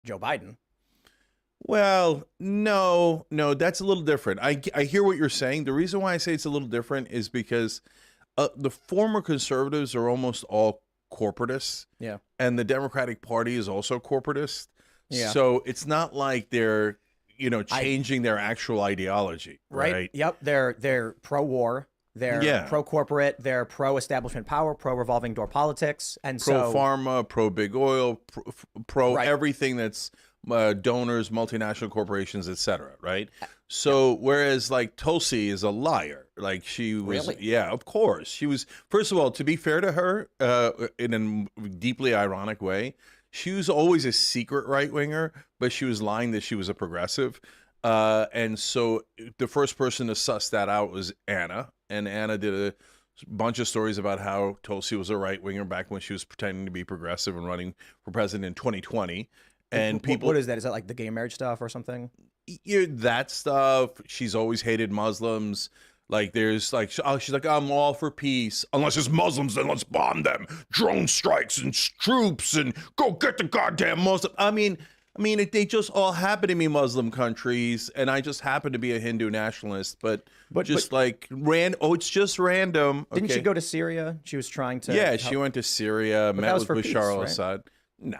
Joe Biden. Well, no, that's a little different. I hear what you're saying. The reason why I say it's a little different is because the former conservatives are almost all corporatists, Yeah. and the Democratic Party is also corporatist. Yeah. So it's not like they're, I changing their actual ideology, right. right? Yep. They're pro-war. They're Yeah. pro-corporate. They're pro-establishment power. Pro-revolving door politics. And Pro so, pharma, pro big oil, pro right. everything that's donors, multinational corporations, etc. Right? So whereas like Tulsi is a liar, like she was, Really? yeah, of course she was. First of all, to be fair to her, in a deeply ironic way, she was always a secret right winger, but she was lying that she was a progressive. And so the first person to suss that out was Anna, and Anna did a bunch of stories about how Tulsi was a right winger back when she was pretending to be progressive and running for president in 2020. And people, What is that? Is that like the gay marriage stuff or something? that stuff. She's always hated Muslims. Like there's like, oh, she's like, I'm all for peace. Unless it's Muslims, then let's bomb them. Drone strikes and troops and go get the goddamn Muslim. They just all happen to be Muslim countries, and I just happen to be a Hindu nationalist. But just like it's just random. Didn't she Okay. go to Syria? She was trying to. Yeah, she went to Syria, But that met was with for peace, Bashar right? al-Assad. Nah,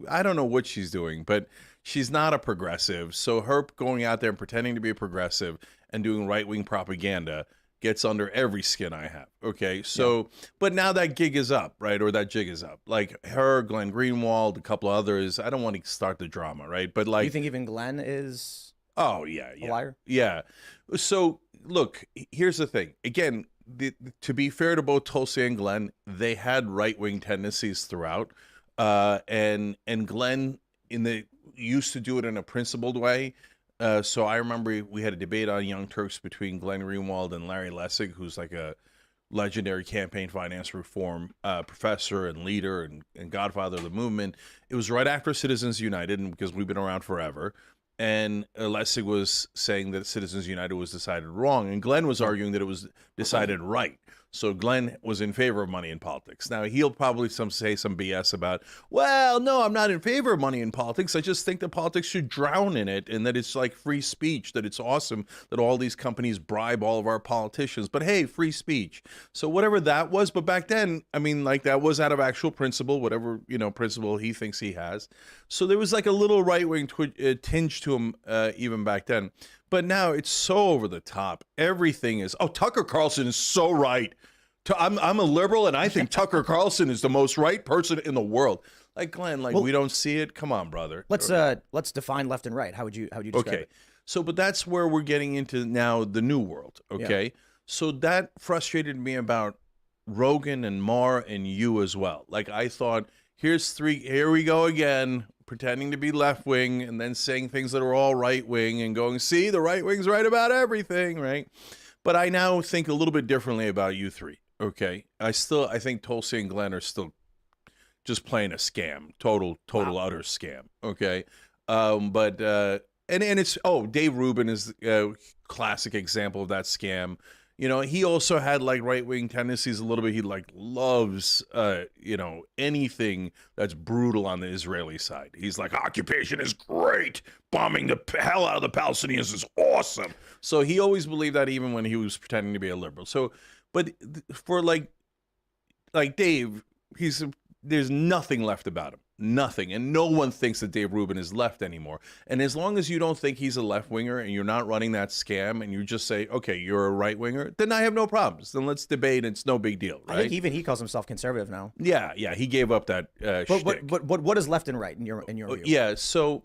I don't know what she's doing, but she's not a progressive. So her going out there and pretending to be a progressive and doing right-wing propaganda gets under every skin I have. Okay, so but now that gig is up, right? Or that jig is up. Like her, Glenn Greenwald, a couple others. I don't want to start the drama, right? But You like, think even Glenn is oh yeah, a yeah, liar? yeah. So look, here's the thing. Again, to be fair to both Tulsi and Glenn, they had right wing tendencies throughout, and Glenn used to do it in a principled way. So I remember we had a debate on Young Turks between Glenn Greenwald and Larry Lessig, who's like a legendary campaign finance reform professor and leader and godfather of the movement. It was right after Citizens United, and because we've been around forever. And Lessig was saying that Citizens United was decided wrong, and Glenn was arguing that it was decided right. So Glenn was in favor of money in politics. Now he'll probably say some BS about, well, no, I'm not in favor of money in politics. I just think that politics should drown in it, and that it's like free speech. That it's awesome that all these companies bribe all of our politicians. But hey, free speech. So whatever that was, but back then, I mean, like that was out of actual principle, whatever principle he thinks he has. So there was like a little right wing tinge to him even back then. But now it's so over the top. Everything is, oh, Tucker Carlson is so right. I'm a liberal, and I think Tucker Carlson is the most right person in the world. Like Glenn, like we don't see it. Come on, brother. Let's define left and right. How would you describe Okay. it? So, but that's where we're getting into now the new world. Okay. So that frustrated me about Rogan and Maher and you as well. Like I thought, here we go again, pretending to be left wing and then saying things that are all right wing and going, see, the right wing's right about everything, right? But I now think a little bit differently about you three. Okay. I think Tulsi and Glenn are still just playing a scam, total, utter scam. Okay. And it's, Dave Rubin is a classic example of that scam. He also had like right wing tendencies a little bit. He like loves, anything that's brutal on the Israeli side. He's like, occupation is great. Bombing the hell out of the Palestinians is awesome. So he always believed that even when he was pretending to be a liberal. So, but for like Dave, there's nothing left about him. Nothing. And no one thinks that Dave Rubin is left anymore. And as long as you don't think he's a left winger and you're not running that scam and you just say, okay, you're a right winger, then I have no problems. Then let's debate. It's no big deal, right? I think even he calls himself conservative now. Yeah. He gave up that shtick. But what is left and right in your view? Yeah. So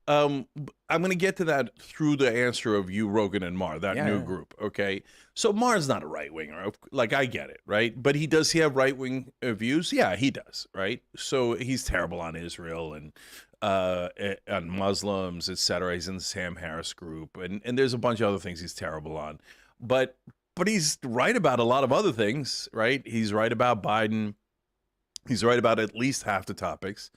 I'm going to get to that through the answer of you, Rogan, and Maher, that new group. Okay. So Maher's not a right winger. Like, I get it, right? But does he have right wing views? Yeah, he does, right? So he's terrible on Israel and on Muslims, etc. He's in the Sam Harris group, and there's a bunch of other things he's terrible on. But he's right about a lot of other things, right? He's right about Biden. He's right about at least half the topics.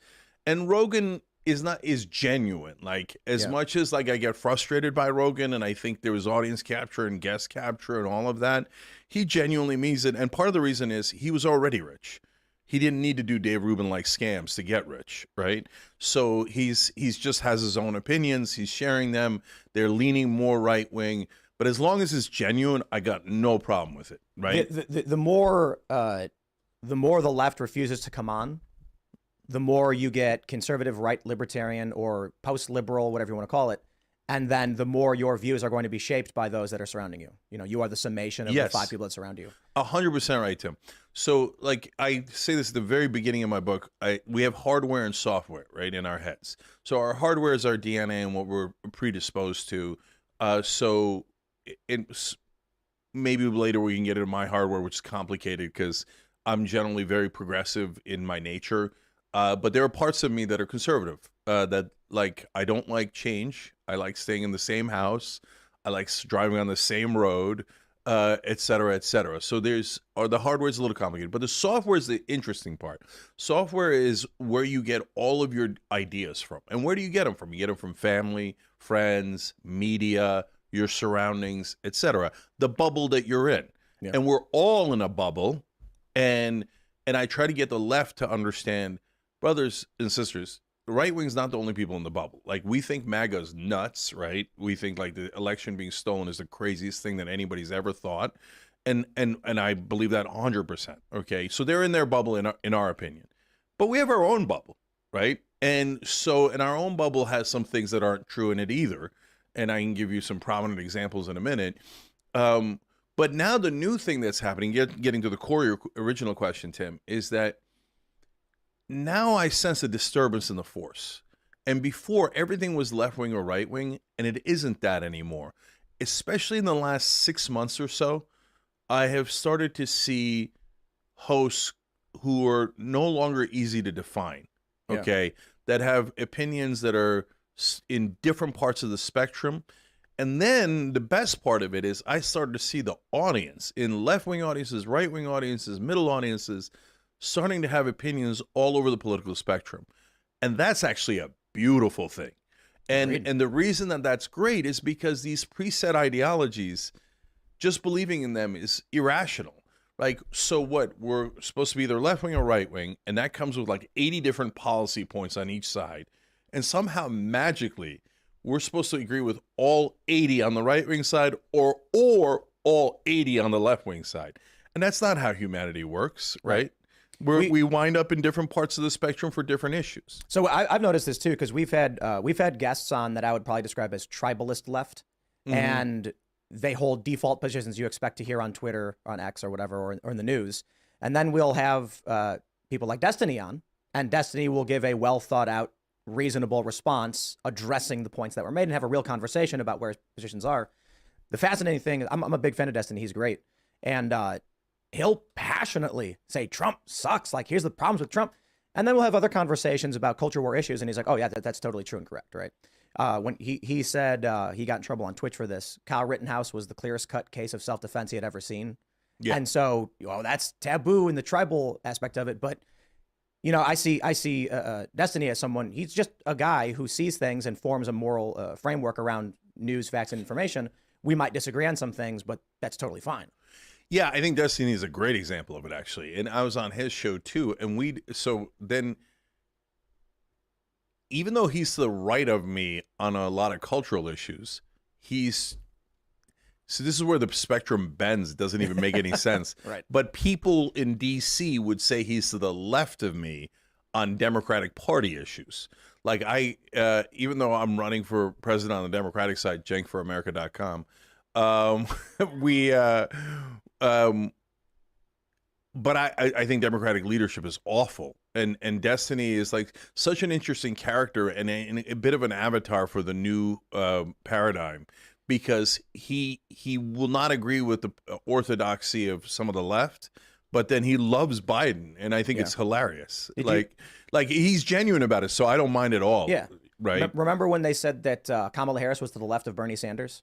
And Rogan is genuine. Like as much as like I get frustrated by Rogan and I think there was audience capture and guest capture and all of that, he genuinely means it. And part of the reason is he was already rich. He didn't need to do Dave Rubin-like scams to get rich, right? So he's just has his own opinions. He's sharing them. They're leaning more right wing, but as long as it's genuine, I got no problem with it, right? The more the left refuses to come on, the more you get conservative, right, libertarian, or post-liberal, whatever you want to call it, and then the more your views are going to be shaped by those that are surrounding you. You know, you are the summation of the 5 people that surround you. 100% right, Tim. So, like I say this at the very beginning of my book, we have hardware and software, right, in our heads. So our hardware is our DNA and what we're predisposed to. So maybe later we can get into my hardware, which is complicated because I'm generally very progressive in my nature. But there are parts of me that are conservative, that like I don't like change. I like staying in the same house. I like driving on the same road, et cetera, et cetera. So the hardware is a little complicated, but the software is the interesting part. Software is where you get all of your ideas from. And where do you get them from? You get them from family, friends, media, your surroundings, et cetera. The bubble that you're in. Yeah. And we're all in a bubble. And I try to get the left to understand, brothers and sisters, the right wing's not the only people in the bubble. Like, we think MAGA's nuts, right? We think like the election being stolen is the craziest thing that anybody's ever thought. And I believe that 100%. Okay. So they're in their bubble in our opinion. But we have our own bubble, right? And so, and our own bubble has some things that aren't true in it either. And I can give you some prominent examples in a minute. But now the new thing that's happening, getting to the core of your original question, Tim, is that now I sense a disturbance in the force. And before, everything was left wing or right wing, and it isn't that anymore. Especially in the last 6 months or so, I have started to see hosts who are no longer easy to define, okay, that have opinions that are in different parts of the spectrum. And then the best part of it is I started to see the audience in left-wing audiences, right-wing audiences, middle audiences, starting to have opinions all over the political spectrum. And that's actually a beautiful thing. And the reason that that's great is because these preset ideologies, just believing in them is irrational. Like, so what? We're supposed to be either left-wing or right-wing, and that comes with like 80 different policy points on each side. And somehow magically, we're supposed to agree with all 80 on the right-wing side or all 80 on the left-wing side. And that's not how humanity works, right? We wind up in different parts of the spectrum for different issues. So I've noticed this too, because we've had guests on that I would probably describe as tribalist left, and they hold default positions you expect to hear on Twitter, on X or whatever, or in the news. And then we'll have people like Destiny on, and Destiny will give a well thought out, reasonable response addressing the points that were made and have a real conversation about where his positions are. The fascinating thing, I'm a big fan of Destiny. He's great. And he'll passionately say Trump sucks. Like, here's the problems with Trump. And then we'll have other conversations about culture war issues. And he's like, oh, yeah, that's totally true and correct, right? When he said he got in trouble on Twitch for this, Kyle Rittenhouse was the clearest cut case of self-defense he had ever seen. Yeah. And so, that's taboo in the tribal aspect of it. But, I see Destiny as someone, he's just a guy who sees things and forms a moral framework around news, facts, and information. We might disagree on some things, but that's totally fine. Yeah, I think Destiny is a great example of it, actually. And I was on his show too. And so then, even though he's to the right of me on a lot of cultural issues, so this is where the spectrum bends. It doesn't even make any sense. Right. But people in DC would say he's to the left of me on Democratic Party issues. Like, even though I'm running for president on the Democratic side, jankforamerica.com, but I think Democratic leadership is awful, and Destiny is like such an interesting character and a bit of an avatar for the new paradigm, because he will not agree with the orthodoxy of some of the left, but then he loves Biden, and I think it's hilarious. Like he's genuine about it, so I don't mind at all. Yeah, right. Remember when they said that Kamala Harris was to the left of Bernie Sanders?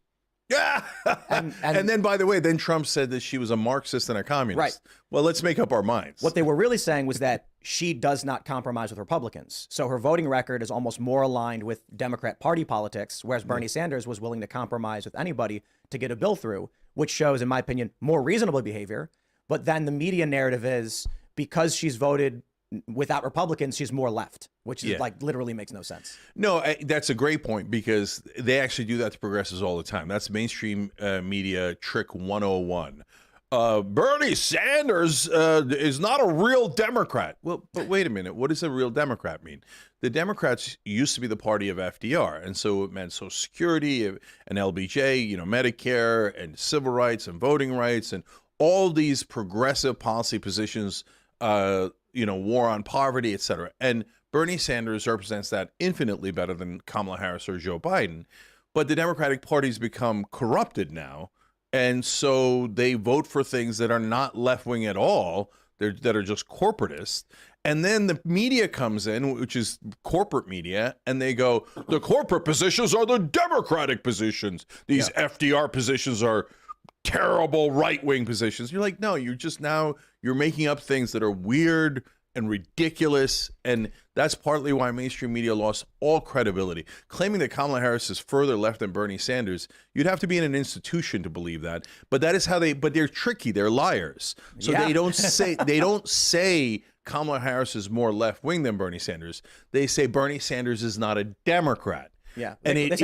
Yeah. And then, by the way, then Trump said that she was a Marxist and a communist. Right. Well, let's make up our minds. What they were really saying was that she does not compromise with Republicans. So her voting record is almost more aligned with Democrat Party politics, whereas Bernie Sanders was willing to compromise with anybody to get a bill through, which shows, in my opinion, more reasonable behavior. But then the media narrative is because she's voted without Republicans, she's more left, which is Yeah. like literally makes no sense. No, that's a great point because they actually do that to progressives all the time. That's mainstream media trick 101. Bernie Sanders is not a real Democrat. Well, but wait a minute. What does a real Democrat mean? The Democrats used to be the party of FDR, and so it meant Social Security and LBJ, Medicare and civil rights and voting rights and all these progressive policy positions, war on poverty, et cetera. And Bernie Sanders represents that infinitely better than Kamala Harris or Joe Biden. But the Democratic Party's become corrupted now. And so they vote for things that are not left-wing at all, that are just corporatist. And then the media comes in, which is corporate media, and they go, the corporate positions are the Democratic positions. These FDR positions are terrible right-wing positions. You're like, no, you're making up things that are weird and ridiculous, and that's partly why mainstream media lost all credibility. Claiming that Kamala Harris is further left than Bernie Sanders, you'd have to be in an institution to believe that. But that is how but they're tricky. They're liars. So they don't say Kamala Harris is more left-wing than Bernie Sanders. They say Bernie Sanders is not a Democrat. Yeah, and it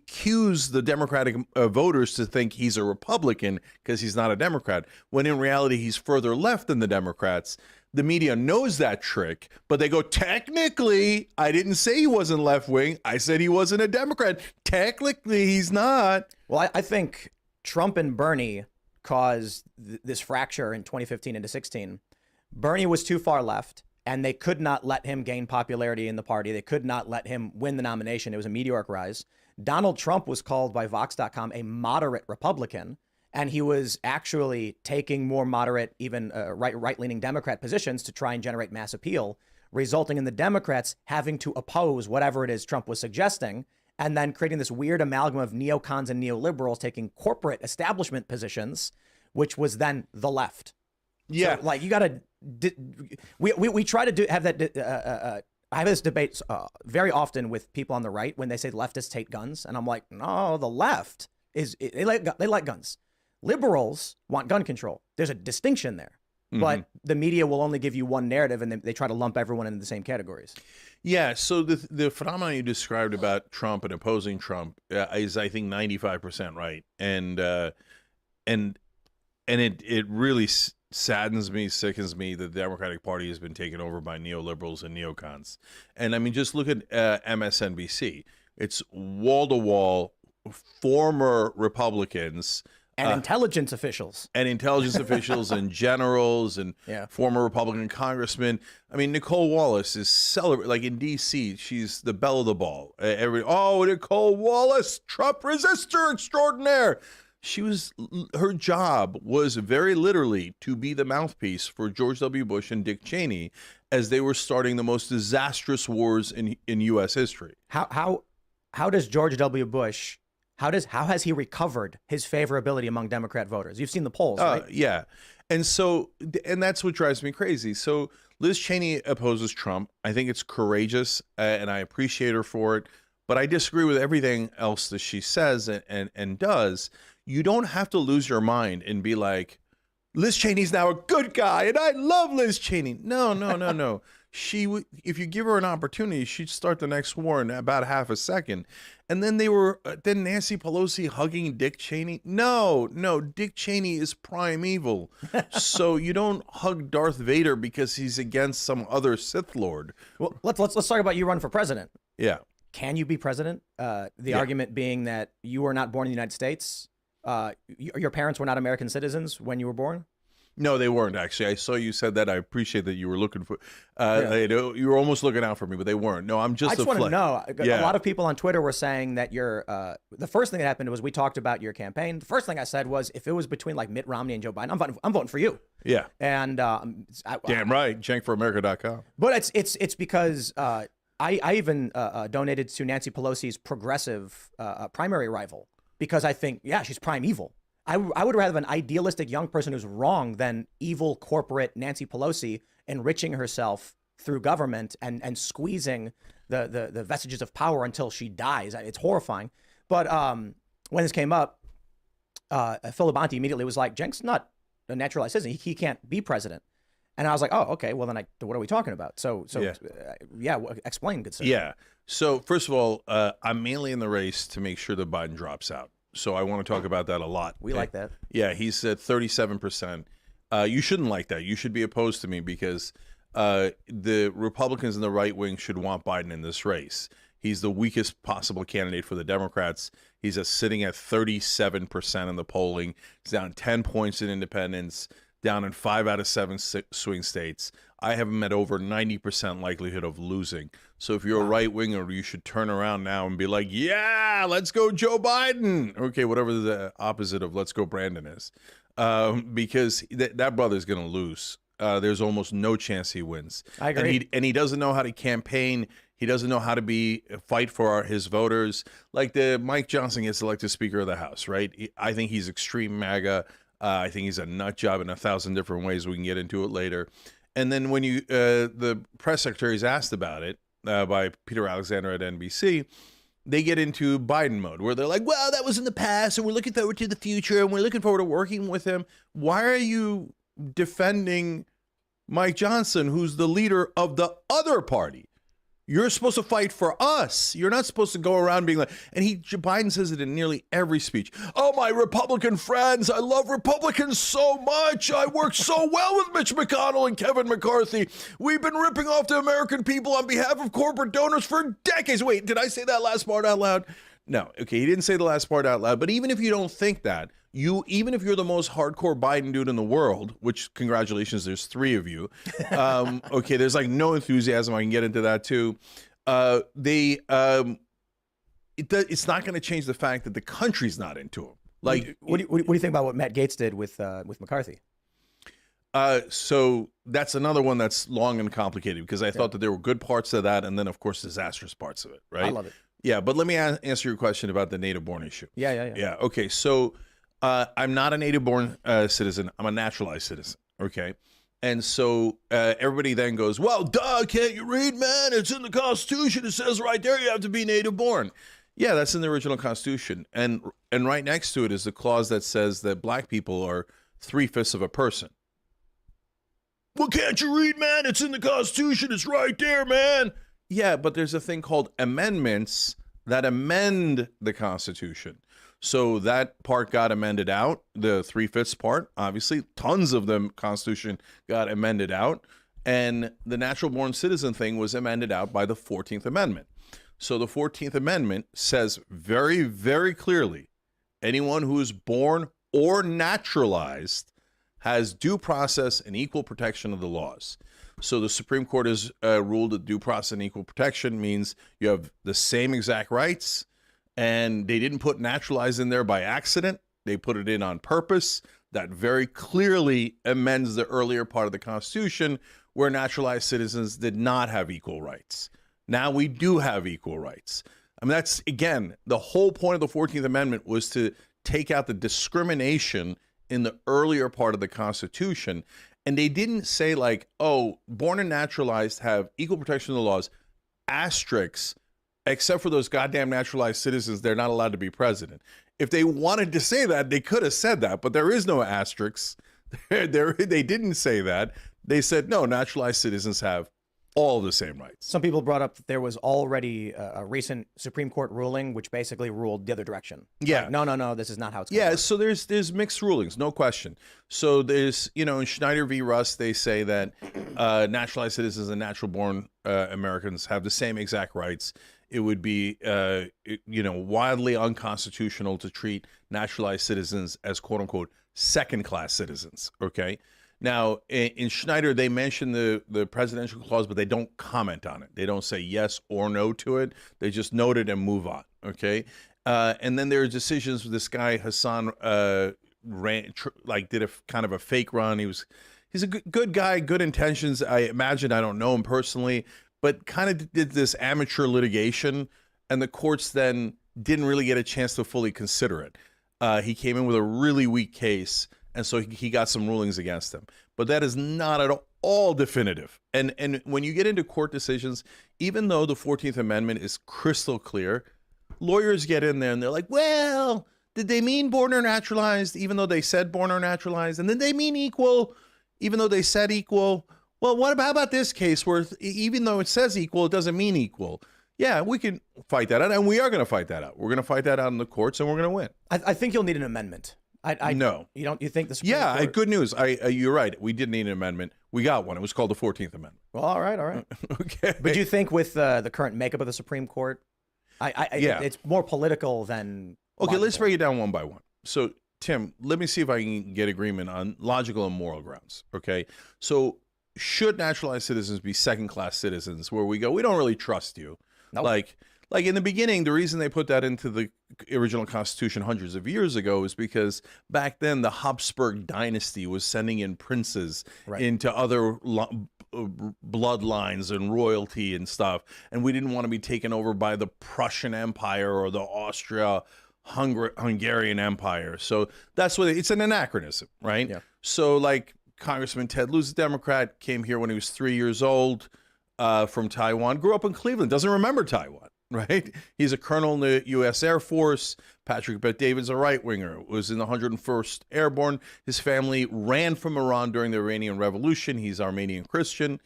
cues the Democratic voters to think he's a Republican because he's not a Democrat, when in reality he's further left than the Democrats. The media knows that trick, but they go, technically, I didn't say he wasn't left-wing. I said he wasn't a Democrat. Technically, he's not. Well, I think Trump and Bernie caused this fracture in 2015 into 16. Bernie was too far left, and they could not let him gain popularity in the party. They could not let him win the nomination. It was a meteoric rise. Donald Trump was called by Vox.com a moderate Republican, and he was actually taking more moderate, even right-leaning Democrat positions to try and generate mass appeal, resulting in the Democrats having to oppose whatever it is Trump was suggesting, and then creating this weird amalgam of neocons and neoliberals taking corporate establishment positions, which was then the left. Yeah. So, like, you got to... We try to have that... I have this debate very often with people on the right when they say leftists hate guns. And I'm like, no, the left, they like guns. Liberals want gun control. There's a distinction there. Mm-hmm. But the media will only give you one narrative, and they try to lump everyone into the same categories. Yeah. So the phenomenon you described about Trump and opposing Trump is, I think, 95% right. And it really saddens me, sickens me that the Democratic Party has been taken over by neoliberals and neocons. And I mean, just look at MSNBC. It's wall-to-wall former Republicans. And intelligence officials. And generals and former Republican congressmen. I mean, Nicole Wallace is celebrated. Like in D.C., she's the belle of the ball. Nicole Wallace, Trump resistor extraordinaire. Her job was very literally to be the mouthpiece for George W. Bush and Dick Cheney as they were starting the most disastrous wars in U.S. history. How does George W. Bush, how has he recovered his favorability among Democrat voters? You've seen the polls, right? Yeah. And that's what drives me crazy. So Liz Cheney opposes Trump. I think it's courageous, and I appreciate her for it. But I disagree with everything else that she says and does. You don't have to lose your mind and be like, Liz Cheney's now a good guy, and I love Liz Cheney. No. If you give her an opportunity, she'd start the next war in about half a second. And then then Nancy Pelosi hugging Dick Cheney. No, Dick Cheney is prime evil. So you don't hug Darth Vader because he's against some other Sith Lord. Well, let's talk about you running for president. Yeah. Can you be president? The argument being that you were not born in the United States. Your parents were not American citizens when you were born? No, they weren't, actually. I saw you said that. I appreciate that you were looking for... you were almost looking out for me, but they weren't. No, I just want to know. A lot of people on Twitter were saying that the first thing that happened was we talked about your campaign. The first thing I said was, if it was between like Mitt Romney and Joe Biden, I'm voting for you. Yeah. And... damn right. JankForAmerica.com. But it's because... I even donated to Nancy Pelosi's progressive primary rival because I think, she's prime evil. I would rather have an idealistic young person who's wrong than evil corporate Nancy Pelosi enriching herself through government and squeezing the vestiges of power until she dies. It's horrifying. But when this came up, Phil Labonte immediately was like, Jenk's not a naturalized citizen. He can't be president. And I was like, oh, okay. Well, then what are we talking about? Explain, good sir. Yeah. So first of all, I'm mainly in the race to make sure that Biden drops out. So I want to talk about that a lot. We like that. Yeah, he's at 37%. You shouldn't like that. You should be opposed to me because the Republicans and the right wing should want Biden in this race. He's the weakest possible candidate for the Democrats. He's sitting at 37% in the polling. He's down 10 points in independents, down in 5 out of 7 swing states. I have him at over 90% likelihood of losing. So if you're a right winger, you should turn around now and be like, yeah, let's go Joe Biden. Okay, whatever the opposite of let's go Brandon is. Because that brother's going to lose. There's almost no chance he wins. I agree. And he doesn't know how to campaign. He doesn't know how to fight for his voters. Like Mike Johnson gets elected Speaker of the House, right? I think he's extreme MAGA. I think he's a nut job in 1,000 different ways. We can get into it later. And then when the press secretary is asked about it by Peter Alexander at NBC, they get into Biden mode where they're like, well, that was in the past and we're looking forward to the future and we're looking forward to working with him. Why are you defending Mike Johnson, who's the leader of the other party? You're supposed to fight for us. You're not supposed to go around being like, and Biden says it in nearly every speech. Oh, my Republican friends, I love Republicans so much. I work so well with Mitch McConnell and Kevin McCarthy. We've been ripping off the American people on behalf of corporate donors for decades. Wait, did I say that last part out loud? No. Okay, he didn't say the last part out loud. But even if you don't think that, even if you're the most hardcore Biden dude in the world, which congratulations, there's 3 of you. Okay, there's like no enthusiasm. I can get into that too. It's not going to change the fact that the country's not into him. Like, what do you think about what Matt Gaetz did with McCarthy? So that's another one that's long and complicated because I thought that there were good parts of that, and then of course disastrous parts of it. Right? I love it. Yeah, but let me answer your question about the native-born issue. Yeah. Okay, so I'm not a native-born citizen. I'm a naturalized citizen. Okay, and so everybody then goes, "Well, duh, can't you read, man? It's in the Constitution. It says right there you have to be native-born." Yeah, that's in the original Constitution, and right next to it is the clause that says that black people are 3/5 of a person. Well, can't you read, man? It's in the Constitution. It's right there, man. Yeah, but there's a thing called amendments that amend the Constitution. So that part got amended out, the 3/5 part, obviously. Tons of the Constitution got amended out. And the natural born citizen thing was amended out by the 14th Amendment. So the 14th Amendment says very, very clearly, anyone who is born or naturalized has due process and equal protection of the laws. So the Supreme Court has ruled that due process and equal protection means you have the same exact rights, and they didn't put naturalized in there by accident. They put it in on purpose. That very clearly amends the earlier part of the Constitution where naturalized citizens did not have equal rights. Now we do have equal rights. I mean, that's, again, the whole point of the 14th Amendment was to take out the discrimination in the earlier part of the Constitution. And they didn't say like, oh, born and naturalized have equal protection of the laws, asterisks, except for those goddamn naturalized citizens, they're not allowed to be president. If they wanted to say that, they could have said that, but there is no asterisks. They didn't say that. They said, no, naturalized citizens have all the same rights. Some people brought up that there was already a recent Supreme Court ruling which basically ruled the other direction. Yeah. Like, no, this is not how it's going to work. So there's mixed rulings, no question. So there's, in Schneider v. Russ, they say that naturalized citizens and natural-born Americans have the same exact rights. It would be, wildly unconstitutional to treat naturalized citizens as, quote-unquote, second-class citizens, okay? Now, in Schneider, they mention the presidential clause, but they don't comment on it. They don't say yes or no to it. They just note it and move on, okay? And then there are decisions with this guy, Hassan, did a kind of a fake run. He's a good guy, good intentions. I imagine, I don't know him personally, but kind of did this amateur litigation, and the courts then didn't really get a chance to fully consider it. He came in with a really weak case, and so he got some rulings against him. But that is not at all definitive. And when you get into court decisions, even though the 14th Amendment is crystal clear, lawyers get in there and they're like, well, did they mean born or naturalized, even though they said born or naturalized? And then they mean equal, even though they said equal? Well, how about this case where even though it says equal, it doesn't mean equal? Yeah, we can fight that out, and we are going to fight that out. We're going to fight that out in the courts, and we're going to win. I think you'll need an amendment. No. You don't? You think the Supreme Court... Good news. You're right. We did need an amendment. We got one. It was called the 14th Amendment. Well, all right. Okay. But do you think with the current makeup of the Supreme Court, yeah, it's more political than logical. Let's break it down one by one. So, Tim, let me see if I can get agreement on logical and moral grounds. Okay. So, should naturalized citizens be second-class citizens where we go, we don't really trust you? Nope. Like in the beginning, the reason they put that into the original Constitution hundreds of years ago is because back then the Habsburg dynasty was sending in princes into other bloodlines and royalty and stuff, and we didn't want to be taken over by the Prussian Empire or the Hungarian Empire. So that's what it's an anachronism, right? Yeah. So like Congressman Ted Lieu's a Democrat, came here when he was 3 years old from Taiwan, grew up in Cleveland, doesn't remember Taiwan. Right? He's a colonel in the U.S. Air Force. Patrick Bet-David's a right-winger, was in the 101st Airborne. His family ran from Iran during the Iranian Revolution. He's Armenian Christian.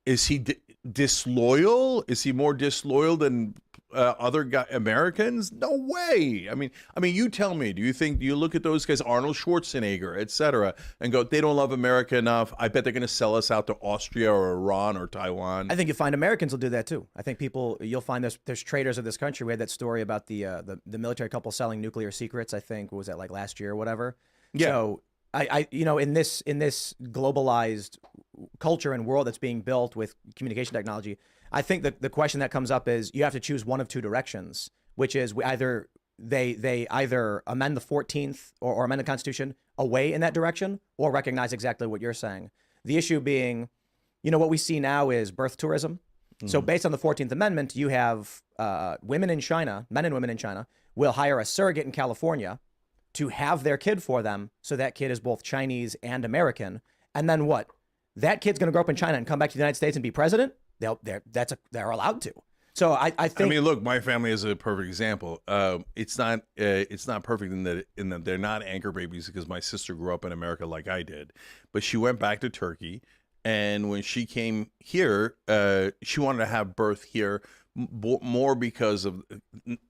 Is he disloyal? Is he more disloyal than other Americans? No way. I mean, you tell me. Do you look at those guys, Arnold Schwarzenegger, etc., and go, they don't love America enough? I bet they're going to sell us out to Austria or Iran or Taiwan. I think you find Americans will do that too. I think you'll find there's traitors of this country. We had that story about the military couple selling nuclear secrets. I think, what was that, like last year or whatever? Yeah. So in this globalized culture and world that's being built with communication technology, I think the question that comes up is you have to choose one of two directions, which is they either amend the 14th or amend the Constitution away in that direction or recognize exactly what you're saying. The issue being, what we see now is birth tourism. So based on the 14th Amendment, you have women in China, men and women in China, will hire a surrogate in California to have their kid for them. So that kid is both Chinese and American. And then what? That kid's going to grow up in China and come back to the United States and be president? They're allowed to. So I think. I mean, look, my family is a perfect example. It's not perfect in that they're not anchor babies because my sister grew up in America like I did, but she went back to Turkey, and when she came here, she wanted to have birth here more because of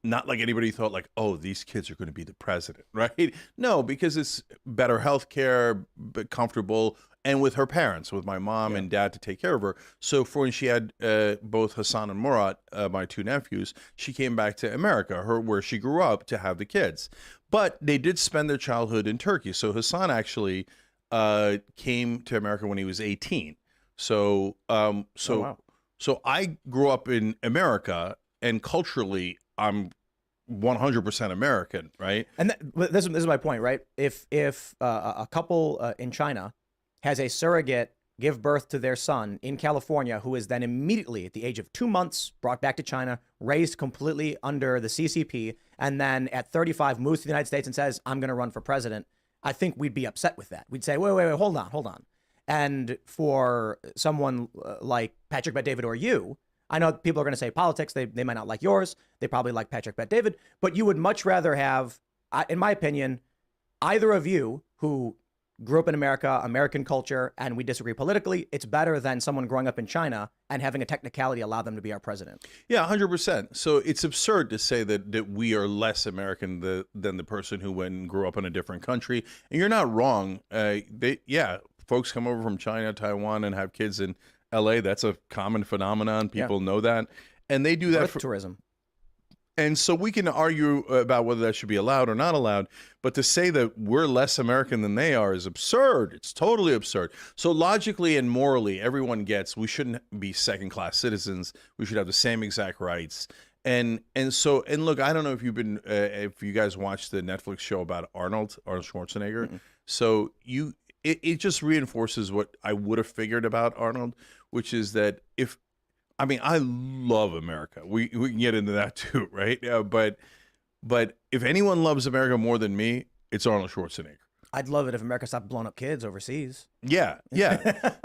not like anybody thought like, oh, these kids are going to be the president, right? No, because it's better health care, comfortable. And with her parents, with my mom and dad to take care of her. So for when she had both Hassan and Murat, my two nephews, she came back to America, where she grew up, to have the kids. But they did spend their childhood in Turkey. So Hassan actually came to America when he was 18. So oh, wow. So I grew up in America, and culturally, I'm 100% American, right? And this is my point, right? If a couple in China has a surrogate give birth to their son in California, who is then immediately at the age of 2 months brought back to China, raised completely under the CCP, and then at 35 moves to the United States and says, I'm going to run for president, I think we'd be upset with that. We'd say, wait, hold on. And for someone like Patrick Bet-David or you, I know people are going to say politics, they might not like yours, they probably like Patrick Bet-David, but you would much rather have, in my opinion, either of you who grew up in America, American culture, and we disagree politically, it's better than someone growing up in China and having a technicality allow them to be our president. Yeah, 100%. So it's absurd to say that we are less American than the person who went and grew up in a different country. And you're not wrong. Folks come over from China, Taiwan, and have kids in LA. That's a common phenomenon. People know that. And they do that for tourism. And so we can argue about whether that should be allowed or not allowed, but to say that we're less American than they are is absurd. It's totally absurd. So logically and morally, everyone gets we shouldn't be second-class citizens. We should have the same exact rights. And look, I don't know if if you guys watched the Netflix show about Arnold Schwarzenegger. Mm-hmm. So it just reinforces what I would have figured about Arnold, which is that I love America. We can get into that too, right? But if anyone loves America more than me, it's Arnold Schwarzenegger. I'd love it if America stopped blowing up kids overseas. Yeah.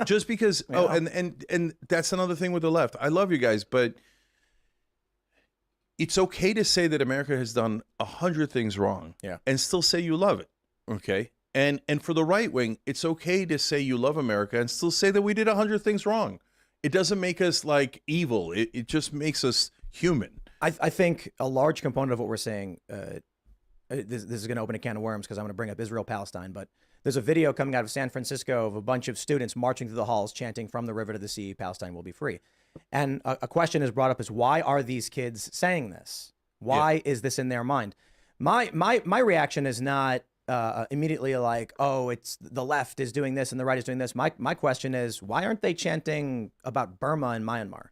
Just because. And that's another thing with the left. I love you guys, but it's okay to say that America has done 100 things wrong, Yeah. and still say you love it. Okay, and for the right wing, it's okay to say you love America and still say that we did 100 things wrong. It doesn't make us like evil. It just makes us human. I think a large component of what we're saying, this is going to open a can of worms because I'm going to bring up Israel-Palestine, but there's a video coming out of San Francisco of a bunch of students marching through the halls chanting, "From the river to the sea, Palestine will be free." And a question is brought up is, why are these kids saying this? Why is this in their mind? My reaction is not immediately like, oh, it's the left is doing this and the right is doing this. My question is, why aren't they chanting about Burma and Myanmar?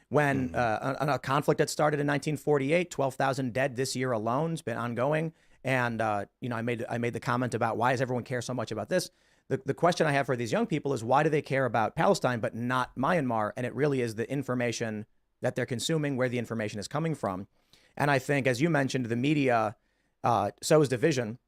When a conflict that started in 1948, 12,000 dead this year alone, has been ongoing. And you know, I made the comment about why does everyone care so much about this? The question I have for these young people is, why do they care about Palestine but not Myanmar? And it really is the information that they're consuming, where the information is coming from. And I think, as you mentioned, the media sows division.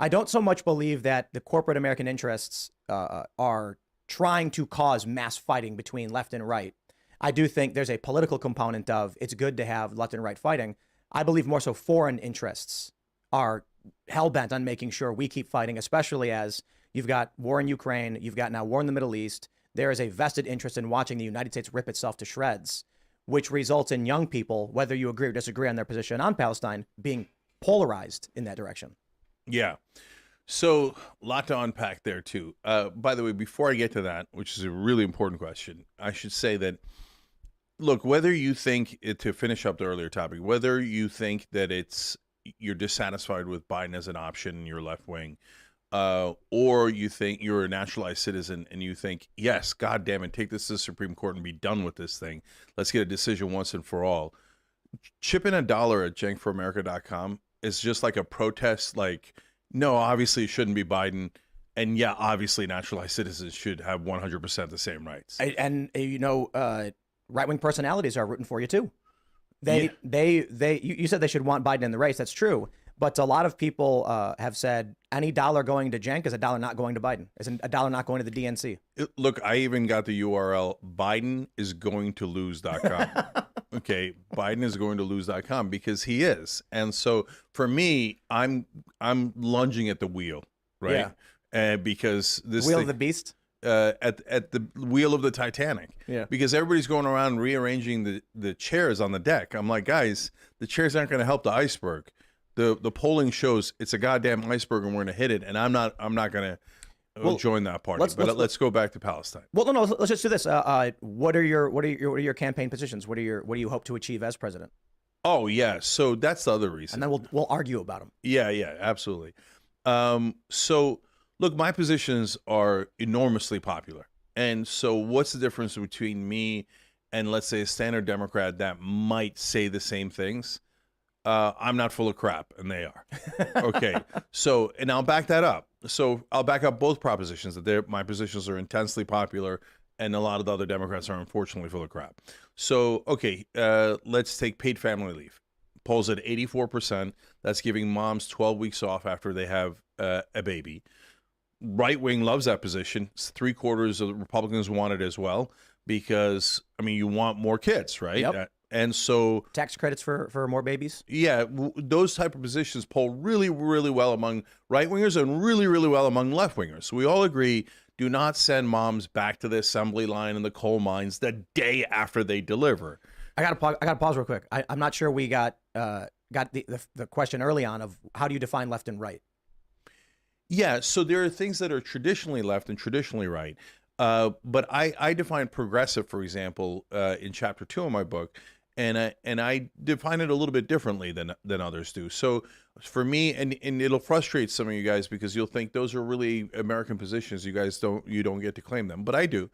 I don't so much believe that the corporate American interests are trying to cause mass fighting between left and right. I do think there's a political component of it's good to have left and right fighting. I believe more so foreign interests are hell-bent on making sure we keep fighting, especially as you've got war in Ukraine, you've got now war in the Middle East. There is a vested interest in watching the United States rip itself to shreds, which results in young people, whether you agree or disagree on their position on Palestine, being polarized in that direction. Yeah. So a lot to unpack there too. By the way, before I get to that, which is a really important question, I should say that, look, whether you think, to finish up the earlier topic, whether you think that you're dissatisfied with Biden as an option in your left wing, or you think you're a naturalized citizen and you think, yes, God damn it, take this to the Supreme Court and be done with this thing. Let's get a decision once and for all. Chip in $1 at jankforamerica.com is just like a protest, like, no, obviously it shouldn't be Biden. And yeah, obviously naturalized citizens should have 100% the same rights. And you know, right-wing personalities are rooting for you too. You said they should want Biden in the race. That's true. But a lot of people have said any dollar going to Cenk is a dollar not going to Biden. Is a dollar not going to the DNC. Look, I even got the URL, BidenIsGoingToLose.com. Okay, BidenIsGoingToLose.com, because he is. And so for me, I'm lunging at the wheel, right? Yeah. Because this wheel of the beast. At the wheel of the Titanic. Yeah. Because everybody's going around rearranging the chairs on the deck. I'm like, guys, the chairs aren't going to help the iceberg. The polling shows it's a goddamn iceberg and we're going to hit it. And I'm not going to join that party. Let's go back to Palestine. Well, no, let's just do this. What are your campaign positions? What do you hope to achieve as president? Oh yeah, so that's the other reason. And then we'll argue about them. Yeah, absolutely. So look, my positions are enormously popular. And so what's the difference between me and, let's say, a standard Democrat that might say the same things? I'm not full of crap, and they are. Okay. So, and I'll back that up. So I'll back up both propositions, that my positions are intensely popular, and a lot of the other Democrats are unfortunately full of crap. So, okay, let's take paid family leave. Polls at 84%. That's giving moms 12 weeks off after they have a baby. Right wing loves that position. 3/4 of the Republicans want it as well, because, I mean, you want more kids, right? Yep. And so tax credits for more babies. Yeah, those type of positions poll really, really well among right wingers and really, really well among left wingers. So we all agree: do not send moms back to the assembly line in the coal mines the day after they deliver. I gotta pause real quick. I'm not sure we got the question early on of how do you define left and right. Yeah, so there are things that are traditionally left and traditionally right. But I define progressive, for example, in chapter 2 of my book, and I define it a little bit differently than others do. So for me, and it'll frustrate some of you guys because you'll think those are really American positions. You guys don't get to claim them, but I do.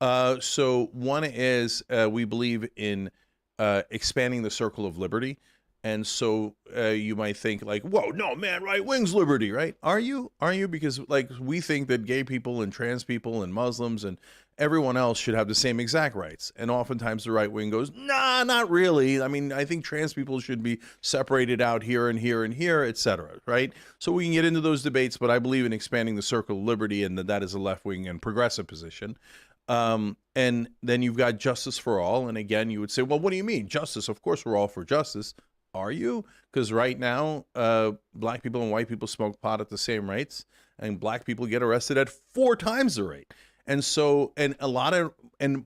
So one is we believe in expanding the circle of liberty. And so you might think like, whoa, no, man, right wing's liberty, right? Are you? Because like we think that gay people and trans people and Muslims and everyone else should have the same exact rights. And oftentimes the right wing goes, nah, not really. I mean, I think trans people should be separated out here and here and here, et cetera, right? So we can get into those debates, but I believe in expanding the circle of liberty, and that is a left wing and progressive position. And then you've got justice for all. And again, you would say, well, what do you mean justice? Of course, we're all for justice. Are you? Because right now, black people and white people smoke pot at the same rates, and black people get arrested at 4 times the rate. And so, and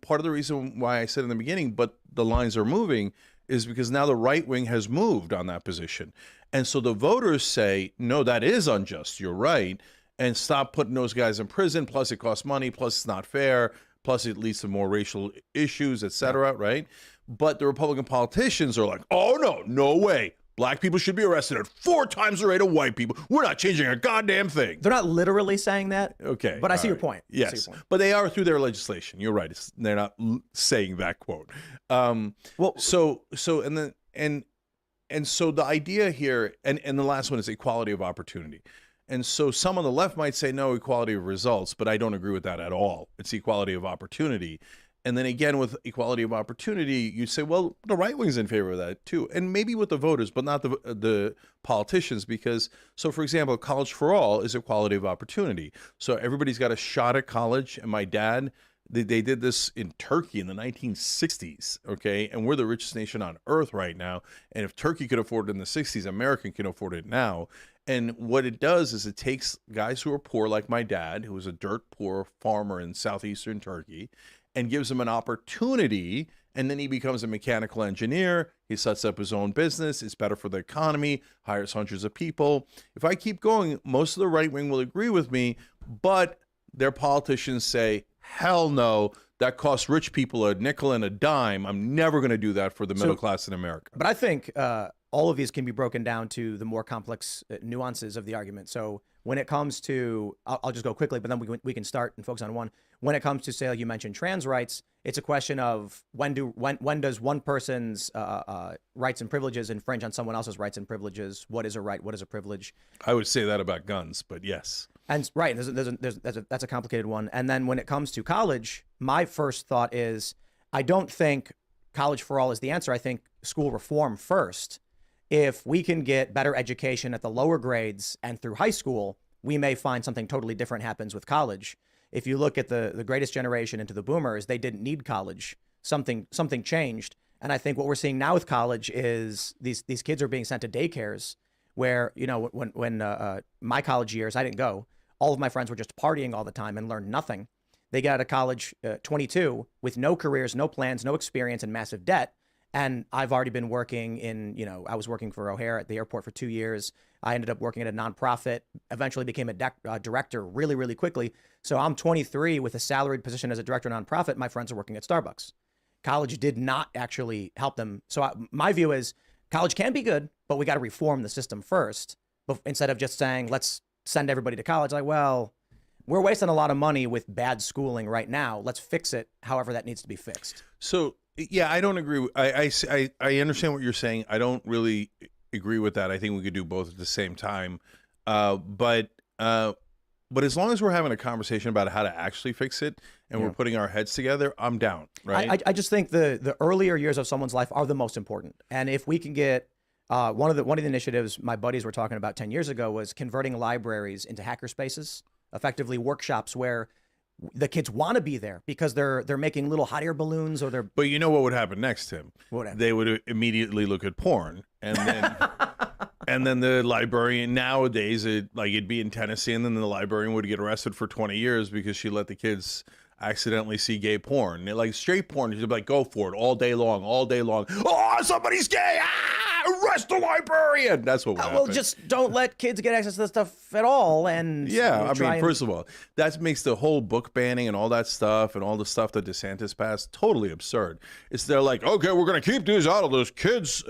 part of the reason why I said in the beginning, but the lines are moving, is because now the right wing has moved on that position. And so the voters say, no, that is unjust. You're right. And stop putting those guys in prison. Plus, it costs money. Plus, it's not fair. Plus, it leads to more racial issues, et cetera, right? But the Republican politicians are like, oh, no way. Black people should be arrested at 4 times the rate of white people. We're not changing a goddamn thing. They're not literally saying that. Okay. But I see your point. Yes. I see your point. But they are through their legislation. You're right. They're not saying that quote. Well, so the idea here, and the last one is equality of opportunity. And so some on the left might say, no, equality of results, but I don't agree with that at all. It's equality of opportunity. And then again, with equality of opportunity, you say, well, the right wing's in favor of that too. And maybe with the voters, but not the politicians, because, so for example, college for all is equality of opportunity. So everybody's got a shot at college. And my dad, they did this in Turkey in the 1960s, okay? And we're the richest nation on earth right now. And if Turkey could afford it in the 60s, America can afford it now. And what it does is it takes guys who are poor, like my dad, who was a dirt poor farmer in southeastern Turkey, and gives him an opportunity, and then he becomes a mechanical engineer. He sets up his own business. It's better for the economy, hires hundreds of people. If I keep going, most of the right wing will agree with me, but their politicians say, hell no, that costs rich people a nickel and a dime. I'm never going to do that for the middle class in America. But I think all of these can be broken down to the more complex nuances of the argument. So when it comes to, I'll just go quickly, but then we can start and focus on one. When it comes to, say, like you mentioned, trans rights, it's a question of when does one person's rights and privileges infringe on someone else's rights and privileges? What is a right? What is a privilege? I would say that about guns, but yes. And right, that's a complicated one. And then when it comes to college, my first thought is I don't think college for all is the answer. I think school reform first. If we can get better education at the lower grades and through high school, we may find something totally different happens with college. If you look at the greatest generation into the boomers, they didn't need college. Something changed. And I think what we're seeing now with college is these kids are being sent to daycares where, you know, when my college years, I didn't go. All of my friends were just partying all the time and learned nothing. They get out of college 22 with no careers, no plans, no experience, and massive debt. And I've already been working I was working for O'Hare at the airport for 2 years. I ended up working at a nonprofit, eventually became a director really, really quickly. So I'm 23 with a salaried position as a director of a nonprofit. My friends are working at Starbucks. College did not actually help them. So my view is college can be good, but we got to reform the system first. Instead of just saying, let's send everybody to college. Like, well, we're wasting a lot of money with bad schooling right now. Let's fix it however that needs to be fixed. So, yeah, I don't agree. I understand what you're saying. I don't really agree with that. I think we could do both at the same time. But as long as we're having a conversation about how to actually fix it and we're putting our heads together, I'm down. Right. I just think the earlier years of someone's life are the most important. And if we can get one of the initiatives my buddies were talking about 10 years ago was converting libraries into hacker spaces, effectively workshops where the kids want to be there because they're making little hot air balloons or they're. But you know what would happen next, Tim? What would happen? They would immediately look at porn, and then and then the librarian nowadays it'd be in Tennessee, and then the librarian would get arrested for 20 years because she let the kids accidentally see gay porn. Like straight porn, she'd be like, go for it all day long, all day long. Oh, somebody's gay! Arrest the librarian! That's what would happen. Well, just don't let kids get access to this stuff at all. And yeah, first of all, that makes the whole book banning and all that stuff and all the stuff that DeSantis passed totally absurd. They're like, okay, we're going to keep these out of those kids'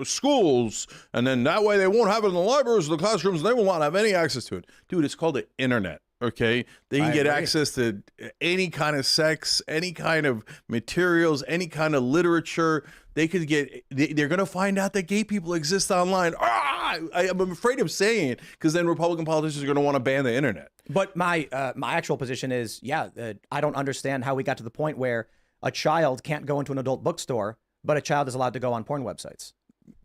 schools, and then that way they won't have it in the libraries or the classrooms, and they will not have any access to it. Dude, it's called the internet. Okay, they can get access to any kind of sex, any kind of materials, any kind of literature. They could get. They're going to find out that gay people exist online. I'm afraid of saying it because then Republican politicians are going to want to ban the internet. But my actual position is, I don't understand how we got to the point where a child can't go into an adult bookstore, but a child is allowed to go on porn websites.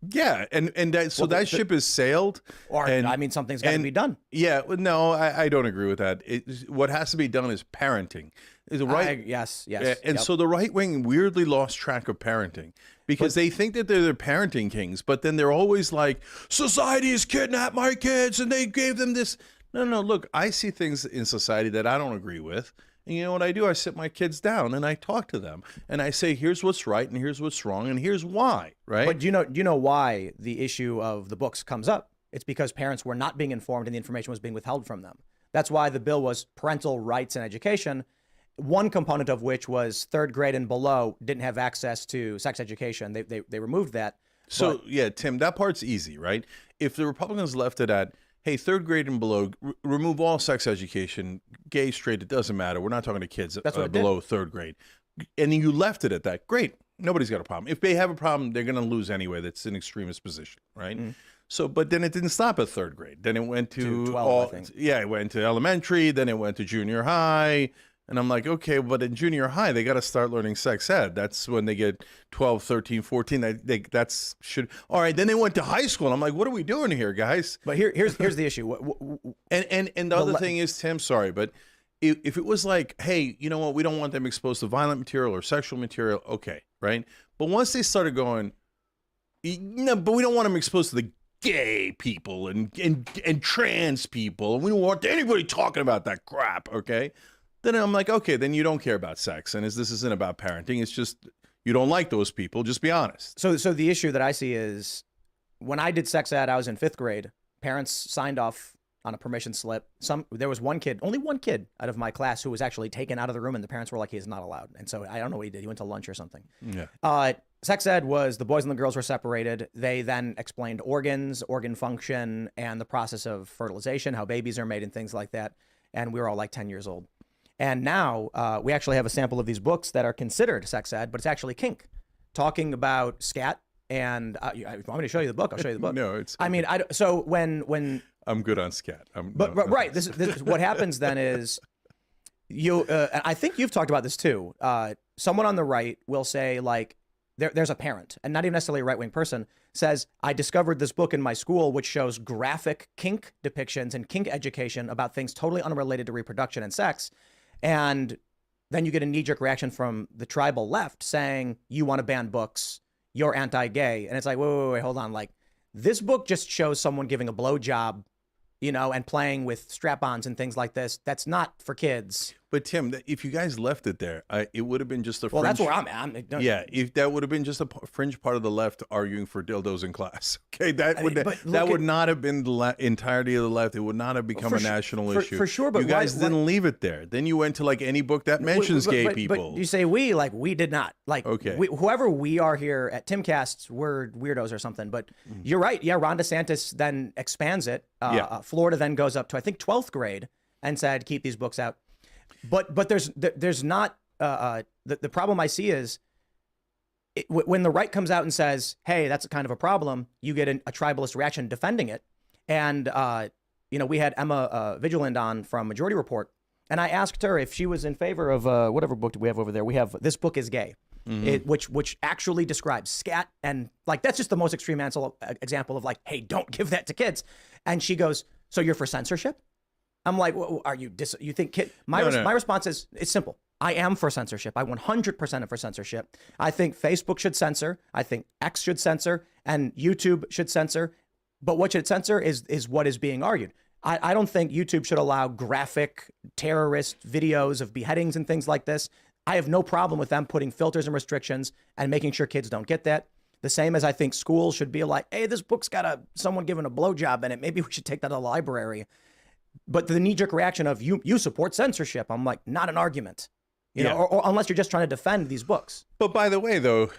Yeah, and that so that ship has sailed. Or and, I mean, something's got to be done. Yeah, no, I don't agree with that. What has to be done is parenting. Is the right? Yes. And so the right wing weirdly lost track of parenting because they think that they're the parenting kings, but then they're always like, society has kidnapped my kids and they gave them this. No, look, I see things in society that I don't agree with. And you know what I do? I sit my kids down and I talk to them and I say, here's what's right and here's what's wrong and here's why, right? But do you know why the issue of the books comes up? It's because parents were not being informed and the information was being withheld from them. That's why the bill was parental rights and education, one component of which was third grade and below didn't have access to sex education. They removed that. So, yeah, Tim, that part's easy, right? If the Republicans left it at, hey, third grade and below, remove all sex education, gay, straight, it doesn't matter. We're not talking to kids below third grade. And you left it at that. Great. Nobody's got a problem. If they have a problem, they're going to lose anyway. That's an extremist position, right? So, but then it didn't stop at third grade. Then it went to 12, I think. Yeah, it went to elementary. Then it went to junior high. And I'm like, okay, but in junior high, they got to start learning sex ed. That's when they get 12, 13, 14. That's should. All right, then they went to high school. I'm like, what are we doing here, guys? But here's the issue. And the other thing is, Tim, sorry, but if it was like, hey, you know what, we don't want them exposed to violent material or sexual material, okay, right? But once they started going, no, but we don't want them exposed to the gay people and trans people, and we don't want anybody talking about that crap, okay? Then I'm like, okay, then you don't care about sex. And this isn't about parenting. It's just you don't like those people. Just be honest. So the issue that I see is when I did sex ed, I was in 5th grade. Parents signed off on a permission slip. There was only one kid out of my class who was actually taken out of the room, and the parents were like, he's not allowed. And so I don't know what he did. He went to lunch or something. Yeah. Sex ed was the boys and the girls were separated. They then explained organs, organ function, and the process of fertilization, how babies are made and things like that. And we were all like 10 years old. And now we actually have a sample of these books that are considered sex ed, but it's actually kink, talking about scat. And if you want me to show you the book, I'll show you the book. No, it's. I mean, so when I'm good on scat. Right. This is what happens then is you. I think you've talked about this too. Someone on the right will say like, there's a parent, and not even necessarily a right-wing person, says, I discovered this book in my school which shows graphic kink depictions and kink education about things totally unrelated to reproduction and sex. And then you get a knee-jerk reaction from the tribal left saying, you want to ban books, you're anti-gay. And it's like, wait, hold on. Like, this book just shows someone giving a blowjob, and playing with strap-ons and things like this. That's not for kids. But Tim, if you guys left it there, it would have been just a fringe. Well, that's where I'm at. Yeah, if that would have been just a fringe part of the left arguing for dildos in class. Okay, that would not have been the entirety of the left. It would not have become a national issue. For sure, but you guys didn't leave it there. Then you went to like any book that mentions gay people. But you say we, like we did not. Like, okay. Whoever we are here at Timcasts, we're weirdos or something. But you're right. Yeah, Ron DeSantis then expands it. Florida then goes up to, I think, 12th grade and said, keep these books out. But there's not the problem I see is when the right comes out and says, hey, that's a kind of a problem, you get a tribalist reaction defending it. And we had Emma Vigilant on from Majority Report, and I asked her if she was in favor of whatever book do we have over there. We have This Book is Gay, which actually describes scat, and like that's just the most extreme example of like, hey, don't give that to kids. And she goes, so you're for censorship? I'm like, well, are you you think kid? My response is, it's simple. I am for censorship. I 100% am for censorship. I think Facebook should censor. I think X should censor, and YouTube should censor. But what should censor is what is being argued. I don't think YouTube should allow graphic terrorist videos of beheadings and things like this. I have no problem with them putting filters and restrictions and making sure kids don't get that. The same as I think schools should be like, hey, this book's got someone giving a blowjob in it. Maybe we should take that to the library. But the knee-jerk reaction of you support censorship, I'm like, not an argument, or unless you're just trying to defend these books. But by the way, though,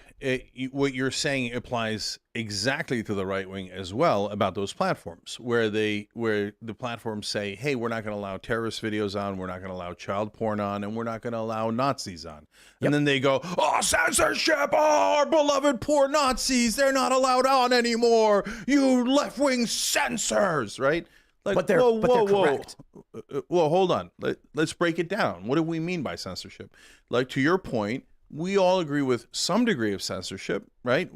what you're saying applies exactly to the right wing as well about those platforms, where the platforms say, hey, we're not going to allow terrorist videos on, we're not going to allow child porn on, and we're not going to allow Nazis on. And then they go, oh, censorship, oh, our beloved poor Nazis, they're not allowed on anymore. You left-wing censors, right? Like, but they're correct. Well, hold on. Let's break it down. What do we mean by censorship? Like, to your point, we all agree with some degree of censorship, right?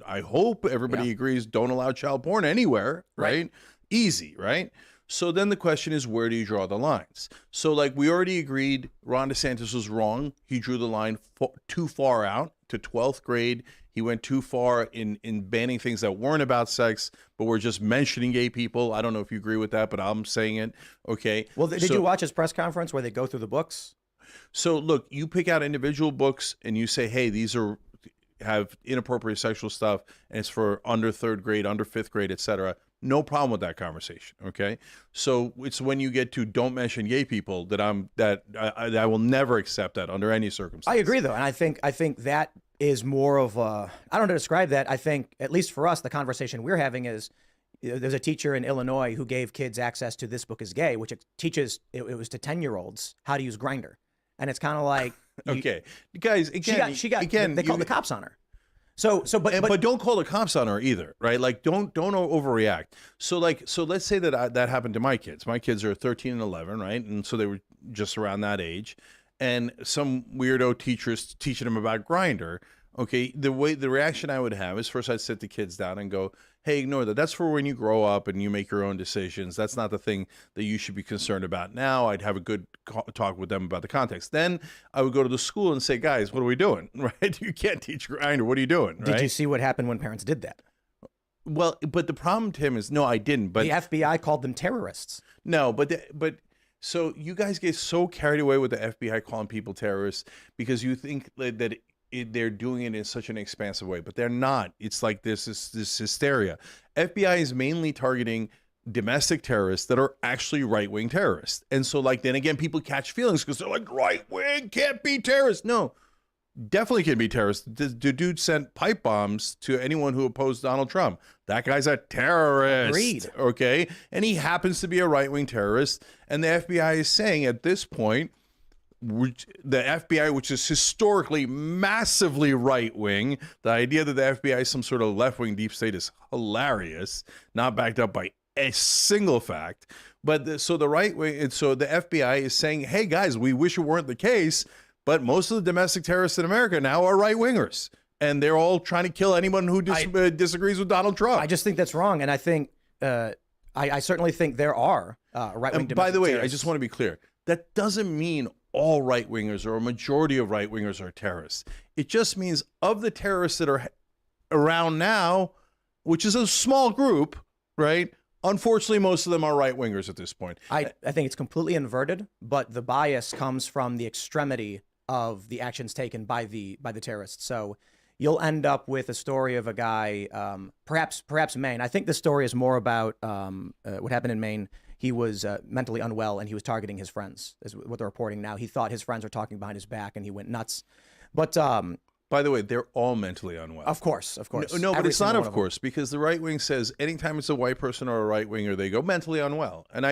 I hope everybody agrees, don't allow child porn anywhere, right? Easy, right? So then the question is, where do you draw the lines? So like we already agreed, Ron DeSantis was wrong. He drew the line too far out to 12th grade. He went too far in banning things that weren't about sex, but were just mentioning gay people. I don't know if you agree with that, but I'm saying it. Okay. Well, did you watch his press conference where they go through the books? So look, you pick out individual books and you say, hey, these have inappropriate sexual stuff, and it's for under 3rd grade, under 5th grade, etc. No problem with that conversation. Okay. So it's when you get to don't mention gay people that I will never accept that under any circumstance. I agree though. And I think that is more of a, I don't know how to describe that. I think, at least for us, the conversation we're having is, there's a teacher in Illinois who gave kids access to This Book is Gay, which it teaches, it was to 10-year-olds how to use Grindr. And it's kind of like, okay, guys, again, they called the cops on her. But don't call the cops on her either, right? Like, don't overreact. So let's say that that happened to my kids. My kids are 13 and 11, right? And so they were just around that age, and some weirdo teachers teaching them about Grindr. Okay, the reaction I would have is, first I'd sit the kids down and go, hey, ignore that. That's for when you grow up and you make your own decisions. That's not the thing that you should be concerned about now. I'd have a good talk with them about the context. Then I would go to the school and say, guys, what are we doing? Right? You can't teach Grindr. What are you doing? Right? Did you see what happened when parents did that? Well, but the problem, Tim, is no, I didn't. But the FBI called them terrorists. No, but so you guys get so carried away with the FBI calling people terrorists because you think that they're doing it in such an expansive way, but they're not. It's like this hysteria. FBI is mainly targeting domestic terrorists that are actually right-wing terrorists. And so like, then again, people catch feelings because they're like, right-wing can't be terrorists. No, definitely can be terrorists. The dude sent pipe bombs to anyone who opposed Donald Trump. That guy's a terrorist. Agreed. Okay. And he happens to be a right-wing terrorist. And the FBI is saying at this point, the FBI, which is historically massively right-wing, the idea that the FBI is some sort of left-wing deep state is hilarious, not backed up by a single fact. But so the right wing, and so the FBI is saying, hey guys, we wish it weren't the case, but most of the domestic terrorists in America now are right-wingers, and they're all trying to kill anyone who disagrees with Donald Trump. I just think that's wrong, and I think I certainly think there are right-wing domestic By the way, terrorists. I just want to be clear. That doesn't mean all right-wingers or a majority of right-wingers are terrorists. It just means of the terrorists that are around now, which is a small group, right? Unfortunately, most of them are right-wingers at this point. I think it's completely inverted, but the bias comes from the extremity of the actions taken by the terrorists. So you'll end up with a story of a guy, perhaps Maine. I think the story is more about what happened in Maine. He was mentally unwell and he was targeting his friends, is what they're reporting now. He thought his friends were talking behind his back and he went nuts. But by the way, they're all mentally unwell. Of course. No, but it's not of course, because the right wing says anytime it's a white person or a right winger, they go mentally unwell. And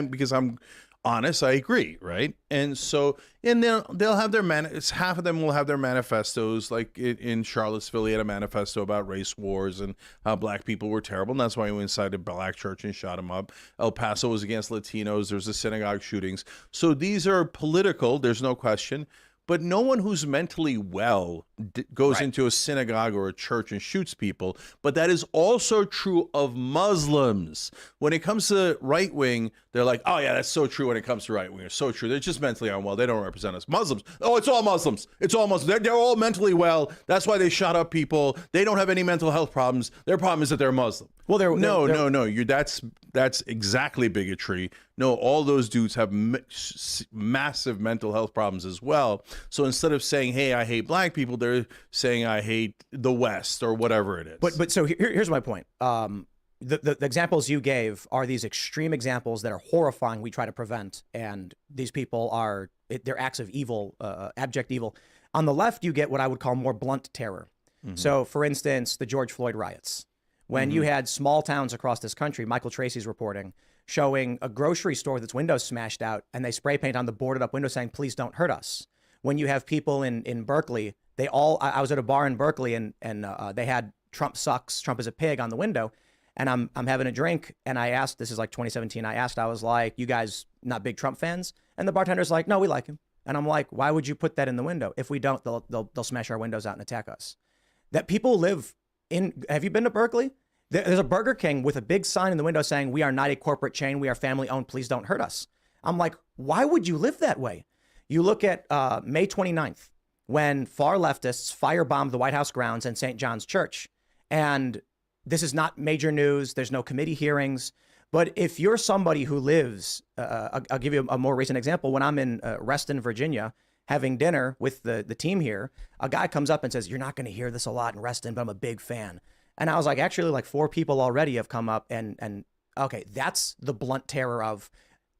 because I'm honest, I agree, right? And so, and they'll have their half of them will have their manifestos, like in Charlottesville, he had a manifesto about race wars and how black people were terrible, and that's why he went inside a black church and shot him up. El Paso was against Latinos. There's the synagogue shootings. So these are political, there's no question. But no one who's mentally well goes into a synagogue or a church and shoots people. But that is also true of Muslims. When it comes to right wing, they're like, oh, yeah, that's so true when it comes to right wing. It's so true. They're just mentally unwell. They don't represent us. Muslims. Oh, it's all Muslims. It's all Muslims. They're all mentally well. That's why they shot up people. They don't have any mental health problems. Their problem is that they're Muslim. Well, no. That's exactly bigotry. No, all those dudes have massive mental health problems as well. So instead of saying, hey, I hate black people, they're saying I hate the West or whatever it is. But so here's my point. The examples you gave are these extreme examples that are horrifying. We try to prevent, and they're acts of evil, abject evil. On the left, you get what I would call more blunt terror. Mm-hmm. So, for instance, the George Floyd riots. When you had small towns across this country, Michael Tracy's reporting, showing a grocery store with its windows smashed out, and they spray paint on the boarded up window saying, please don't hurt us. When you have people in Berkeley, I was at a bar in Berkeley and they had Trump sucks, Trump is a pig on the window. And I'm having a drink and I asked, this is like 2017, I was like, you guys not big Trump fans? And the bartender's like, no, we like him. And I'm like, why would you put that in the window? If we don't, they'll smash our windows out and attack us. That people live in. Have you been to Berkeley? There's a Burger King with a big sign in the window saying, "We are not a corporate chain. We are family owned. Please don't hurt us." I'm like, why would you live that way? You look at May 29th, when far leftists firebombed the White House grounds and St. John's Church. And this is not major news. There's no committee hearings. But if you're somebody who lives, I'll give you a more recent example. When I'm in Reston, Virginia, having dinner with the team here, a guy comes up and says, "You're not going to hear this a lot in Reston, but I'm a big fan." And I was like, actually, like 4 people already have come up and okay, that's the blunt terror of,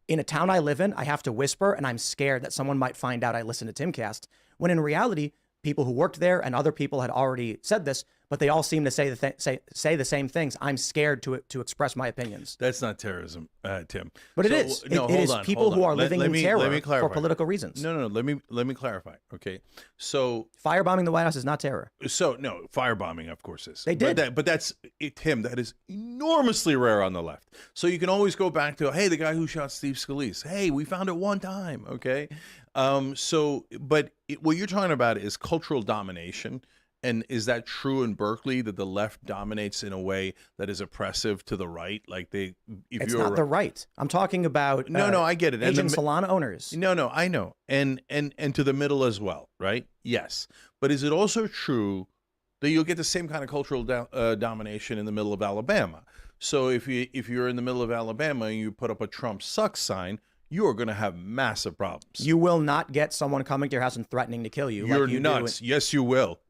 in a town I live in, I have to whisper and I'm scared that someone might find out I listen to Timcast. When in reality, people who worked there and other people had already said this, but they all seem to say the same things. I'm scared to express my opinions. That's not terrorism, Tim. But it is. No, it is people who are living in terror for political reasons. No. Let me clarify. Okay. So firebombing the White House is not terror. So no, firebombing, of course, is. They did. But that's Tim. That is enormously rare on the left. So you can always go back to, hey, the guy who shot Steve Scalise. Hey, we found it one time. Okay. What you're talking about is cultural domination. And is that true in Berkeley, that the left dominates in a way that is oppressive to the right? Like it's not the right. I'm talking about no, I get it. Asian salon owners. No, I know, and to the middle as well, right? Yes, but is it also true that you'll get the same kind of cultural domination in the middle of Alabama? So if you're in the middle of Alabama and you put up a Trump sucks sign, you are going to have massive problems. You will not get someone coming to your house and threatening to kill you. You're nuts. Yes, you will.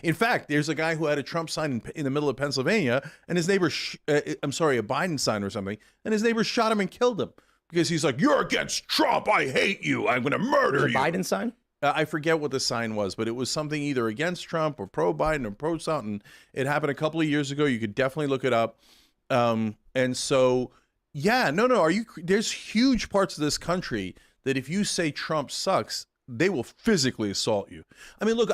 In fact, there's a guy who had a Trump sign in the middle of Pennsylvania, and his neighbor, a Biden sign or something, and his neighbor shot him and killed him because he's like, "You're against Trump. I hate you. I'm going to murder you." Biden sign? I forget what the sign was, but it was something either against Trump or pro-Biden or pro-something. It happened a couple of years ago. You could definitely look it up. And so... Yeah, no. There's huge parts of this country that if you say Trump sucks, they will physically assault you. I mean, look,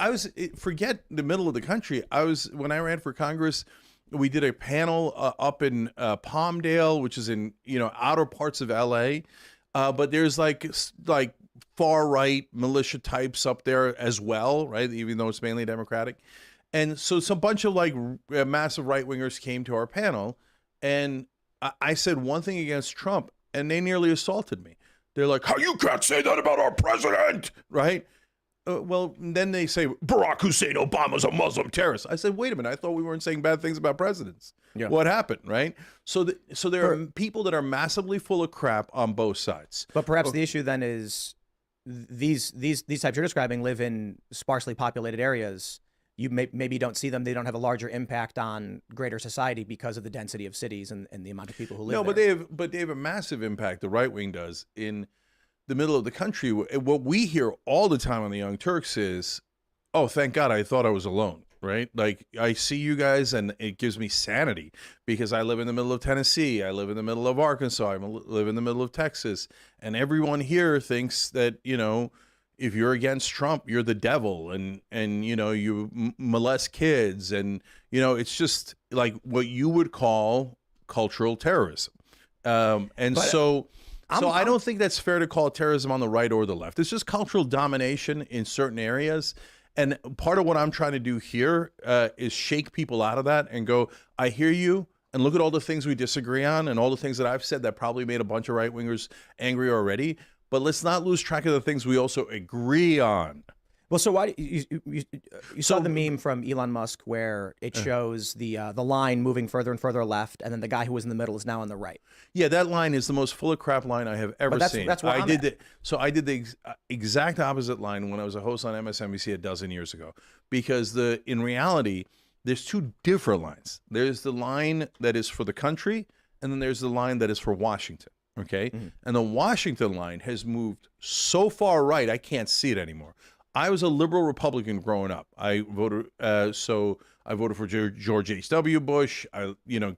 forget the middle of the country. When I ran for Congress, we did a panel up in Palmdale, which is in, outer parts of LA. But there's like far right militia types up there as well, right? Even though it's mainly Democratic. And so it's a bunch of massive right wingers came to our panel, and I said one thing against Trump, and they nearly assaulted me. They're like, "How you can't say that about our president," right? Well, then they say Barack Hussein Obama's a Muslim terrorist. I said, wait a minute, I thought we weren't saying bad things about presidents. Yeah. What happened, right? So there are people that are massively full of crap on both sides. But perhaps the issue then is these types you're describing live in sparsely populated areas. You maybe don't see them. They don't have a larger impact on greater society because of the density of cities and the amount of people who live there. No, but they have a massive impact. The right wing does in the middle of the country. What we hear all the time on the Young Turks is, "Oh, thank God, I thought I was alone." Right? Like, I see you guys, and it gives me sanity because I live in the middle of Tennessee. I live in the middle of Arkansas. I live in the middle of Texas, and everyone here thinks that if you're against Trump, you're the devil, and you molest kids, and it's just like what you would call cultural terrorism. So I don't think that's fair to call terrorism on the right or the left. It's just cultural domination in certain areas. And part of what I'm trying to do here is shake people out of that and go, I hear you. And look at all the things we disagree on and all the things that I've said that probably made a bunch of right wingers angry already. But let's not lose track of the things we also agree on. Well, so why you saw the meme from Elon Musk where it shows the line moving further and further left, and then the guy who was in the middle is now on the right. Yeah, that line is the most full of crap line I have ever seen. That's what I did. I did the exact opposite line when I was a host on MSNBC a dozen years ago, because in reality, there's two different lines. There's the line that is for the country, and then there's the line that is for Washington. Okay, and the Washington line has moved so far right, I can't see it anymore. I was a liberal Republican growing up. I voted for George H.W. Bush. I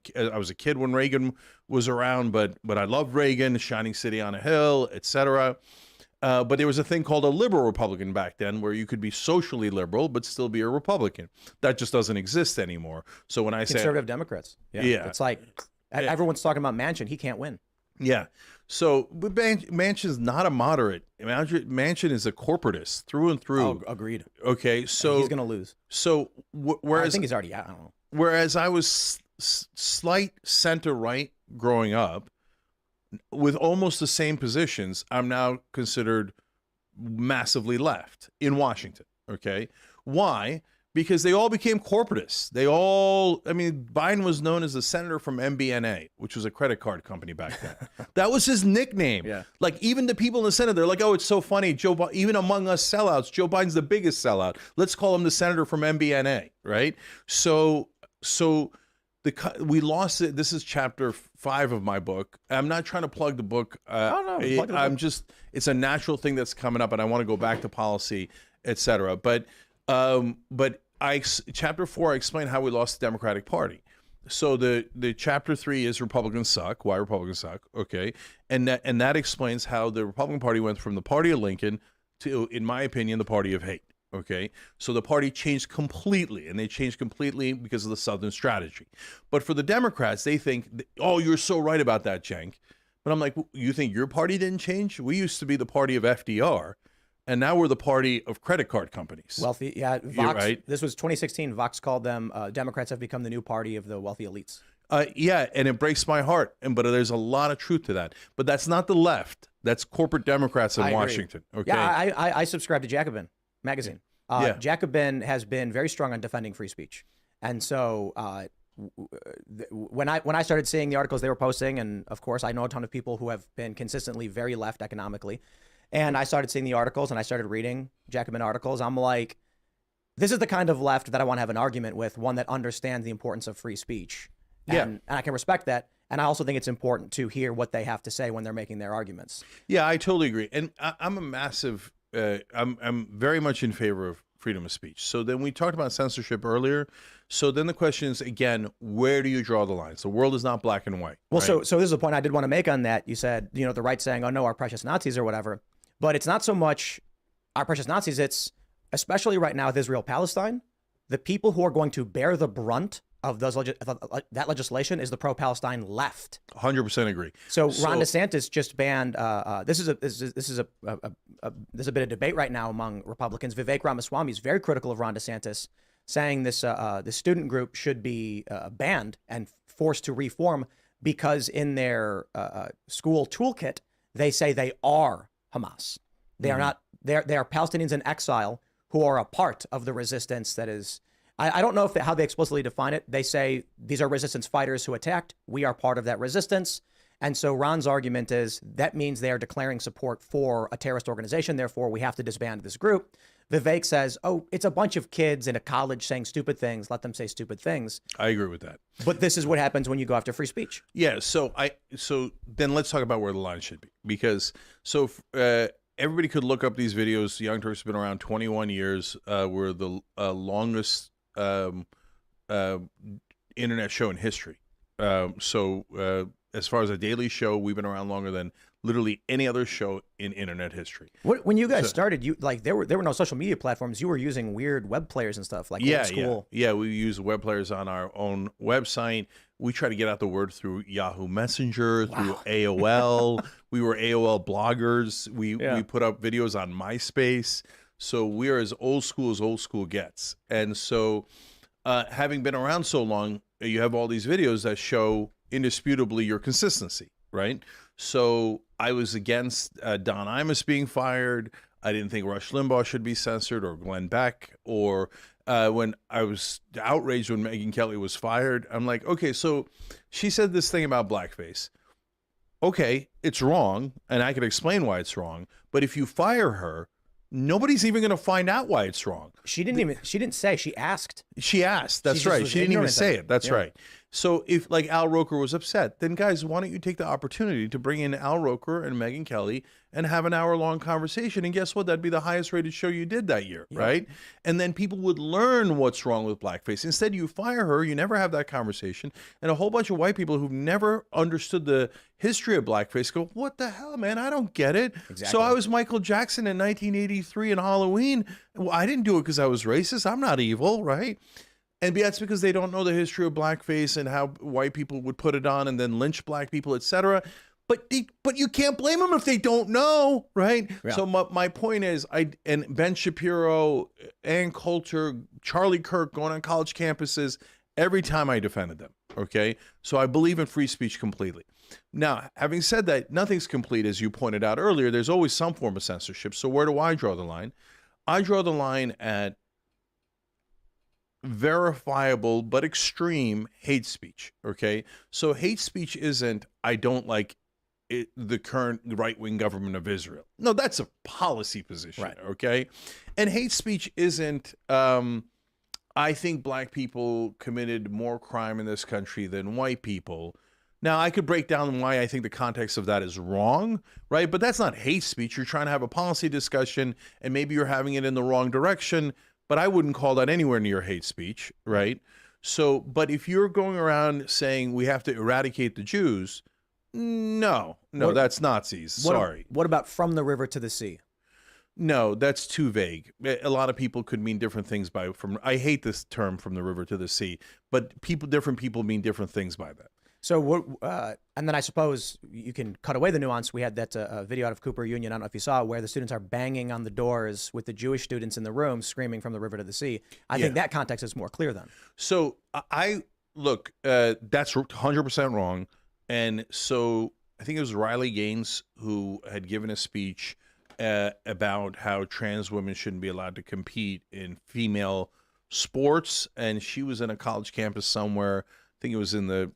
was a kid when Reagan was around, but I loved Reagan, Shining City on a Hill, etc. But there was a thing called a liberal Republican back then, where you could be socially liberal but still be a Republican. That just doesn't exist anymore. So when I say conservative Democrats, yeah, it's like everyone's talking about Manchin. He can't win. Yeah. So but Manchin's not a moderate. Manchin is a corporatist through and through. Oh, agreed. Okay. So he's gonna lose. So whereas I think he's already out. I don't know. Whereas I was slight center right growing up, with almost the same positions, I'm now considered massively left in Washington. Okay. Why? Because they all became corporatists. I mean, Biden was known as the senator from MBNA, which was a credit card company back then. That was his nickname. Yeah. Like, even the people in the Senate, they're like, oh, it's so funny. Even among us sellouts, Joe Biden's the biggest sellout. Let's call him the senator from MBNA, right? So we lost it. This is chapter 5 of my book. I'm not trying to plug the book. It's a natural thing that's coming up, and I want to go back to policy, etc. But chapter 4, I explain how we lost the Democratic Party. So the chapter 3 is Republicans suck. Why Republicans suck? Okay, and that explains how the Republican Party went from the party of Lincoln to, in my opinion, the party of hate. Okay, so the party changed completely, and they changed completely because of the Southern strategy. But for the Democrats, they think, oh, you're so right about that, Cenk. But I'm like, you think your party didn't change? We used to be the party of FDR, and now we're the party of credit card companies. Wealthy, yeah. Vox, right? This was 2016. Vox called them, Democrats have become the new party of the wealthy elites. Yeah, and it breaks my heart. But there's a lot of truth to that. But that's not the left. That's corporate Democrats in Washington. Okay. Yeah, I subscribe to Jacobin magazine. Jacobin has been very strong on defending free speech, and so when I started seeing the articles they were posting, and of course I know a ton of people who have been consistently very left economically, and I started seeing the articles and I started reading Jacobin articles. I'm like, this is the kind of left that I want to have an argument with, one that understands the importance of free speech, and I can respect that. And I also think it's important to hear what they have to say when they're making their arguments. Yeah, I totally agree, and I'm a massive. I'm very much in favor of freedom of speech. So then we talked about censorship earlier. So then the question is, again, where do you draw the lines? The world is not black and white. Well, right? so this is a point I did want to make on that. You said, the right saying, oh no, our precious Nazis or whatever. But it's not so much our precious Nazis. It's, especially right now with Israel-Palestine, the people who are going to bear the brunt of that legislation is the pro-Palestine left. 100% agree. So Ron DeSantis just banned. This is a bit of debate right now among Republicans. Vivek Ramaswamy is very critical of Ron DeSantis, saying this student group should be banned and forced to reform because in their school toolkit they say they are Hamas. They are not. They are Palestinians in exile who are a part of the resistance that is. I don't know how they explicitly define it. They say these are resistance fighters who attacked. We are part of that resistance. And so Ron's argument is that means they are declaring support for a terrorist organization. Therefore, we have to disband this group. Vivek says, oh, it's a bunch of kids in a college saying stupid things. Let them say stupid things. I agree with that. But this is what happens when you go after free speech. Yeah. So then let's talk about where the line should be, because everybody could look up these videos. Young Turks have been around 21 years. We're the longest internet show in history. As far as a daily show, we've been around longer than literally any other show in internet history. When you guys started, there were no social media platforms. You were using weird web players and stuff like old school. Yeah, we use web players on our own website. We try to get out the word through Yahoo Messenger, through AOL. We were AOL bloggers. We put up videos on MySpace. So we are as old school gets. And so having been around so long, you have all these videos that show indisputably your consistency, right? So I was against Don Imus being fired. I didn't think Rush Limbaugh should be censored, or Glenn Beck, or when I was outraged when Megyn Kelly was fired. I'm like, okay, so she said this thing about blackface. Okay, it's wrong, and I could explain why it's wrong. But if you fire her, nobody's even going to find out why it's wrong. She didn't say. She asked. She asked. That's right. She didn't even say it. That's right. So if like Al Roker was upset, then guys, why don't you take the opportunity to bring in Al Roker and Megyn Kelly and have an hour-long conversation? And guess what? That'd be the highest-rated show you did that year, right? And then people would learn what's wrong with blackface. Instead, you fire her, you never have that conversation, and a whole bunch of white people who've never understood the history of blackface go, what the hell, man? I don't get it. Exactly. So I was Michael Jackson in 1983 in Halloween. Well, I didn't do it because I was racist. I'm not evil, right? And that's because they don't know the history of blackface and how white people would put it on and then lynch black people, etc. but you can't blame them if they don't know, right? Yeah. So my point is, and Ben Shapiro, Ann Coulter, Charlie Kirk going on college campuses, every time I defended them, okay? So I believe in free speech completely. Now, having said that, nothing's complete, as you pointed out earlier. There's always some form of censorship. So where do I draw the line? I draw the line at verifiable but extreme hate speech, okay? So hate speech isn't, I don't like the current right-wing government of Israel. No, that's a policy position, right. Okay? And hate speech isn't, I think black people committed more crime in this country than white people. Now, I could break down why I think the context of that is wrong, right? But that's not hate speech. You're trying to have a policy discussion, and maybe you're having it in the wrong direction, but I wouldn't call that anywhere near hate speech, right? So, but if you're going around saying we have to eradicate the Jews, no, that's Nazis. Sorry. What about from the river to the sea? No, that's too vague. A lot of people could mean different things by from. I hate this term, from the river to the sea, but different people mean different things by that. So, and then I suppose you can cut away the nuance. We had that video out of Cooper Union, I don't know if you saw it, where the students are banging on the doors with the Jewish students in the room, screaming from the river to the sea. I think that context is more clear then. So I look, that's 100% wrong. And so I think it was Riley Gaines who had given a speech about how trans women shouldn't be allowed to compete in female sports. And she was in a college campus somewhere. I think it was in the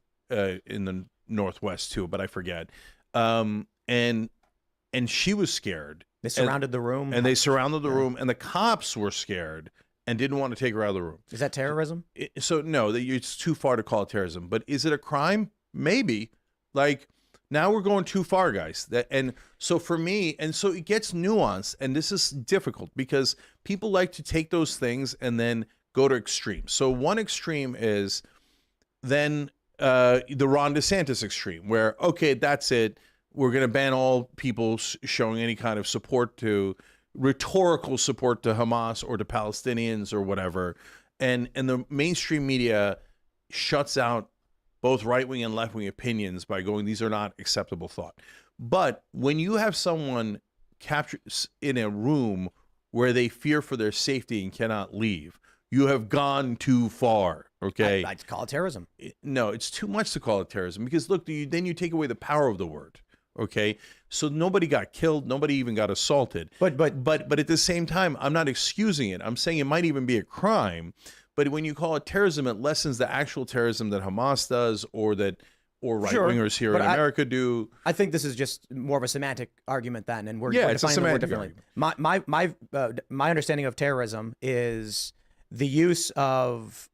Northwest too, but I forget. And she was scared. They surrounded the room. And they surrounded the room, and the cops were scared and didn't want to take her out of the room. Is that terrorism? So no, it's too far to call it terrorism. But is it a crime? Maybe. Like, now we're going too far, guys. And so for me, and so it gets nuanced, and this is difficult because people like to take those things and then go to extremes. So one extreme is then the Ron DeSantis extreme, where, okay, that's it. We're going to ban all people showing any kind of support to, rhetorical support to Hamas or to Palestinians or whatever. And the mainstream media shuts out both right-wing and left-wing opinions by going, these are not acceptable thought. But when you have someone captured in a room where they fear for their safety and cannot leave, you have gone too far, okay? I'd call it terrorism. No, it's too much to call it terrorism because, look, then you take away the power of the word, okay? So nobody got killed. Nobody even got assaulted. But at the same time, I'm not excusing it. I'm saying it might even be a crime. But when you call it terrorism, it lessens the actual terrorism that Hamas does or right-wingers here in America do. I think this is just more of a semantic argument then, and we're it's a defining the word semantic differently. My understanding of terrorism is the use of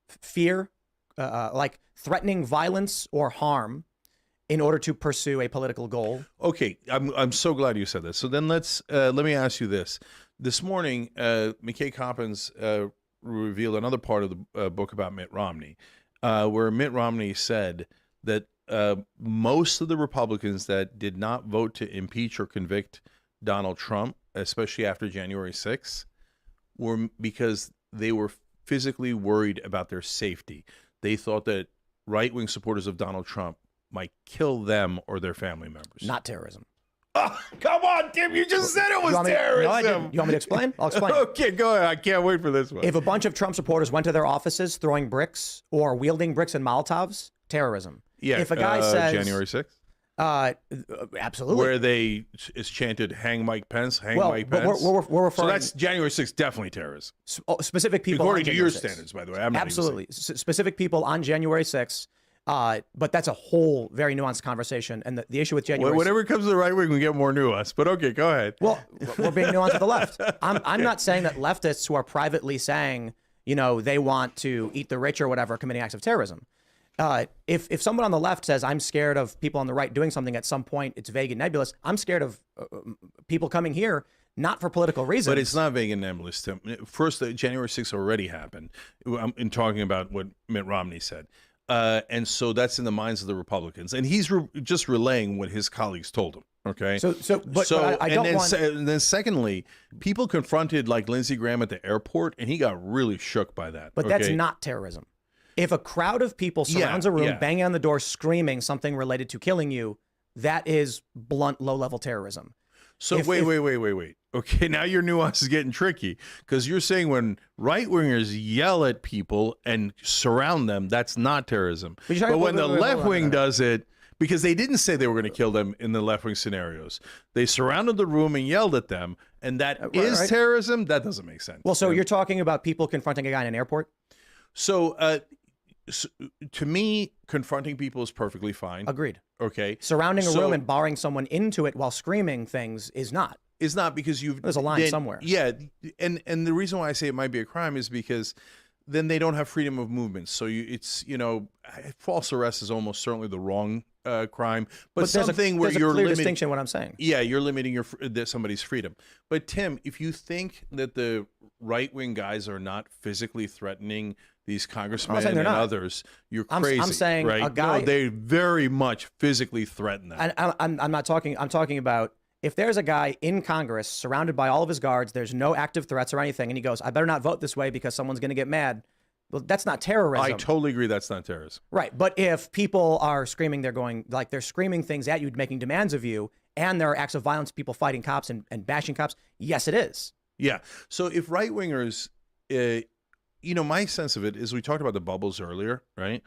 fear, like threatening violence or harm in order to pursue a political goal. Okay, I'm so glad you said this. So then let me ask you this. This morning, McKay Coppins revealed another part of the book about Mitt Romney, where Mitt Romney said that most of the Republicans that did not vote to impeach or convict Donald Trump, especially after January 6th, were because they were physically worried about their safety. They thought that right-wing supporters of Donald Trump might kill them or their family members. Not terrorism. Oh, come on, Tim. You just said it was terrorism. No, I didn't. You want me to explain? I'll explain. Okay, go ahead. I can't wait for this one. If a bunch of Trump supporters went to their offices throwing bricks or wielding bricks and Molotovs, terrorism. Yeah. If a guy says January 6th? Absolutely. Where it's chanted, hang Mike Pence, Mike Pence. We're referring. So that's January 6th, definitely terrorism. Specific people. According to your standards, by the way. I'm not absolutely. Specific people on January 6th. But that's a whole very nuanced conversation. And the issue with January... Whenever it comes to the right wing, we get more nuance. But okay, go ahead. Well, we're being nuanced with the left. I'm not saying that leftists who are privately saying, they want to eat the rich or whatever are committing acts of terrorism. If someone on the left says, I'm scared of people on the right doing something at some point, it's vague and nebulous. I'm scared of people coming here, not for political reasons. But it's not vague and nebulous, Tim. First, January 6th already happened. I'm talking about what Mitt Romney said. And so that's in the minds of the Republicans, and he's just relaying what his colleagues told him. Okay. But I don't want. And then secondly, people confronted like Lindsey Graham at the airport, and he got really shook by that. But that's not terrorism. If a crowd of people surrounds a room, banging on the door, screaming something related to killing you, that is blunt, low-level terrorism. So wait. Okay, now your nuance is getting tricky because you're saying when right-wingers yell at people and surround them, that's not terrorism. But when the left wing does it, because they didn't say they were going to kill them in the left-wing scenarios, they surrounded the room and yelled at them, and that is terrorism? That doesn't make sense. Well, so you're talking about people confronting a guy in an airport? So, to me, confronting people is perfectly fine. Agreed. Okay. Surrounding a room and barring someone into it while screaming things is not. It's not because there's a line somewhere. Yeah, and the reason why I say it might be a crime is because then they don't have freedom of movement. So false arrest is almost certainly the wrong crime, but something where you're limiting distinction. What I'm saying. Yeah, you're limiting somebody's freedom. But Tim, if you think that the right-wing guys are not physically threatening these congressmen and others, you're crazy. I'm saying right? a guy. No, they very much physically threaten them. I'm not talking. I'm talking about if there's a guy in Congress surrounded by all of his guards, there's no active threats or anything, and he goes, "I better not vote this way because someone's going to get mad." Well, that's not terrorism. I totally agree. That's not terrorism. Right, but if people are screaming, they're screaming things at you, making demands of you, and there are acts of violence, people fighting cops and bashing cops, yes, it is. Yeah. So if right wingers. My sense of it is we talked about the bubbles earlier, right?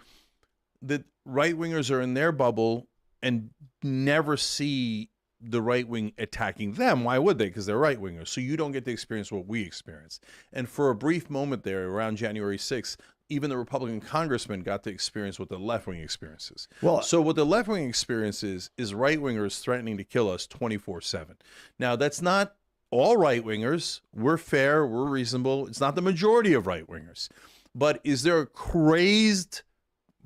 That right-wingers are in their bubble and never see the right wing attacking them. Why would they? Because they're right-wingers. So you don't get to experience what we experienced. And for a brief moment there, around January 6th, even the Republican congressman got to experience what the left-wing experiences. Well, so what the left-wing experiences is right-wingers threatening to kill us 24/7. Now, that's not all right-wingers. We're fair, we're reasonable. It's not the majority of right-wingers. But is there a crazed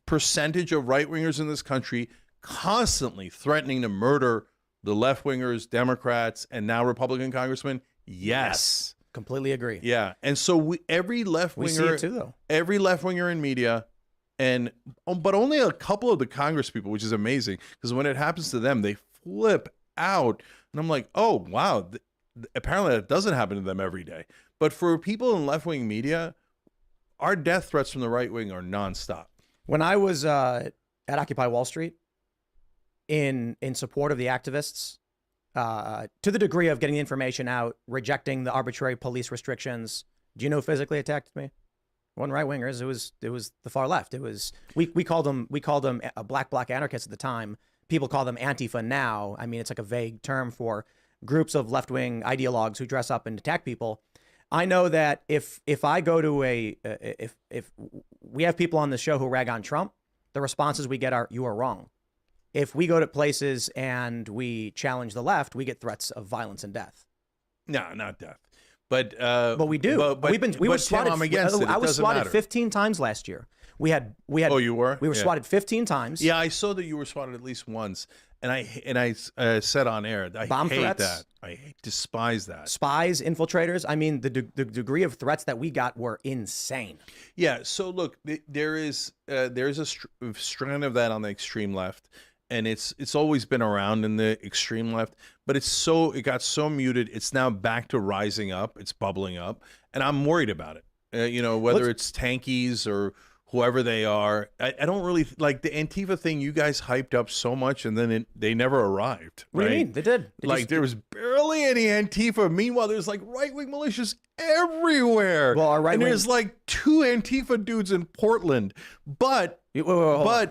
percentage of right-wingers in this country constantly threatening to murder the left-wingers, Democrats, and now Republican congressmen? Yes. Completely agree. Yeah. And so every left-winger, we see it too, though. Every left-winger in media, but only a couple of the Congress people, which is amazing, because when it happens to them, they flip out. And I'm like, oh, wow. Apparently that doesn't happen to them every day. But for people in left-wing media, our death threats from the right wing are nonstop. When I was at Occupy Wall Street in support of the activists, to the degree of getting the information out, rejecting the arbitrary police restrictions, do you know who physically attacked me? It wasn't right-wingers. It was the far left. It was we called them black anarchists at the time. People call them Antifa now. I mean, it's like a vague term for groups of left-wing ideologues who dress up and attack people. I know that if I go to if we have people on the show who rag on Trump, the responses we get are, "You are wrong." If we go to places and we challenge the left, we get threats of violence and death. No, not death. But we do. We were swatted. I'm against it. I was swatted 15 times last year. We had. Oh, you were? We were swatted 15 times. Yeah, I saw that you were swatted at least once, and I said on air, I bomb hate threats. that. I despise that. Spies, infiltrators. I mean, the degree of threats that we got were insane. Yeah. So look, there is a strand of that on the extreme left. And it's always been around in the extreme left, but it got so muted. It's now back to rising up. It's bubbling up, and I'm worried about it. Whether it's tankies or whoever they are. I don't really like the Antifa thing. You guys hyped up so much, and then they never arrived. What do you mean? They did. There was barely any Antifa. Meanwhile, there's like right-wing militias everywhere. Well, and there's like 2 Antifa dudes in Portland, but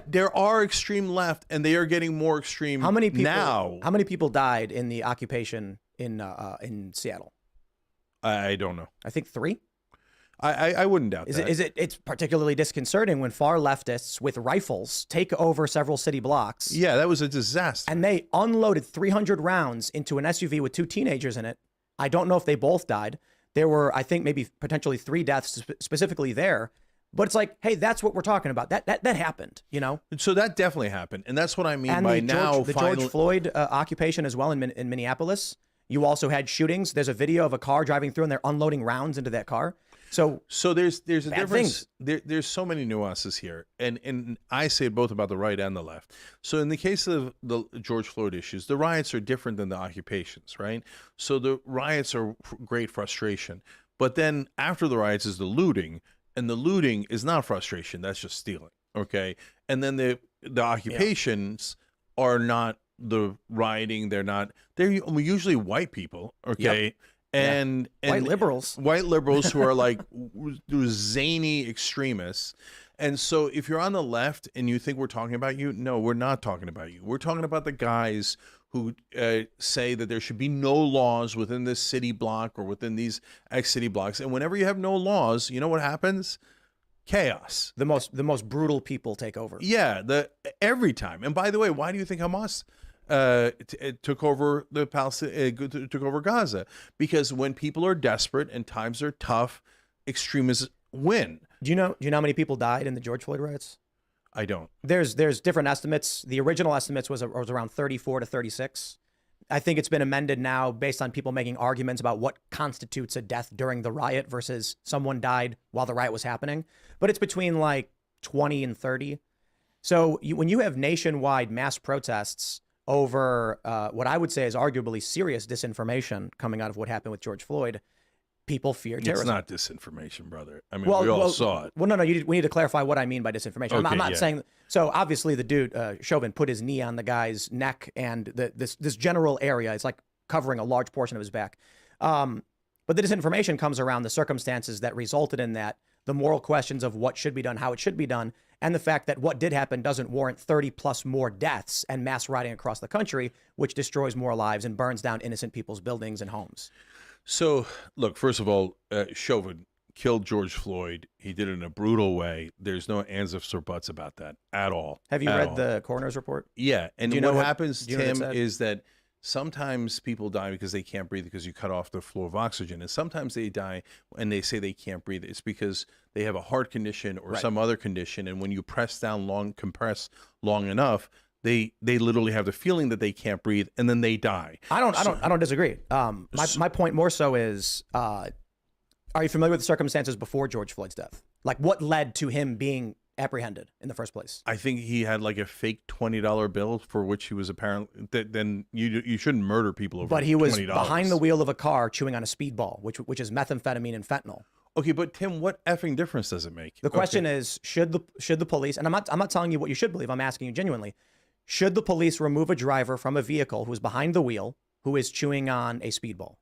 there are extreme left, and they are getting more extreme. How many people now? How many people died in the occupation in Seattle? I don't know. I think 3. I wouldn't doubt that. It's particularly disconcerting when far leftists with rifles take over several city blocks. Yeah, that was a disaster. And they unloaded 300 rounds into an SUV with 2 teenagers in it. I don't know if they both died. There were, I think, maybe potentially 3 deaths specifically there. But it's like, hey, that's what we're talking about. That happened, So that definitely happened, and that's what I mean and by the George Floyd occupation as well in Minneapolis. You also had shootings. There's a video of a car driving through, and they're unloading rounds into that car. So there's a difference. There's so many nuances here, and I say both about the right and the left. So in the case of the George Floyd issues, the riots are different than the occupations, right? So the riots are great frustration, but then after the riots is the looting. And the looting is not frustration. That's just stealing. Okay. And then the occupations are not the rioting. They're usually white people, okay? Yep. And White liberals. White liberals who are like zany extremists. And so if you're on the left and you think we're talking about you, no, we're not talking about you. We're talking about the guys who say that there should be no laws within this city block or within these X city blocks. And whenever you have no laws, you know what happens? Chaos. The most brutal people take over. Yeah, every time. And by the way, why do you think Hamas took over took over Gaza? Because when people are desperate and times are tough, extremists win. Do you know how many people died in the George Floyd riots? I don't. There's different estimates. The original estimates was around 34 to 36. I think it's been amended now based on people making arguments about what constitutes a death during the riot versus someone died while the riot was happening. But it's between like 20 and 30. So when you have nationwide mass protests over what I would say is arguably serious disinformation coming out of what happened with George Floyd, people fear terrorism. It's not disinformation, brother. I mean, we all saw it. Well, no, we need to clarify what I mean by disinformation. Okay, I'm not saying. So obviously, the dude Chauvin put his knee on the guy's neck, and this general area is like covering a large portion of his back. But the disinformation comes around the circumstances that resulted in that, the moral questions of what should be done, how it should be done, and the fact that what did happen doesn't warrant 30 plus more deaths and mass rioting across the country, which destroys more lives and burns down innocent people's buildings and homes. So, look, first of all, Chauvin killed George Floyd. He did it in a brutal way. There's no ands, ifs, or buts about that at all. Have you read the coroner's report? Yeah. And what happens, Tim, is that sometimes people die because they can't breathe because you cut off the flow of oxygen. And sometimes they die and they say they can't breathe. It's because they have a heart condition or some other condition. And when you compress long enough, they literally have the feeling that they can't breathe, and then they die. I don't disagree. My point more so is, are you familiar with the circumstances before George Floyd's death? Like what led to him being apprehended in the first place? I think he had like a fake $20 bill for which he was apparently. Then you shouldn't murder people over. But he was $20. behind the wheel of a car chewing on a speedball, which is methamphetamine and fentanyl. Okay, but Tim, what effing difference does it make? The question is, should the police? And I'm not telling you what you should believe. I'm asking you genuinely. Should the police remove a driver from a vehicle who is behind the wheel, who is chewing on a speedball?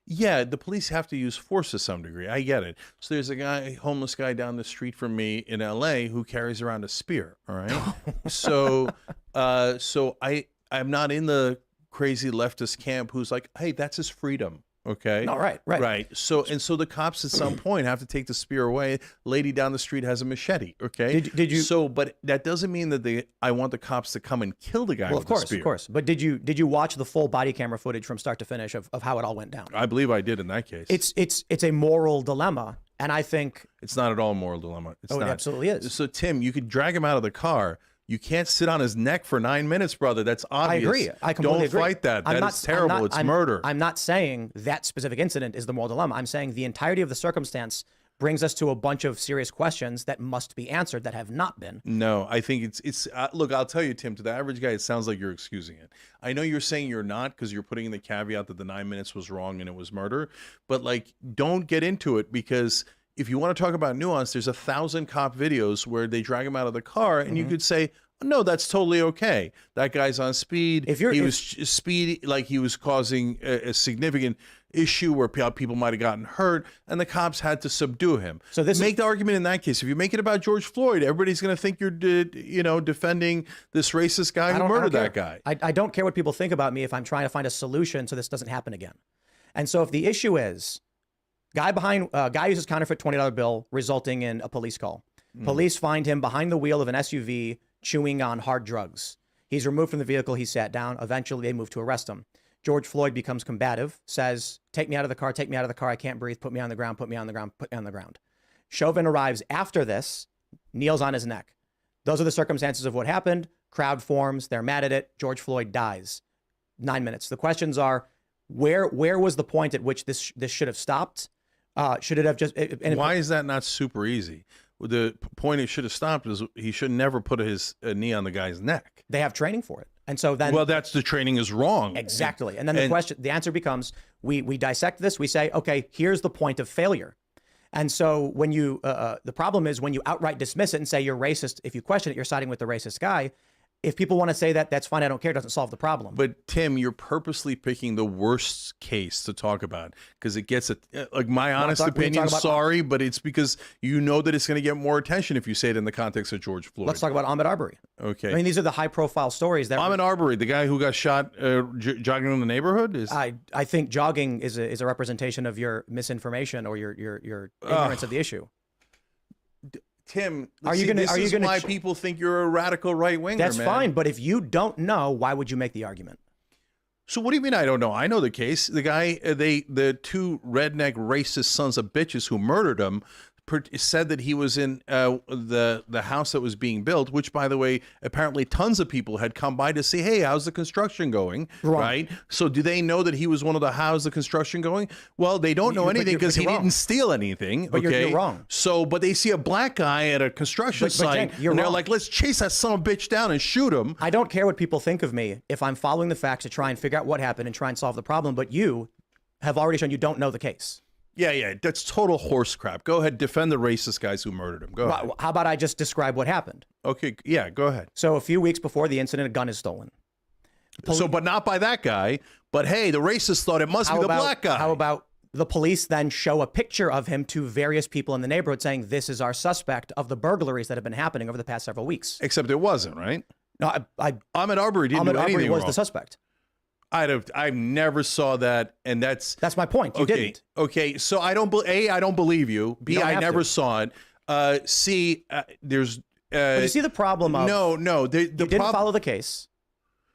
Yeah, the police have to use force to some degree. I get it. So there's a homeless guy down the street from me in LA who carries around a spear. All right. so I'm not in the crazy leftist camp who's like, hey, that's his freedom. Okay. No, right. So the cops at some point have to take the spear away. Lady down the street has a machete. Okay. Did you? So, but that doesn't mean that I want the cops to come and kill the guy. Well, with the spear. Of course. But did you watch the full body camera footage from start to finish of how it all went down? I believe I did in that case. It's a moral dilemma, and I think it's not at all a moral dilemma. It's not. It absolutely is. So Tim, you could drag him out of the car. You can't sit on his neck for 9 minutes, brother. That's obvious. I agree. I completely agree. Don't fight that. That is terrible. It's murder. I'm not saying that specific incident is the moral dilemma. I'm saying the entirety of the circumstance brings us to a bunch of serious questions that must be answered that have not been. No, I think it's look, I'll tell you, Tim, to the average guy, it sounds like you're excusing it. I know you're saying you're not because you're putting in the caveat that the 9 minutes was wrong and it was murder, but like, don't get into it because if you want to talk about nuance, there's 1,000 cop videos where they drag him out of the car and you could say, no, that's totally okay. That guy's on speed. He was speedy, like he was causing a significant issue where people might have gotten hurt, and the cops had to subdue him. So make the argument in that case. If you make it about George Floyd, everybody's going to think you're, defending this racist guy who murdered that guy. I don't care what people think about me if I'm trying to find a solution so this doesn't happen again. And so if the issue is guy uses counterfeit $20 bill, resulting in a police call. Police find him behind the wheel of an SUV chewing on hard drugs. He's removed from the vehicle. He sat down. Eventually, they move to arrest him. George Floyd becomes combative, says, take me out of the car, take me out of the car. I can't breathe. Put me on the ground, put me on the ground, put me on the ground. Chauvin arrives after this, kneels on his neck. Those are the circumstances of what happened. Crowd forms. They're mad at it. George Floyd dies. 9 minutes. The questions are, where was the point at which this should have stopped? Should it have just... Why is that not super easy? The point it should have stopped is he should never put his knee on the guy's neck. They have training for it. And so then... Well, that's the training is wrong. Exactly. And then the answer becomes, we dissect this. We say, okay, here's the point of failure. And so when you... the problem is when you outright dismiss it and say you're racist, if you question it, you're siding with the racist guy. if people want to say that, that's fine. I don't care. It doesn't solve the problem. But Tim, you're purposely picking the worst case to talk about because it gets it. Like my honest opinion, sorry, but it's because you know that it's going to get more attention if you say it in the context of George Floyd. Let's talk about Ahmaud Arbery. Okay. I mean, these are the high-profile stories that Ahmaud Arbery, the guy who got shot jogging in the neighborhood, is. I think jogging is a representation of your misinformation or your ignorance of the issue. Tim, this is why people think you're a radical right winger. That's fine, but if you don't know, why would you make the argument? So what do you mean I don't know? I know the case. The guy, the two redneck racist sons of bitches who murdered him said that he was in the house that was being built, which, by the way, apparently tons of people had come by to see, hey, how's the construction going? Wrong. Right? So do they know that he was one of the how's the construction going? Well, they don't know anything because he didn't steal anything. But okay? you're wrong. So, but they see a black guy at a construction site, Jen, and they're like, let's chase that son of a bitch down and shoot him. I don't care what people think of me if I'm following the facts to try and figure out what happened and try and solve the problem, but you have already shown you don't know the case. Yeah, that's total horse crap. Go ahead, defend the racist guys who murdered him. Go ahead. How about I just describe what happened? Okay, yeah, go ahead. So a few weeks before the incident, a gun is stolen. But not by that guy. But hey, the racist thought it must be the black guy. How about the police then show a picture of him to various people in the neighborhood saying, this is our suspect of the burglaries that have been happening over the past several weeks? Except it wasn't, right? No, Ahmaud Arbery didn't do anything wrong. Ahmaud Arbery was the suspect. I never saw that, and that's my point. You didn't. Okay, so I don't believe you. B, I never saw it. C, there's. But you see the problem of no. You didn't follow the case.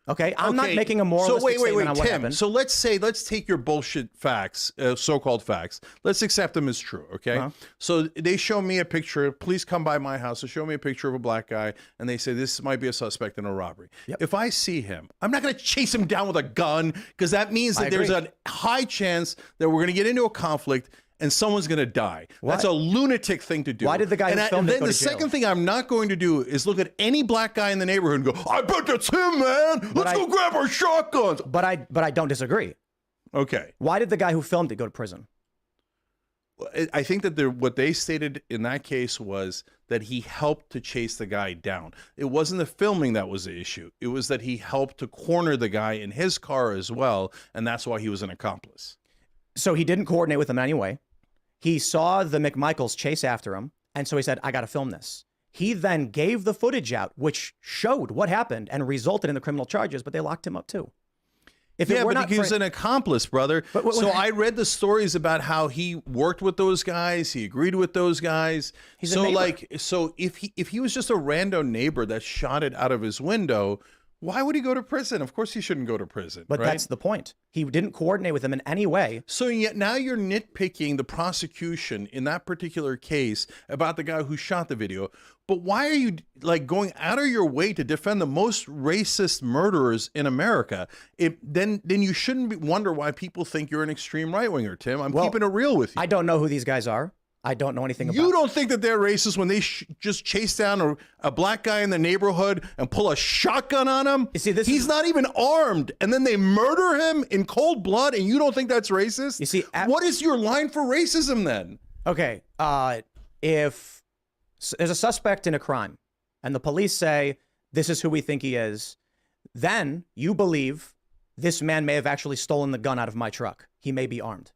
Okay, I'm not making a moralistic statement on what Tim, happened. so let's take your bullshit facts, so-called facts. Let's accept them as true, okay? So they show me a picture. Police come by my house. They show me a picture of a black guy, and they say this might be a suspect in a robbery. Yep. If I see him, I'm not going to chase him down with a gun because that means that there's a high chance that we're going to get into a conflict and someone's going to die. That's a lunatic thing to do. Why did the guy who filmed it go to jail? The second thing I'm not going to do is look at any black guy in the neighborhood and go, I bet that's him, man. Let's go grab our shotguns. But I don't disagree. Okay. Why did the guy who filmed it go to prison? I think that what they stated in that case was that he helped to chase the guy down. It wasn't the filming that was the issue. It was that he helped to corner the guy in his car as well, and that's why he was an accomplice. So he didn't coordinate with him anyway. He saw the McMichaels chase after him, and so he said, I got to film this. He then gave the footage out, which showed what happened and resulted in the criminal charges, but they locked him up too. But he was an accomplice, brother. So I read the stories about how he worked with those guys. He agreed with those guys. He's a neighbor. So if he was just a random neighbor that shot it out of his window, why would he go to prison? Of course he shouldn't go to prison. But that's the point. He didn't coordinate with him in any way. So yet now you're nitpicking the prosecution in that particular case about the guy who shot the video. But why are you going out of your way to defend the most racist murderers in America? Then you shouldn't wonder why people think you're an extreme right winger, Tim. I'm keeping it real with you. I don't know who these guys are. I don't know anything about You don't think that they're racist when they just chase down a black guy in the neighborhood and pull a shotgun on him? You see, he's not even armed, and then they murder him in cold blood, and you don't think that's racist? You see, what is your line for racism then? Okay, if there's a suspect in a crime, and the police say, this is who we think he is, then you believe this man may have actually stolen the gun out of my truck. He may be armed.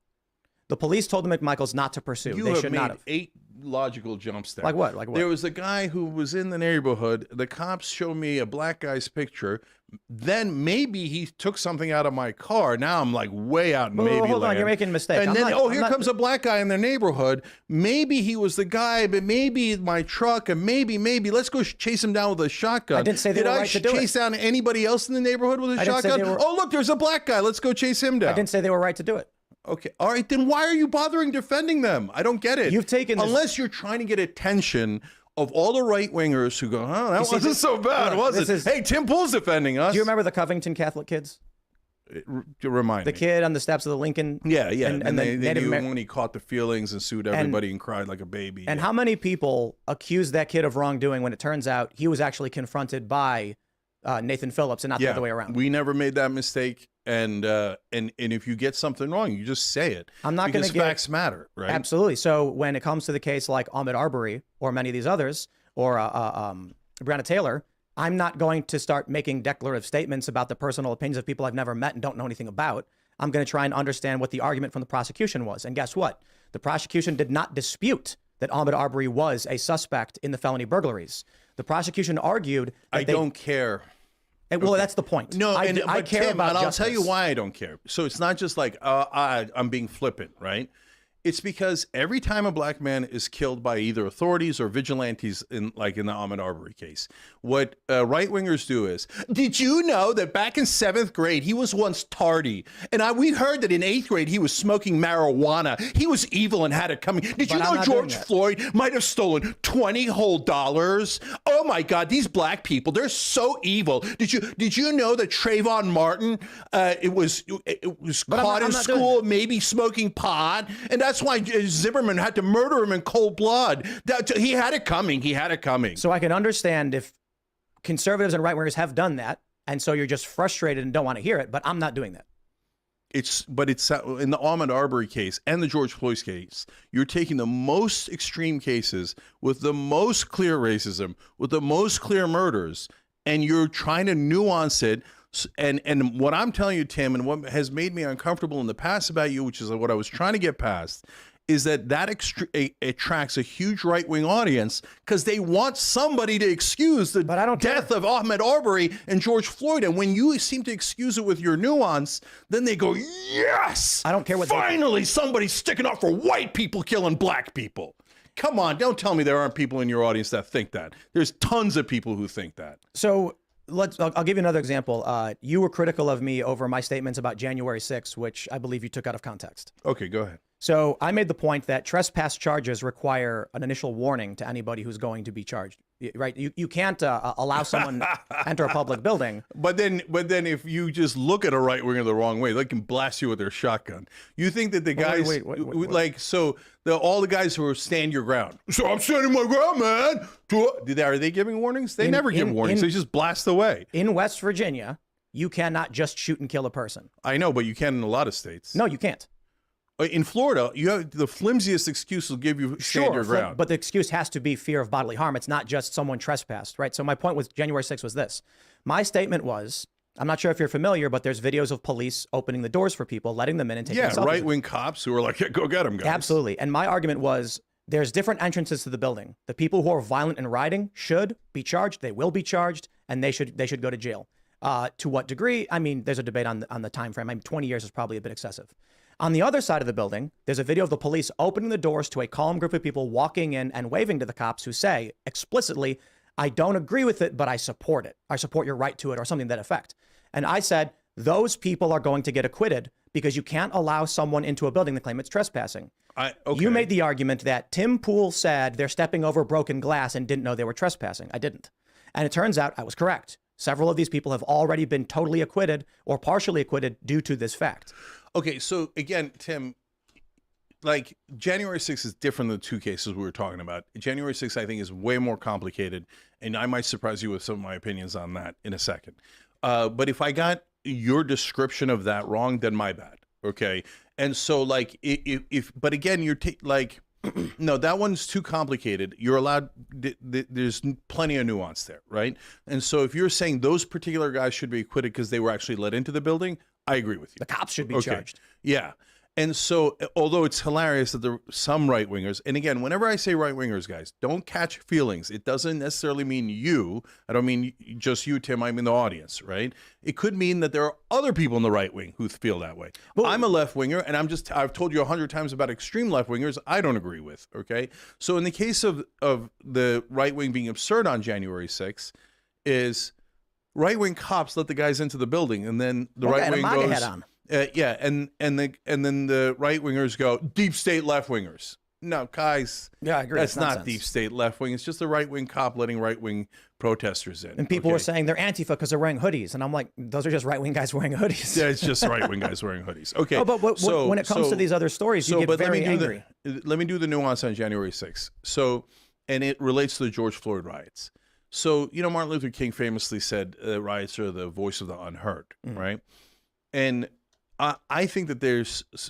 The police told the McMichaels not to pursue. They should not have. 8 logical jumps there. Like what? Like what? There was a guy who was in the neighborhood. The cops show me a black guy's picture. Then maybe he took something out of my car. Now I'm way out in maybe hold on, you're making a mistake. And then, here comes a black guy in their neighborhood. Maybe he was the guy, but maybe my truck, and maybe let's go chase him down with a shotgun. I didn't say they were right to do it. Did I chase down anybody else in the neighborhood with a shotgun? Oh, look, there's a black guy. Let's go chase him down. I didn't say they were right to do it. Okay. All right. Then why are you bothering defending them? I don't get it. You've taken unless you're trying to get attention of all the right wingers who go, oh, that wasn't so bad, was it? Hey, Tim Pool's defending us. Do you remember the Covington Catholic kids? Remind me. The kid on the steps of the Lincoln. Yeah. And they knew when he caught the feelings and sued everybody and cried like a baby. And how many people accused that kid of wrongdoing when it turns out he was actually confronted by Nathan Phillips and not the other way around? We never made that mistake. And if you get something wrong, you just say it. I'm not going to get facts matter, right? Absolutely. So when it comes to the case like Ahmaud Arbery or many of these others or Breonna Taylor, I'm not going to start making declarative statements about the personal opinions of people I've never met and don't know anything about. I'm going to try and understand what the argument from the prosecution was. And guess what? The prosecution did not dispute that Ahmaud Arbery was a suspect in the felony burglaries. The prosecution argued that I don't care. Well, that's the point. No, I care Tim, about and I'll justice. tell you why I don't care. So it's not just like I'm being flippant, right? It's because every time a black man is killed by either authorities or vigilantes, in the Ahmaud Arbery case, what right wingers do is, did you know that back in 7th grade he was once tardy, and we heard that in 8th grade he was smoking marijuana. He was evil and had it coming. Did you know George Floyd might have stolen $20 whole? Oh my God, these black people, they're so evil. Did you know that Trayvon Martin it was caught in school maybe smoking pot, and that's why Zimmerman had to murder him in cold blood. He had it coming. He had it coming. So I can understand if conservatives and right-wingers have done that, and so you're just frustrated and don't want to hear it, but I'm not doing that. But it's in the Ahmaud Arbery case and the George Floyd case, you're taking the most extreme cases with the most clear racism, with the most clear murders, and you're trying to nuance it. And what I'm telling you, Tim, and what has made me uncomfortable in the past about you, which is what I was trying to get past, is that attracts a huge right-wing audience because they want somebody to excuse the death of Ahmaud Arbery and George Floyd. And when you seem to excuse it with your nuance, then they go, yes! I don't care what finally somebody's sticking up for white people killing black people. Come on, don't tell me there aren't people in your audience that think that. There's tons of people who think that. So I'll give you another example. You were critical of me over my statements about January 6th, which I believe you took out of context. Okay, go ahead. So I made the point that trespass charges require an initial warning to anybody who's going to be charged. Right? You can't allow someone to enter a public building. But then if you just look at a right winger the wrong way, they can blast you with their shotgun. You think that the guys all the guys who are stand your ground. So I'm standing my ground, man. Are they giving warnings? They never give warnings. They just blast away. In West Virginia, you cannot just shoot and kill a person. I know, but you can in a lot of states. No, you can't. In Florida, you have the flimsiest excuse will give you stand your ground. But the excuse has to be fear of bodily harm. It's not just someone trespassed, right? So my point with January 6th was this. My statement was, I'm not sure if you're familiar, but there's videos of police opening the doors for people, letting them in and taking selfies. Yeah, right-wing cops who are like, yeah, go get them, guys. Absolutely. And my argument was, there's different entrances to the building. The people who are violent and rioting should be charged. They will be charged, and they should go to jail. To what degree? I mean, there's a debate on the time frame. I mean, 20 years is probably a bit excessive. On the other side of the building, there's a video of the police opening the doors to a calm group of people walking in and waving to the cops who say explicitly, I don't agree with it, but I support it. I support your right to it, or something to that effect. And I said, those people are going to get acquitted because you can't allow someone into a building to claim it's trespassing. Okay. You made the argument that Tim Pool said they're stepping over broken glass and didn't know they were trespassing. I didn't. And it turns out I was correct. Several of these people have already been totally acquitted or partially acquitted due to this fact. Okay, so again, Tim, like January 6th is different than the two cases we were talking about. January 6th, I think, is way more complicated, and I might surprise you with some of my opinions on that in a second. But if I got your description of that wrong, then my bad. Okay, and so like but again, you're like. No, that one's too complicated. You're allowed, there's plenty of nuance there, right? And so if you're saying those particular guys should be acquitted because they were actually let into the building, I agree with you. The cops should be charged. Yeah. And so, although it's hilarious that there are some right-wingers, and again, whenever I say right-wingers, guys, don't catch feelings. It doesn't necessarily mean you. I don't mean just you, Tim. I mean the audience, right? It could mean that there are other people in the right wing who feel that way. Well, I'm a left-winger, and I've told you 100 times about extreme left-wingers I don't agree with, okay? So in the case of the right wing being absurd on January 6th, is right-wing cops let the guys into the building, and then the right wing goes... Head on. Yeah, and then the right wingers go deep state left wingers. No, guys. Yeah, I agree. That's not deep state left wing. It's just a right wing cop letting right wing protesters in. And people were saying they're Antifa because they're wearing hoodies, and I'm like, those are just right wing guys wearing hoodies. Yeah, it's just right wing guys wearing hoodies. Okay. Oh, but when it comes to these other stories, you get very angry. Let me do the nuance on January 6th. So, and it relates to the George Floyd riots. So, you know, Martin Luther King famously said riots are the voice of the unheard, right? And I think that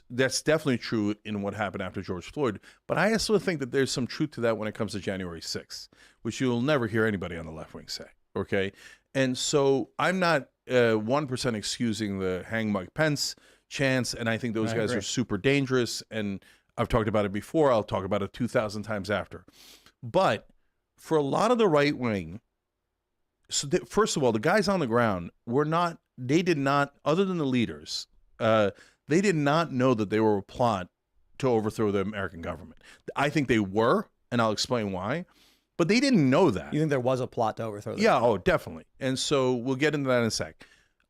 that's definitely true in what happened after George Floyd, but I also think that there's some truth to that when it comes to January 6th, which you'll never hear anybody on the left wing say, Okay. And so I'm not 1% excusing the hang Mike Pence chance. And I think those guys are super dangerous. And I've talked about it before. I'll talk about it 2,000 times after. But for a lot of the right wing, first of all, the guys on the ground they did not, other than the leaders, they did not know that they were a plot to overthrow the American government. I think they were, and I'll explain why. But they didn't know that. You think there was a plot to overthrow them? Yeah, oh, definitely. And so we'll get into that in a sec.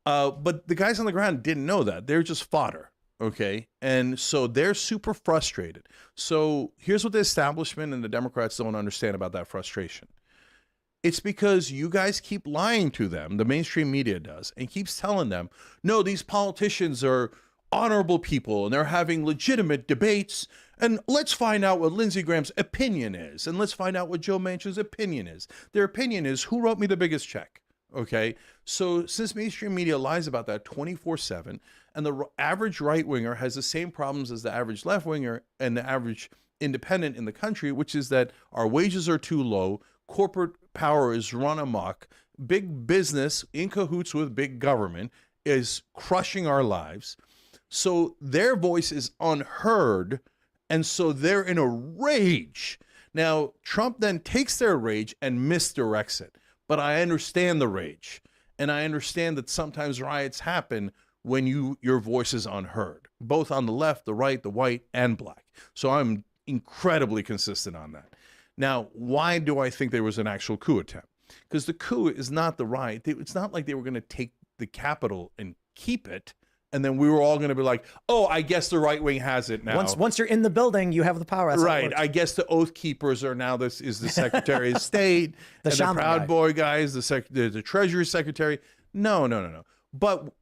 But the guys on the ground didn't know that. They're just fodder, okay? And so they're super frustrated. So here's what the establishment and the Democrats don't understand about that frustration. It's because you guys keep lying to them, the mainstream media does, and keeps telling them, no, these politicians are honorable people and they're having legitimate debates, and let's find out what Lindsey Graham's opinion is, and let's find out what Joe Manchin's opinion is. Their opinion is, who wrote me the biggest check? Okay, so since mainstream media lies about that 24/7, and the average right-winger has the same problems as the average left-winger and the average independent in the country, which is that our wages are too low, corporate power is run amok, big business in cahoots with big government is crushing our lives. So their voice is unheard, and so they're in a rage. Now, Trump then takes their rage and misdirects it. But I understand the rage, and I understand that sometimes riots happen when your voice is unheard, both on the left, the right, the white, and black. So I'm incredibly consistent on that. Now, why do I think there was an actual coup attempt? Because the coup is not the riot. It's not like they were going to take the Capitol and keep it, and then we were all going to be like, oh, I guess the right wing has it now. Once you're in the building, you have the power. That's right. I guess the Oath Keepers are now the Secretary of State, the Proud Boy guys, the Treasury Secretary. No. But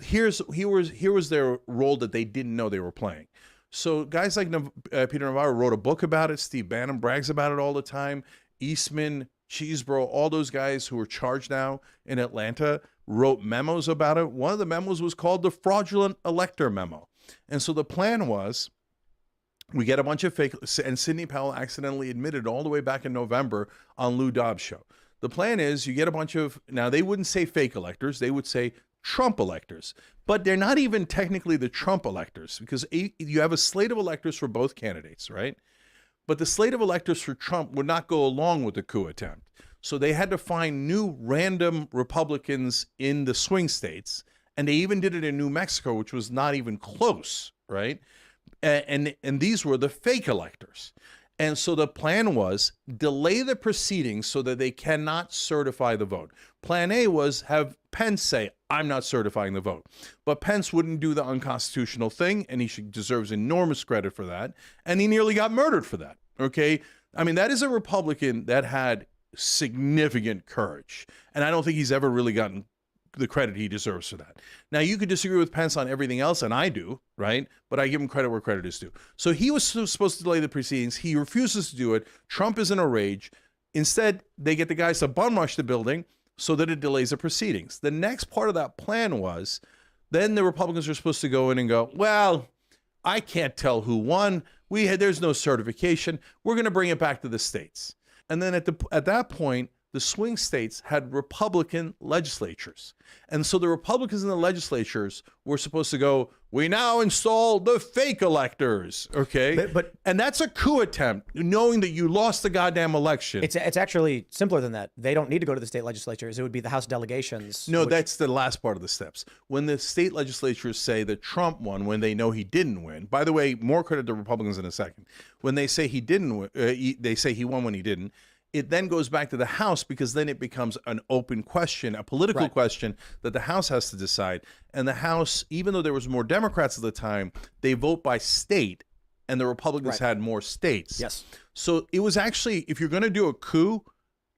here was their role that they didn't know they were playing. So guys like Peter Navarro wrote a book about it. Steve Bannon brags about it all the time. Eastman, Cheeseborough, all those guys who are charged now in Atlanta wrote memos about it. One of the memos was called the Fraudulent Elector Memo. And so the plan was, we get a bunch of fake, and Sidney Powell accidentally admitted all the way back in November on Lou Dobbs' show. The plan is you get a bunch of, now they wouldn't say fake electors, they would say Trump electors. But they're not even technically the Trump electors, because you have a slate of electors for both candidates, right? But the slate of electors for Trump would not go along with the coup attempt. So they had to find new random Republicans in the swing states, and they even did it in New Mexico, which was not even close, right? And these were the fake electors. And so the plan was delay the proceedings so that they cannot certify the vote. Plan A was have Pence say, I'm not certifying the vote. But Pence wouldn't do the unconstitutional thing, and he deserves enormous credit for that. And he nearly got murdered for that, okay? I mean, that is a Republican that had significant courage. And I don't think he's ever really gotten the credit he deserves for that. Now, you could disagree with Pence on everything else, and I do, right? But I give him credit where credit is due. So he was supposed to delay the proceedings. He refuses to do it. Trump is in a rage. Instead, they get the guys to bum rush the building so that it delays the proceedings. The next part of that plan was, then the Republicans are supposed to go in and go, well, I can't tell who won. There's no certification. We're going to bring it back to the states. And then at that point, the swing states had Republican legislatures. And so the Republicans in the legislatures were supposed to go, we now install the fake electors, okay? And that's a coup attempt, knowing that you lost the goddamn election. It's actually simpler than that. They don't need to go to the state legislatures. It would be the House delegations. No, that's the last part of the steps. When the state legislatures say that Trump won when they know he didn't win, by the way, more credit to Republicans in a second. When they say he didn't win, they say he won when he didn't. It then goes back to the House, because then it becomes an open question, a political question that the House has to decide. And the House, even though there was more Democrats at the time, they vote by state, and the Republicans had more states. Yes. So it was actually, if you're going to do a coup,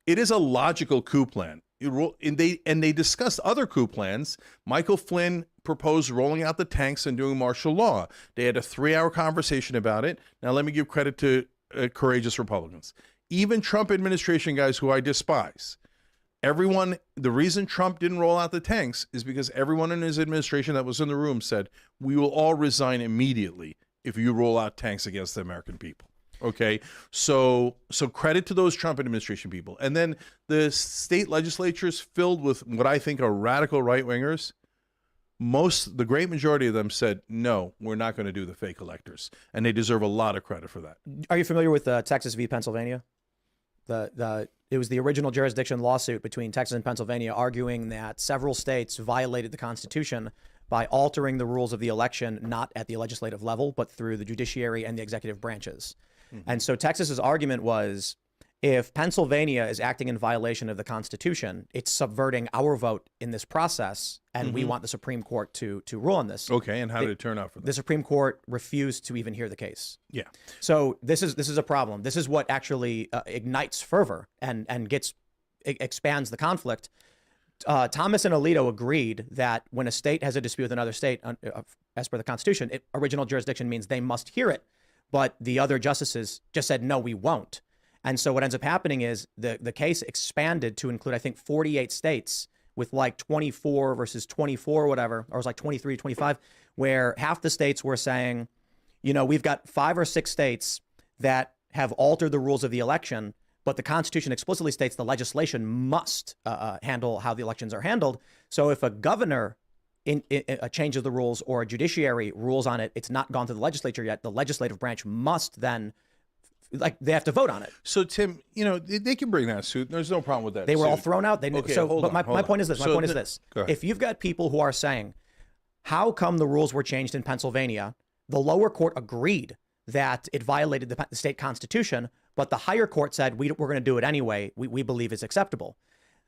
it is a logical coup plan. And they discussed other coup plans. Michael Flynn proposed rolling out the tanks and doing martial law. They had a 3-hour conversation about it. Now, let me give credit to courageous Republicans. Even Trump administration guys who I despise, the reason Trump didn't roll out the tanks is because everyone in his administration that was in the room said, we will all resign immediately if you roll out tanks against the American people. Okay, so credit to those Trump administration people, and then the state legislatures filled with what I think are radical right wingers. The great majority of them said, no, we're not going to do the fake electors, and they deserve a lot of credit for that. Are you familiar with Texas v. Pennsylvania? It was the original jurisdiction lawsuit between Texas and Pennsylvania, arguing that several states violated the Constitution by altering the rules of the election, not at the legislative level, but through the judiciary and the executive branches. And so Texas's argument was, if Pennsylvania is acting in violation of the Constitution, it's subverting our vote in this process, and we want the Supreme Court to rule on this. Okay, and how did it turn out for them? The Supreme Court refused to even hear the case. Yeah. So this is a problem. This is what actually ignites fervor and expands the conflict. Thomas and Alito agreed that when a state has a dispute with another state, as per the Constitution, original jurisdiction means they must hear it. But the other justices just said, no, we won't. And so what ends up happening is the case expanded to include, I think, 48 states with like 24 versus 24, whatever, or it was like 23, 25, where half the states were saying, you know, we've got 5 or 6 states that have altered the rules of the election, but the Constitution explicitly states the legislation must handle how the elections are handled. So if a governor changes the rules or a judiciary rules on it, it's not gone to the legislature yet. The legislative branch must then, like, they have to vote on it. So Tim, you know, they can bring that suit. There's no problem with that. They were all thrown out. Okay, but my point is this. So This. If you've got people who are saying, how come the rules were changed in Pennsylvania? The lower court agreed that it violated the state constitution, but the higher court said, we're going to do it anyway. We believe it's acceptable.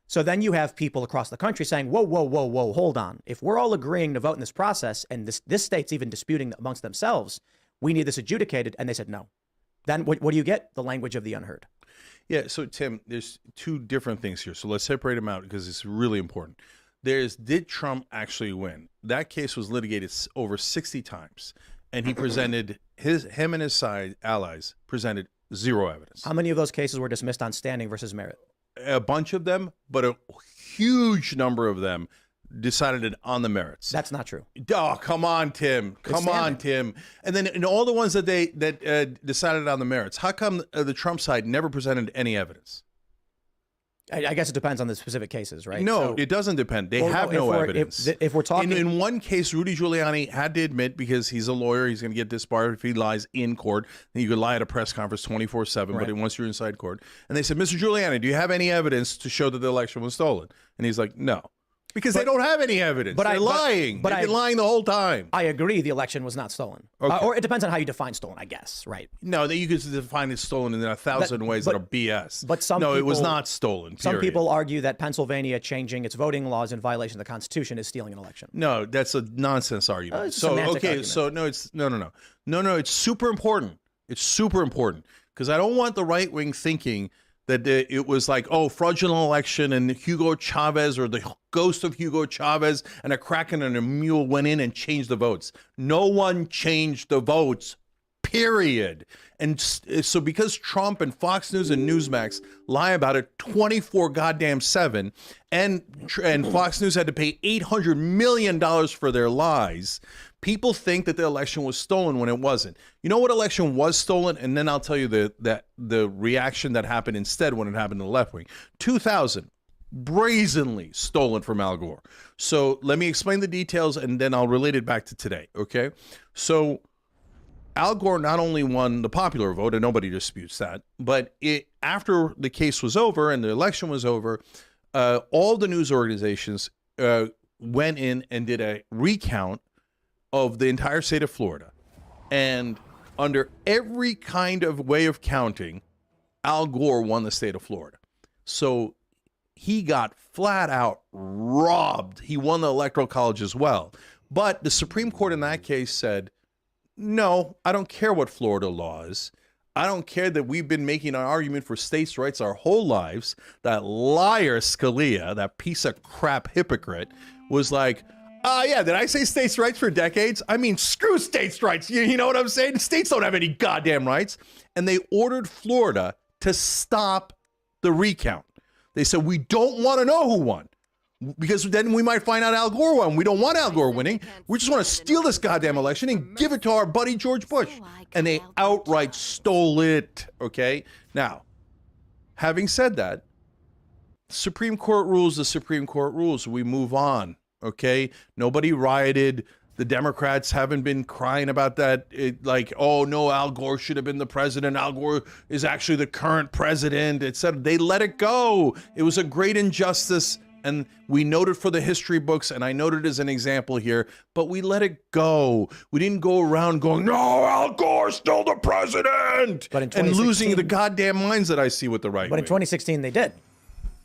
So then you have people across the country saying, whoa, hold on. If we're all agreeing to vote in this process, and this state's even disputing amongst themselves, we need this adjudicated. And they said no. Then what do you get? The language of the unheard. Yeah. So Tim, there's two different things here. So let's separate them out because it's really important. Did Trump actually win? That case was litigated over 60 times, and he presented him and his side allies presented zero evidence. How many of those cases were dismissed on standing versus merit? A bunch of them, but a huge number of them decided it on the merits. That's not true. Oh, come on, Tim. Come on, Tim. And then in all the ones that they decided on the merits, how come the Trump side never presented any evidence? I guess it depends on the specific cases, right? No, it doesn't depend. They have no evidence. If we're talking... In one case, Rudy Giuliani had to admit, because he's a lawyer, he's going to get disbarred if he lies in court. You could lie at a press conference 24/7, right. But once you're inside court. And they said, Mr. Giuliani, do you have any evidence to show that the election was stolen? And he's like, no. Because they don't have any evidence. They're lying. They've been lying the whole time. I agree the election was not stolen. Okay. Or it depends on how you define stolen, I guess, right? No, you could define it stolen in 1,000 ways that are BS. But it was not stolen, period. Some people argue that Pennsylvania changing its voting laws in violation of the Constitution is stealing an election. No, that's a nonsense argument. It's argument. So no, it's super important. It's super important because I don't want the right wing thinking that it was like, oh, fraudulent election and Hugo Chavez or the ghost of Hugo Chavez and a kraken and a mule went in and changed the votes. No one changed the votes, period. And so because Trump and Fox News and Newsmax lie about it 24/7, and Fox News had to pay $800 million for their lies, people think that the election was stolen when it wasn't. You know what election was stolen? And then I'll tell you the reaction that happened instead when it happened to the left wing. 2000, brazenly stolen from Al Gore. So let me explain the details and then I'll relate it back to today, okay? So Al Gore not only won the popular vote, and nobody disputes that, but after the case was over and the election was over, all the news organizations went in and did a recount of the entire state of Florida. And under every kind of way of counting, Al Gore won the state of Florida. So he got flat out robbed. He won the Electoral College as well. But the Supreme Court in that case said, no, I don't care what Florida law is. I don't care that we've been making an argument for states' rights our whole lives. That liar Scalia, that piece of crap hypocrite, was like, yeah, did I say states' rights for decades? I mean, screw states' rights. You know what I'm saying? States don't have any goddamn rights. And they ordered Florida to stop the recount. They said, we don't want to know who won. because then we might find out Al Gore won. We don't want Al Gore winning. We just want to steal this goddamn election and give it to our buddy George Bush. And they outright stole it, okay? Now, having said that, Supreme Court rules the Supreme Court rules. We move on, okay? Nobody rioted. The Democrats haven't been crying about that, like, oh, no, Al Gore should have been the president. Al Gore is actually the current president, etc. They let it go. It was a great injustice, and we noted for the history books, and I noted as an example here, but we let it go. We didn't go around going, no, Al Gore's still the president, and losing the goddamn minds that I see with the right But in wing. 2016, they did.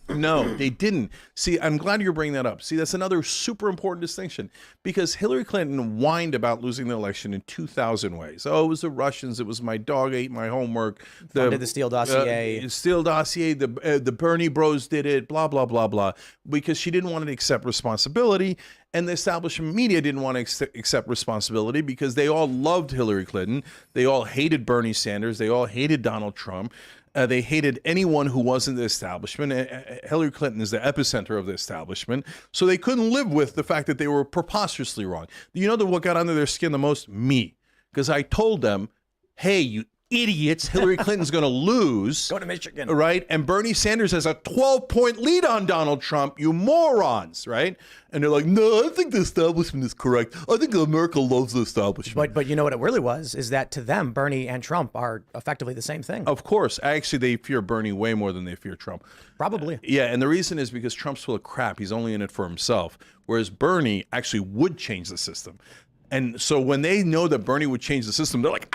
No, they didn't. See, I'm glad you're bringing that up. See, that's another super important distinction, because Hillary Clinton whined about losing the election in 2,000 ways. Oh, it was the Russians. It was my dog ate my homework. Funded the Steele dossier. Steele dossier. The Bernie bros did it. Blah, blah, blah, blah. Because she didn't want to accept responsibility. And the establishment media didn't want to accept responsibility because they all loved Hillary Clinton. They all hated Bernie Sanders. They all hated Donald Trump. They hated anyone who wasn't the establishment. Hillary Clinton is the epicenter of the establishment. So they couldn't live with the fact that they were preposterously wrong. You know what got under their skin the most? Me. Because I told them, hey, you idiots, Hillary Clinton's going to lose. Go to Michigan. Right? And Bernie Sanders has a 12-point lead on Donald Trump, you morons, right? And they're like, no, I think the establishment is correct. I think America loves the establishment. But you know what it really was, is that to them, Bernie and Trump are effectively the same thing. Of course. Actually, they fear Bernie way more than they fear Trump. Probably. Yeah, and the reason is because Trump's full of crap. He's only in it for himself, whereas Bernie actually would change the system. And so when they know that Bernie would change the system, they're like,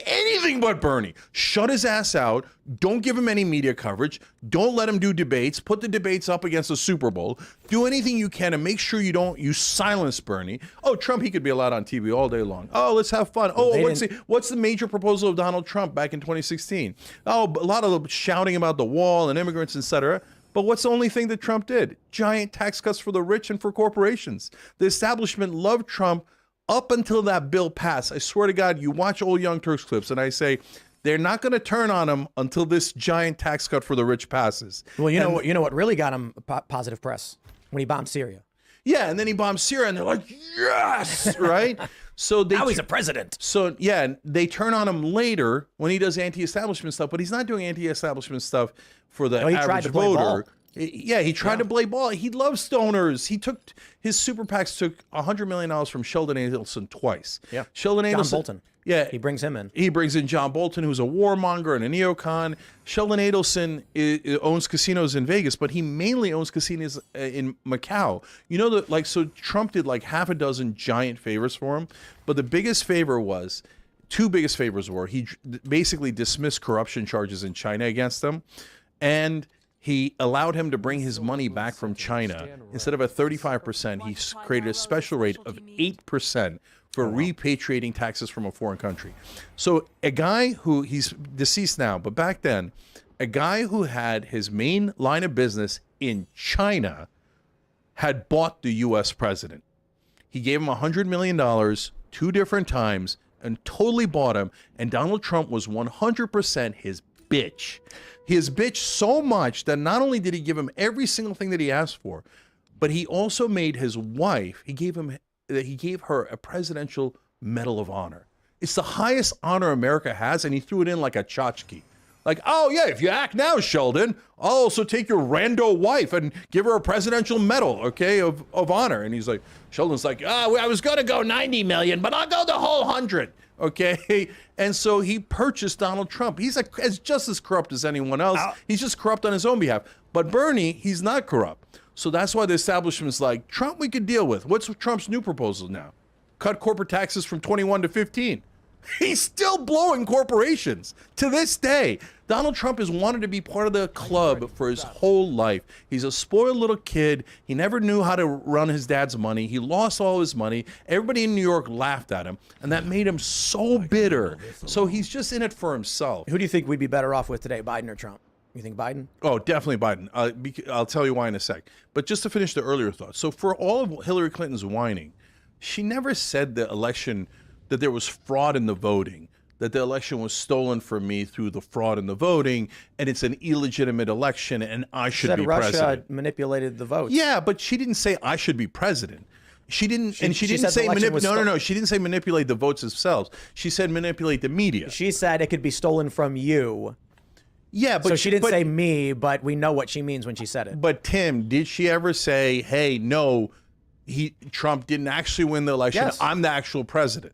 anything but Bernie. Shut his ass out. Don't give him any media coverage. Don't let him do debates. Put the debates up against the Super Bowl. Do anything you can to make sure you silence Bernie. Oh, Trump, he could be allowed on TV all day long. Oh, let's have fun. Oh, what's the major proposal of Donald Trump back in 2016? Oh, a lot of shouting about the wall and immigrants, etc. But what's the only thing that Trump did? Giant tax cuts for the rich and for corporations. The establishment loved Trump up until that bill passed. I swear to God, you watch old Young Turks clips and I say, they're not going to turn on him until this giant tax cut for the rich passes. Well, you know what really got him positive press? When he bombed Syria. Yeah, and then he bombed Syria and they're like, yes, right? So now he's a president. So yeah, they turn on him later when he does anti-establishment stuff, but he's not doing anti-establishment stuff for the average voter. Yeah, he tried to play ball. He loves stoners. His super PACs took $100 million from Sheldon Adelson twice. Yeah, Sheldon Adelson. John Bolton. Yeah, he brings him in. He brings in John Bolton, who's a warmonger and a neocon. Sheldon Adelson owns casinos in Vegas, but he mainly owns casinos in Macau. You know that, like, so Trump did like half a dozen giant favors for him, but the biggest favor was. Two biggest favors were he basically dismissed corruption charges in China against him, and he allowed him to bring his money back from China. Instead of a 35%, he created a special rate of 8% for repatriating taxes from a foreign country. So a guy who, he's deceased now, but back then, a guy who had his main line of business in China had bought the U.S. president. He gave him $100 million 2 different times and totally bought him. And Donald Trump was 100% his bitch. His bitch so much that not only did he give him every single thing that he asked for, but he also made his wife, he gave her a presidential Medal of Honor. It's the highest honor America has, and he threw it in like a tchotchke. Like, oh yeah, if you act now, Sheldon, I'll also take your rando wife and give her a presidential medal, okay, of honor. And he's like, Sheldon's like, oh, I was gonna go 90 million, but I'll go the whole 100. Okay, and so he purchased Donald Trump. He's just as corrupt as anyone else. He's just corrupt on his own behalf. But Bernie, he's not corrupt. So that's why the establishment's like, Trump we could deal with. What's Trump's new proposal now? Cut corporate taxes from 21 to 15. He's still blowing corporations to this day. Donald Trump has wanted to be part of the club for his whole life. He's a spoiled little kid. He never knew how to run his dad's money. He lost all his money. Everybody in New York laughed at him, and that made him so bitter. So he's just in it for himself. Who do you think we'd be better off with today, Biden or Trump? You think Biden? Oh, definitely Biden. I'll tell you why in a sec. But just to finish the earlier thought. So for all of Hillary Clinton's whining, she never said the election that there was fraud in the voting, that the election was stolen from me through the fraud in the voting, and it's an illegitimate election, and I should be Russia president. manipulated the votes. Yeah, but she didn't say I should be president. She didn't, and she didn't said say the election was no. She didn't say manipulate the votes themselves. She said manipulate the media. She said it could be stolen from you. Yeah, but So she didn't say me, but we know what she means when she said it. But Tim, did she ever say, "Hey, no, Trump didn't actually win the election. Yes. I'm the actual president"?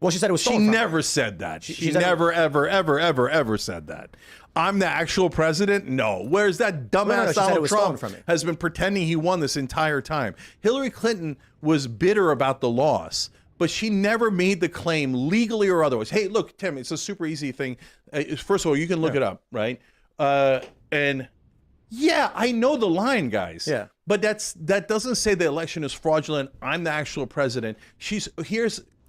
Well, she said it was She stolen from her. never said that. She said never, ever said that. I'm the actual president? No. Whereas that dumbass she said it Donald was stolen Trump from me. has been pretending he won this entire time. Hillary Clinton was bitter about the loss, but she never made the claim legally or otherwise. Hey, look, Tim, it's a super easy thing. First of all, you can look it up, right? And yeah, I know the line, guys. Yeah. But that doesn't say the election is fraudulent. I'm the actual president. Here's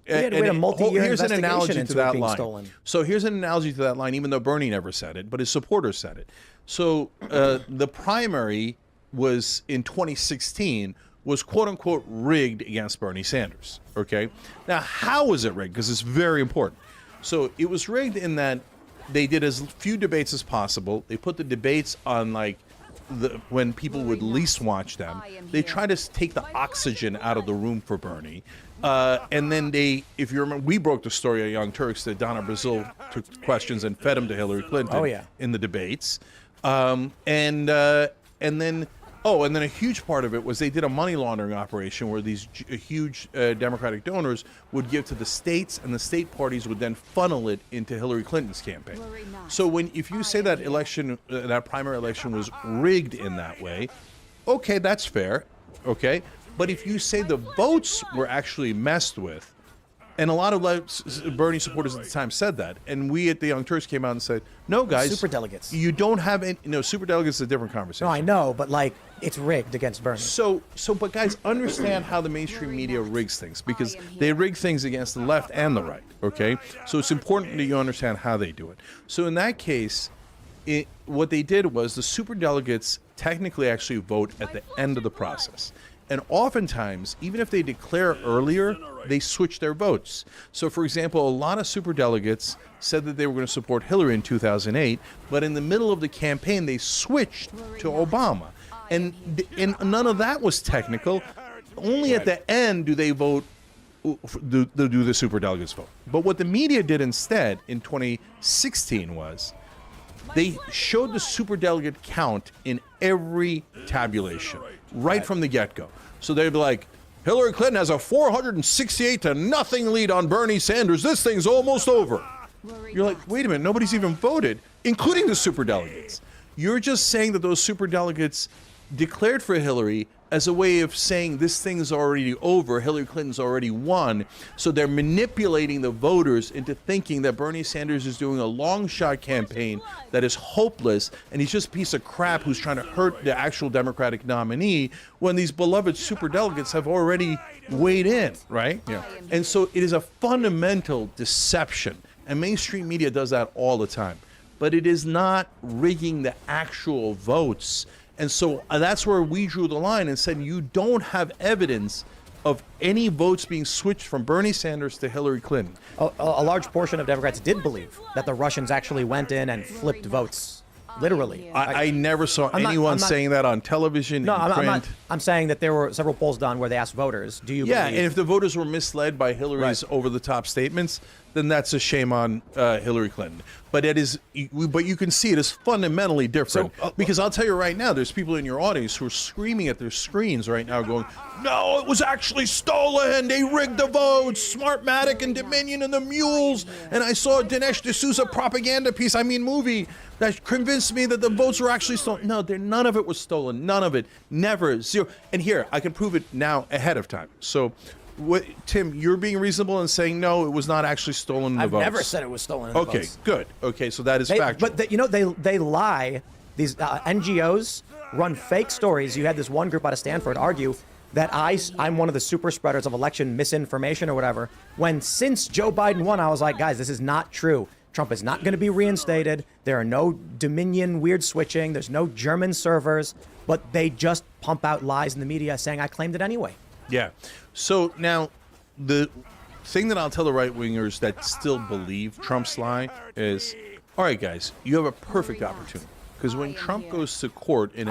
We had a multi-year here's an investigation analogy into to it that being line. stolen. So here's an analogy to that line, even though Bernie never said it, but his supporters said it. So the primary was in 2016 was quote unquote rigged against Bernie Sanders. Okay. Now, how was it rigged? Because it's very important. So it was rigged in that they did as few debates as possible. They put the debates on when people would least watch them. They tried to take the oxygen out of the room for Bernie. And then if you remember, we broke the story of Young Turks that Donna Brazil took questions and fed them to Hillary Clinton in the debates. And then a huge part of it was they did a money laundering operation where these huge Democratic donors would give to the states, and the state parties would then funnel it into Hillary Clinton's campaign. So if you say that election, that primary election was rigged in that way, okay, that's fair, okay? But if you say the votes were actually messed with, and a lot of Bernie supporters at the time said that, and we at the Young Turks came out and said, no, guys. Superdelegates. You don't have any, no, superdelegates is a different conversation. No, I know, but it's rigged against Bernie. But guys, understand how the mainstream media rigs things, because they rig things against the left and the right, okay? So it's important that you understand how they do it. So in that case, what they did was the superdelegates technically actually vote at the end of the process. And oftentimes, even if they declare earlier, they switch their votes. So, for example, a lot of superdelegates said that they were going to support Hillary in 2008, but in the middle of the campaign, they switched to Obama. And none of that was technical. Only at the end do they vote, do the superdelegates vote. But what the media did instead in 2016 was they showed the superdelegate count in every tabulation right from the get-go. So they'd be like, Hillary Clinton has a 468-0 lead on Bernie Sanders. This thing's almost over. You're like, wait a minute, nobody's even voted, including the superdelegates. You're just saying that those superdelegates declared for Hillary as a way of saying this thing's already over, Hillary Clinton's already won. So they're manipulating the voters into thinking that Bernie Sanders is doing a long shot campaign that is hopeless, and he's just a piece of crap who's trying to hurt the actual Democratic nominee, when these beloved superdelegates have already weighed in, right? Yeah. And so it is a fundamental deception, and mainstream media does that all the time. But it is not rigging the actual votes. And so that's where we drew the line and said, you don't have evidence of any votes being switched from Bernie Sanders to Hillary Clinton. A large portion of Democrats did believe that the Russians actually went in and flipped votes, literally. I never saw anyone saying that on television, in print. I'm saying that there were several polls done where they asked voters, do you believe? Yeah, and if the voters were misled by Hillary's over-the-top statements, then that's a shame on Hillary Clinton. But you can see it is fundamentally different. Because I'll tell you right now, there's people in your audience who are screaming at their screens right now going, no, it was actually stolen. They rigged the votes. Smartmatic and Dominion and the mules. And I saw a Dinesh D'Souza propaganda piece, movie, that convinced me that the votes were actually stolen. No, none of it was stolen. None of it. Never. Zero. And here, I can prove it now ahead of time. So, Tim, you're being reasonable and saying, no, it was not actually stolen in the votes. I've never said it was stolen in the votes. Okay, good. Okay, so that is factual. But, they lie. These NGOs run fake stories. You had this one group out of Stanford argue that I'm one of the super spreaders of election misinformation or whatever, when since Joe Biden won, I was like, guys, this is not true. Trump is not going to be reinstated. There are no Dominion weird switching. There's no German servers. But they just pump out lies in the media saying I claimed it anyway. Yeah. So now thing that I'll tell the right-wingers that still believe Trump's lie is, all right, guys, you have a perfect opportunity. Because when Trump goes to court in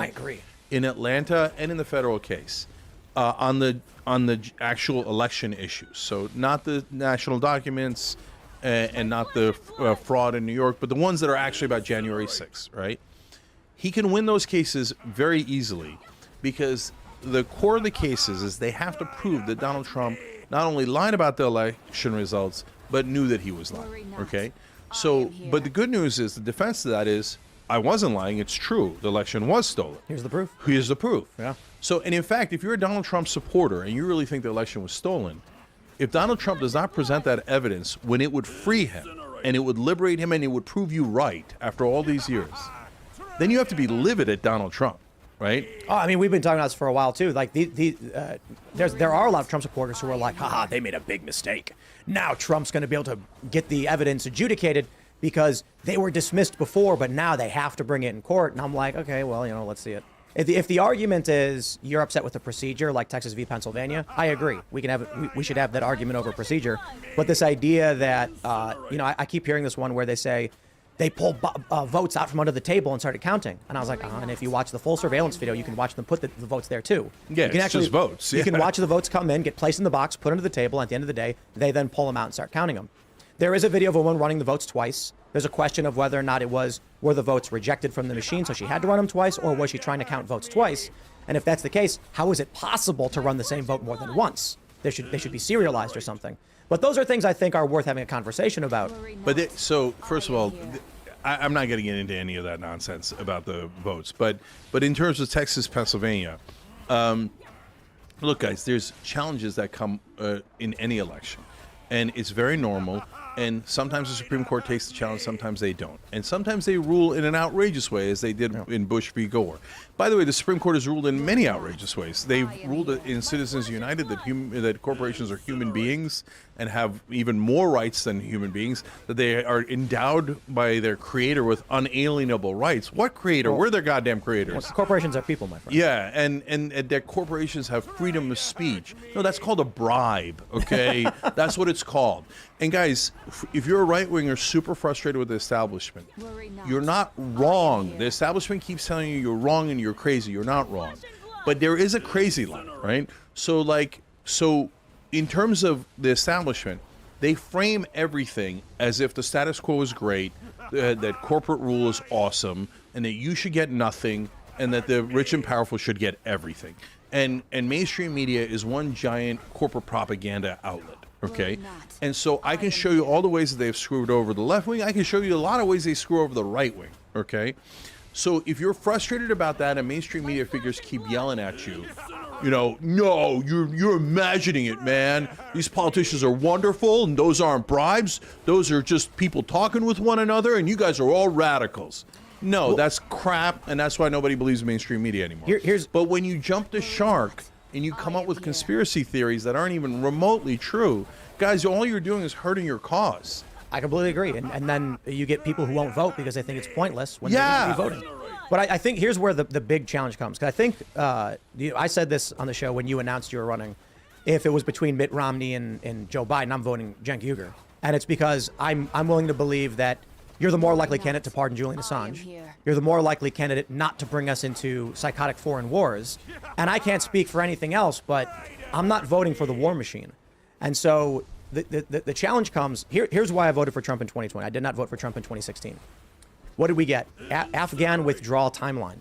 Atlanta and in the federal case, on the actual election issues, so not the national documents and not the fraud in New York, but the ones that are actually about January 6th, right? He can win those cases very easily because the core of the cases is they have to prove that Donald Trump not only lied about the election results, but knew that he was lying, okay? So, but the good news is the defense to that is, I wasn't lying, it's true. The election was stolen. Here's the proof. Here's the proof. Yeah. So, and in fact, if you're a Donald Trump supporter and you really think the election was stolen, if Donald Trump does not present that evidence when it would free him and it would liberate him and it would prove you right after all these years, then you have to be livid at Donald Trump, right? Oh, I mean, we've been talking about this for a while too. Like there are a lot of Trump supporters who are like, haha, they made a big mistake. Now Trump's going to be able to get the evidence adjudicated because they were dismissed before, but now they have to bring it in court. And I'm like, okay, well, let's see it. If the argument is you're upset with the procedure, like Texas v. Pennsylvania, I agree. We should have that argument over procedure. But this idea that I keep hearing this one where they say they pulled votes out from under the table and started counting, and I was like, and if you watch the full surveillance video, you can watch them put the votes there too. Yeah, you can it's just votes. Yeah. You can watch the votes come in, get placed in the box, put under the table. And at the end of the day, they then pull them out and start counting them. There is a video of a woman running the votes twice. There's a question of whether or not were the votes rejected from the machine, so she had to run them twice, or was she trying to count votes twice? And if that's the case, how is it possible to run the same vote more than once? They should be serialized or something. But those are things I think are worth having a conversation about. But so first of all, I'm not going to get into any of that nonsense about the votes. But in terms of Texas, Pennsylvania, look, guys, there's challenges that come in any election, and it's very normal. And sometimes the Supreme Court takes the challenge, sometimes they don't. And sometimes they rule in an outrageous way, as they did in Bush v. Gore. By the way, the Supreme Court has ruled in many outrageous ways. They've ruled in Citizens United that corporations are human beings and have even more rights than human beings, that they are endowed by their creator with unalienable rights. What creator? We're their goddamn creators. Well, corporations are people, my friend. Yeah, and that corporations have freedom of speech. No, that's called a bribe, okay? That's what it's called. And guys, if you're a right-winger super frustrated with the establishment, you're not wrong. The establishment keeps telling you you're wrong and you're crazy. You're not wrong. But there is a crazy line, right? So in terms of the establishment, they frame everything as if the status quo is great, that corporate rule is awesome, and that you should get nothing, and that the rich and powerful should get everything. And mainstream media is one giant corporate propaganda outlet. Okay, and so I can show you all the ways that they've screwed over the left wing. I can show you a lot of ways they screw over the right wing. Okay, so if you're frustrated about that and mainstream media figures keep yelling at you, no, you're imagining it, man. These politicians are wonderful, and those aren't bribes. Those are just people talking with one another, and you guys are all radicals. No, well, that's crap, and that's why nobody believes in mainstream media anymore. But when you jump the shark and you come up with conspiracy theories that aren't even remotely true, guys, all you're doing is hurting your cause. I completely agree. And then you get people who won't vote because they think it's pointless when they're going to be voting. But I think here's where the big challenge comes. Because I think, I said this on the show when you announced you were running. If it was between Mitt Romney and Joe Biden, I'm voting Cenk Uygur. And it's because I'm willing to believe that you're the more likely candidate to pardon Julian Assange. You're the more likely candidate not to bring us into psychotic foreign wars. And I can't speak for anything else, but I'm not voting for the war machine. And so the challenge comes, here's why I voted for Trump in 2020. I did not vote for Trump in 2016. What did we get? Afghan withdrawal timeline.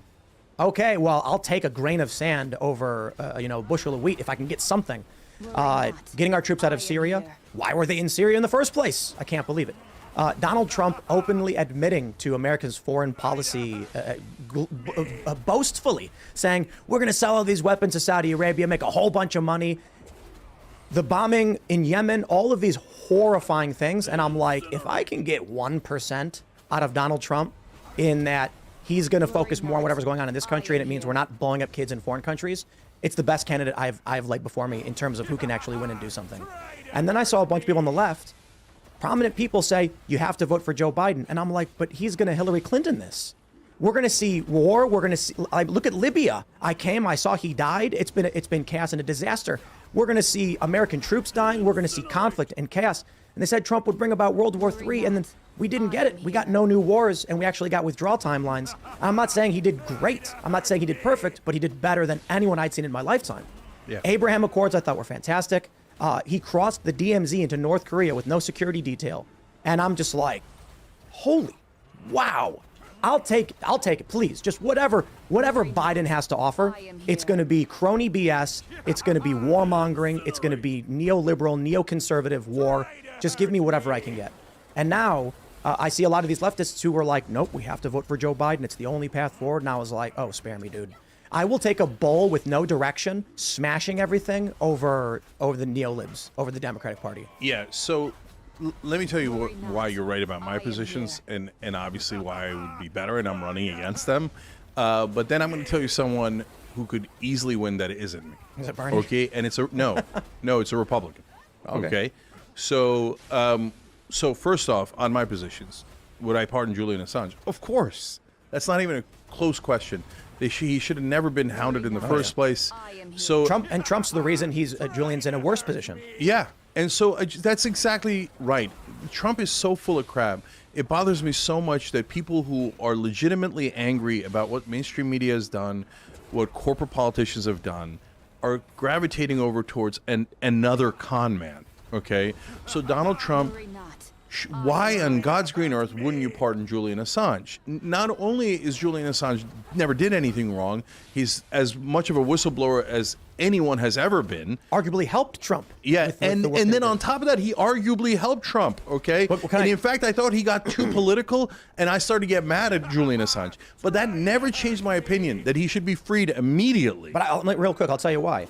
Okay, well, I'll take a grain of sand over a bushel of wheat if I can get something. Getting our troops out of Syria. Why were they in Syria in the first place? I can't believe it. Donald Trump openly admitting to America's foreign policy, boastfully saying, we're going to sell all these weapons to Saudi Arabia, make a whole bunch of money. The bombing in Yemen, all of these horrifying things. And I'm like, if I can get 1% out of Donald Trump in that he's going to focus more on whatever's going on in this country, and it means we're not blowing up kids in foreign countries, it's the best candidate I've laid before me in terms of who can actually win and do something. And then I saw a bunch of people on the left, prominent people, say, you have to vote for Joe Biden. And I'm like, but he's going to Hillary Clinton this. We're going to see war. We're going to see, look at Libya. I saw he died. It's been chaos and a disaster. we're going to see American troops dying. We're going to see conflict and chaos. And they said Trump would bring about World War III, and then we didn't get it. We got no new wars, and we actually got withdrawal timelines. I'm not saying he did great. I'm not saying he did perfect, but he did better than anyone I'd seen in my lifetime. Yeah. Abraham Accords I thought were fantastic. He crossed the DMZ into North Korea with no security detail. And I'm just like, holy, wow. I'll take it, please. Just whatever Biden has to offer, it's going to be crony BS. It's going to be warmongering. It's going to be neoliberal, neoconservative war. Just give me whatever I can get. And now I see a lot of these leftists who were like, nope, we have to vote for Joe Biden. It's the only path forward. And I was like, oh, spare me, dude. I will take a bull with no direction, smashing everything over the neolibs, over the Democratic Party. Yeah, so let me tell you why you're right about my positions, and obviously why I would be better, and I'm running against them. But then I'm going to tell you someone who could easily win that isn't me. Is it Bernie? Okay, and it's it's a Republican. Okay. So so first off, on my positions, would I pardon Julian Assange? Of course. That's not even a close question. He should have never been hounded in the first place. So Trump's the reason Julian's in a worse position. Yeah. And so that's exactly right. Trump is so full of crap. It bothers me so much that people who are legitimately angry about what mainstream media has done, what corporate politicians have done, are gravitating over towards another con man. Okay? So Donald Trump, why on God's green earth wouldn't you pardon Julian Assange? Not only is Julian Assange never did anything wrong, he's as much of a whistleblower as anyone has ever been. Arguably helped Trump. Yeah, and then on top of that, he arguably helped Trump, okay? And in fact, I thought he got too political, and I started to get mad at Julian Assange. But that never changed my opinion that he should be freed immediately. But real quick, I'll tell you why.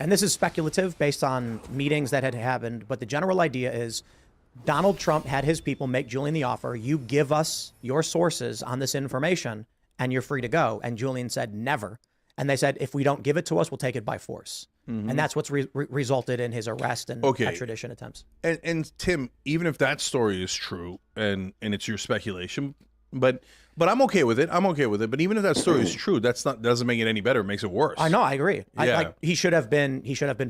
And this is speculative based on meetings that had happened, but the general idea is Donald Trump had his people make Julian the offer. You give us your sources on this information and you're free to go. And Julian said, never. And they said, if we don't give it to us, we'll take it by force. Mm-hmm. And that's what's resulted in his arrest and extradition attempts. And Tim, even if that story is true and it's your speculation, but I'm okay with it. I'm okay with it. But even if that story is true, doesn't make it any better. It makes it worse. I know. I agree. Yeah. He should have been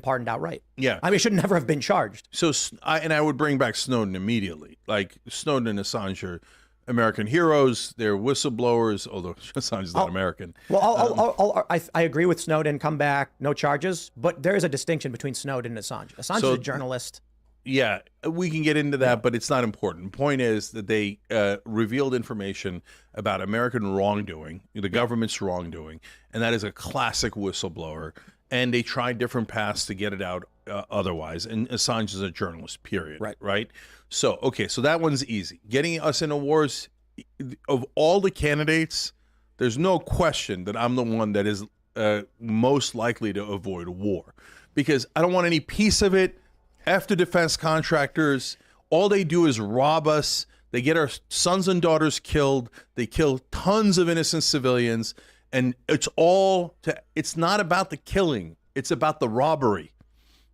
pardoned outright. Yeah. I mean, he should never have been charged. So I would bring back Snowden immediately. Like Snowden and Assange are American heroes. They're whistleblowers, although Assange is not American. Well, I agree with Snowden. Come back, no charges. But there is a distinction between Snowden and Assange. Assange is a journalist. Yeah, we can get into that, but it's not important. Point is that they revealed information about American wrongdoing, the government's wrongdoing, and that is a classic whistleblower. And they tried different paths to get it out otherwise. And Assange is a journalist, period. Right? So, okay, so that one's easy. Getting us into wars, of all the candidates, there's no question that I'm the one that is most likely to avoid war. Because I don't want any piece of it. After defense contractors, all they do is rob us. They get our sons and daughters killed. They kill tons of innocent civilians. And it's not about the killing. It's about the robbery.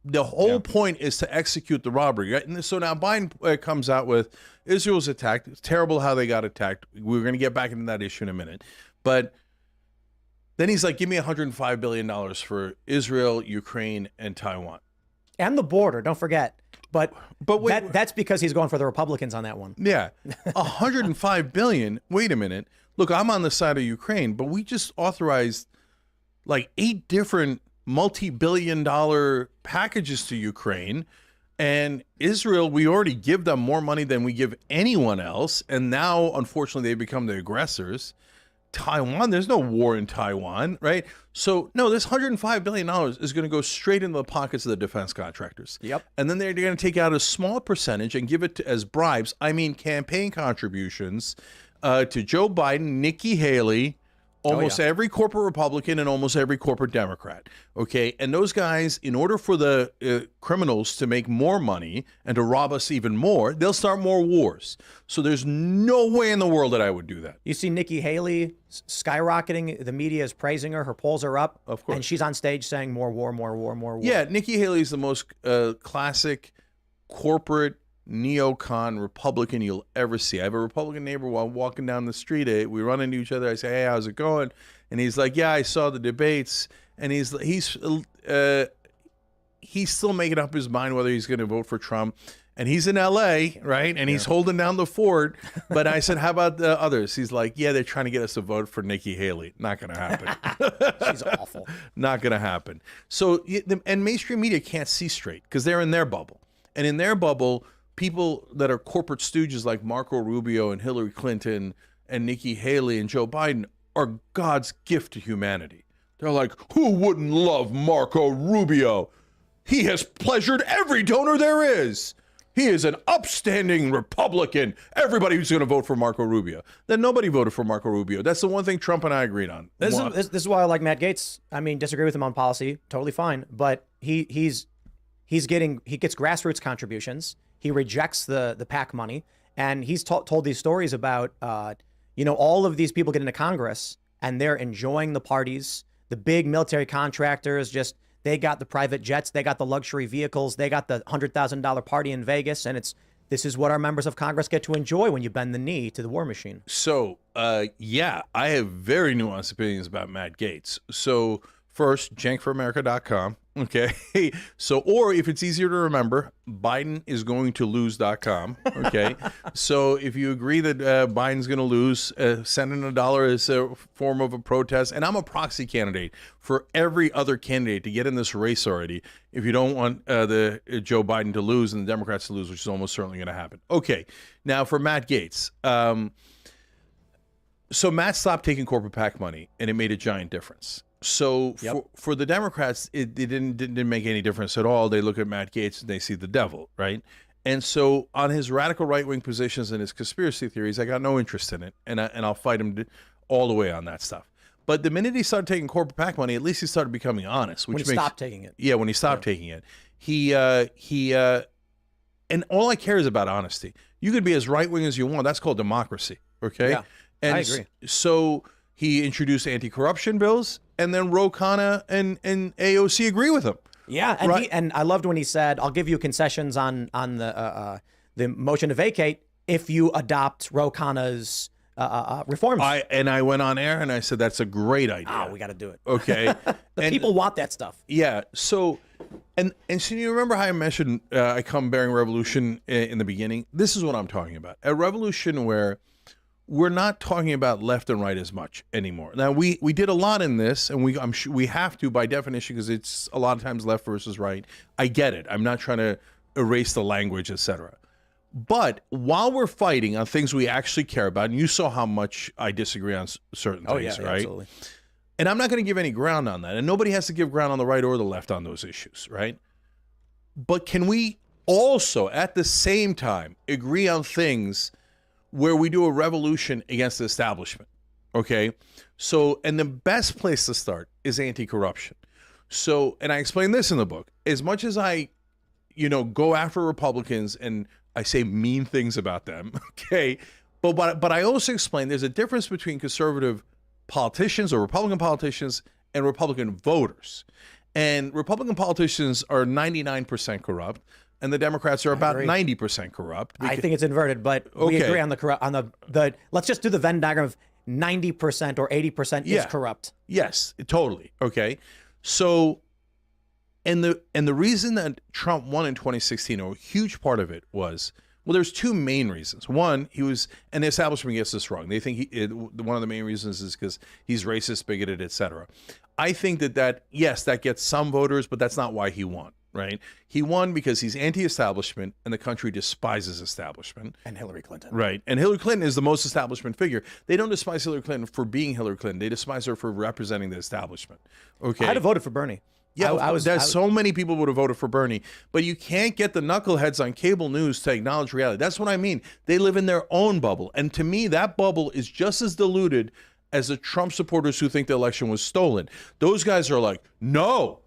The whole point is to execute the robbery. Right? And so now Biden comes out with Israel's attacked. It's terrible how they got attacked. We're going to get back into that issue in a minute. But then he's like, give me $105 billion for Israel, Ukraine, and Taiwan. And the border, don't forget. But wait, that's because he's going for the Republicans on that one. Yeah. $105 billion. Wait a minute. Look, I'm on the side of Ukraine, but we just authorized like 8 different multi-billion-dollar packages to Ukraine. And Israel, we already give them more money than we give anyone else. And now, unfortunately, they become the aggressors. Taiwan, there's no war in Taiwan, right? So, no, this $105 billion is going to go straight into the pockets of the defense contractors. Yep. And then they're going to take out a small percentage and give it as bribes, campaign contributions to Joe Biden, Nikki Haley, almost every corporate Republican and almost every corporate Democrat, okay? And those guys, in order for the criminals to make more money and to rob us even more, they'll start more wars. So there's no way in the world that I would do that. You see Nikki Haley skyrocketing. The media is praising her. Her polls are up. Of course. And she's on stage saying more war, more war, more war. Yeah, Nikki Haley is the most classic corporate neocon Republican you'll ever see. I have a Republican neighbor while walking down the street. We run into each other. I say, hey, how's it going? And he's like, yeah, I saw the debates. and he's still making up his mind whether he's going to vote for Trump. And he's in L.A., right? And he's holding down the fort. But I said, how about the others? He's like, yeah, they're trying to get us to vote for Nikki Haley. Not going to happen. She's awful. Not going to happen. So, and mainstream media can't see straight because they're in their bubble. And in their bubble, people that are corporate stooges like Marco Rubio and Hillary Clinton and Nikki Haley and Joe Biden are God's gift to humanity. They're like, who wouldn't love Marco Rubio? He has pleasured every donor there is. He is an upstanding Republican. Everybody who's going to vote for Marco Rubio. Then nobody voted for Marco Rubio. That's the one thing Trump and I agreed on. This is why I like Matt Gaetz. I mean, disagree with him on policy, totally fine. But he gets grassroots contributions. He rejects the PAC money, and he's told these stories about all of these people get into Congress and they're enjoying the parties. The big military contractors they got the private jets, they got the luxury vehicles, they got the $100,000 party in Vegas, and this is what our members of Congress get to enjoy when you bend the knee to the war machine. So, I have very nuanced opinions about Matt Gaetz. So, first, jankforamerica.com. Okay. So, or if it's easier to remember, Biden is going to lose.com. Okay. So if you agree that Biden's going to lose, sending $1 is a form of a protest. And I'm a proxy candidate for every other candidate to get in this race already. If you don't want the Joe Biden to lose and the Democrats to lose, which is almost certainly going to happen. Okay. Now for Matt Gaetz. So Matt stopped taking corporate PAC money and it made a giant difference. So for the Democrats, it didn't make any difference at all. They look at Matt Gaetz and they see the devil, right? And so on his radical right-wing positions and his conspiracy theories, I got no interest in it, and I'll fight him all the way on that stuff. But the minute he started taking corporate PAC money, at least he started becoming honest. When he stopped taking it. Yeah, when he stopped taking it. And all I care is about honesty. You could be as right-wing as you want. That's called democracy, okay? Yeah, and I agree. So he introduced anti-corruption bills, and then Ro Khanna and AOC agree with him. Yeah, and right? and I loved when he said, "I'll give you concessions on the motion to vacate if you adopt Ro Khanna's reforms." I went on air and I said that's a great idea. We got to do it. Okay, People want that stuff. Yeah. So, and so you remember how I mentioned I come bearing revolution in the beginning. This is what I'm talking about. A revolution where we're not talking about left and right as much anymore. Now, we did a lot in this, and I'm sure we have to by definition because it's a lot of times left versus right. I get it. I'm not trying to erase the language, etc. But while we're fighting on things we actually care about, and you saw how much I disagree on certain things, right? Absolutely. And I'm not going to give any ground on that, and nobody has to give ground on the right or the left on those issues, right? But can we also, at the same time, agree on things where we do a revolution against the establishment, okay? So, and the best place to start is anti-corruption. So, and I explain this in the book. As much as I, go after Republicans and I say mean things about them, okay? But I also explain there's a difference between conservative politicians or Republican politicians and Republican voters. And Republican politicians are 99% corrupt. And the Democrats are about 90% corrupt. I think it's inverted, but we agree on the let's just do the Venn diagram of 90% or 80% is corrupt. Yes, totally. Okay. So, and the reason that Trump won in 2016, or a huge part of it was, well, there's two main reasons. One, and the establishment gets this wrong. They think one of the main reasons is because he's racist, bigoted, etc. I think that gets some voters, but that's not why he won. Right. He won because he's anti-establishment and the country despises establishment. And Hillary Clinton. Right. And Hillary Clinton is the most establishment figure. They don't despise Hillary Clinton for being Hillary Clinton. They despise her for representing the establishment. Okay. I'd have voted for Bernie. Yeah, so many people would have voted for Bernie, but you can't get the knuckleheads on cable news to acknowledge reality. That's what I mean. They live in their own bubble. And to me, that bubble is just as diluted as the Trump supporters who think the election was stolen. Those guys are like, no.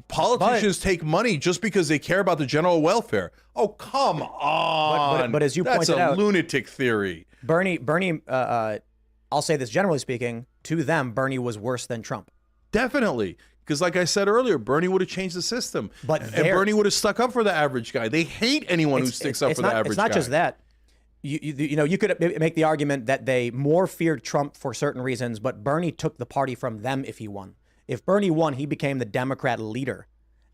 Politicians take money just because they care about the general welfare. Oh, come on. But as you pointed out, that's a lunatic theory. Bernie, I'll say this generally speaking, to them, Bernie was worse than Trump. Definitely. Because like I said earlier, Bernie would have changed the system. And Bernie would have stuck up for the average guy. They hate anyone who sticks up for the average guy. It's not just that. You could make the argument that they more feared Trump for certain reasons, but Bernie took the party from them if he won. If Bernie won, he became the Democrat leader.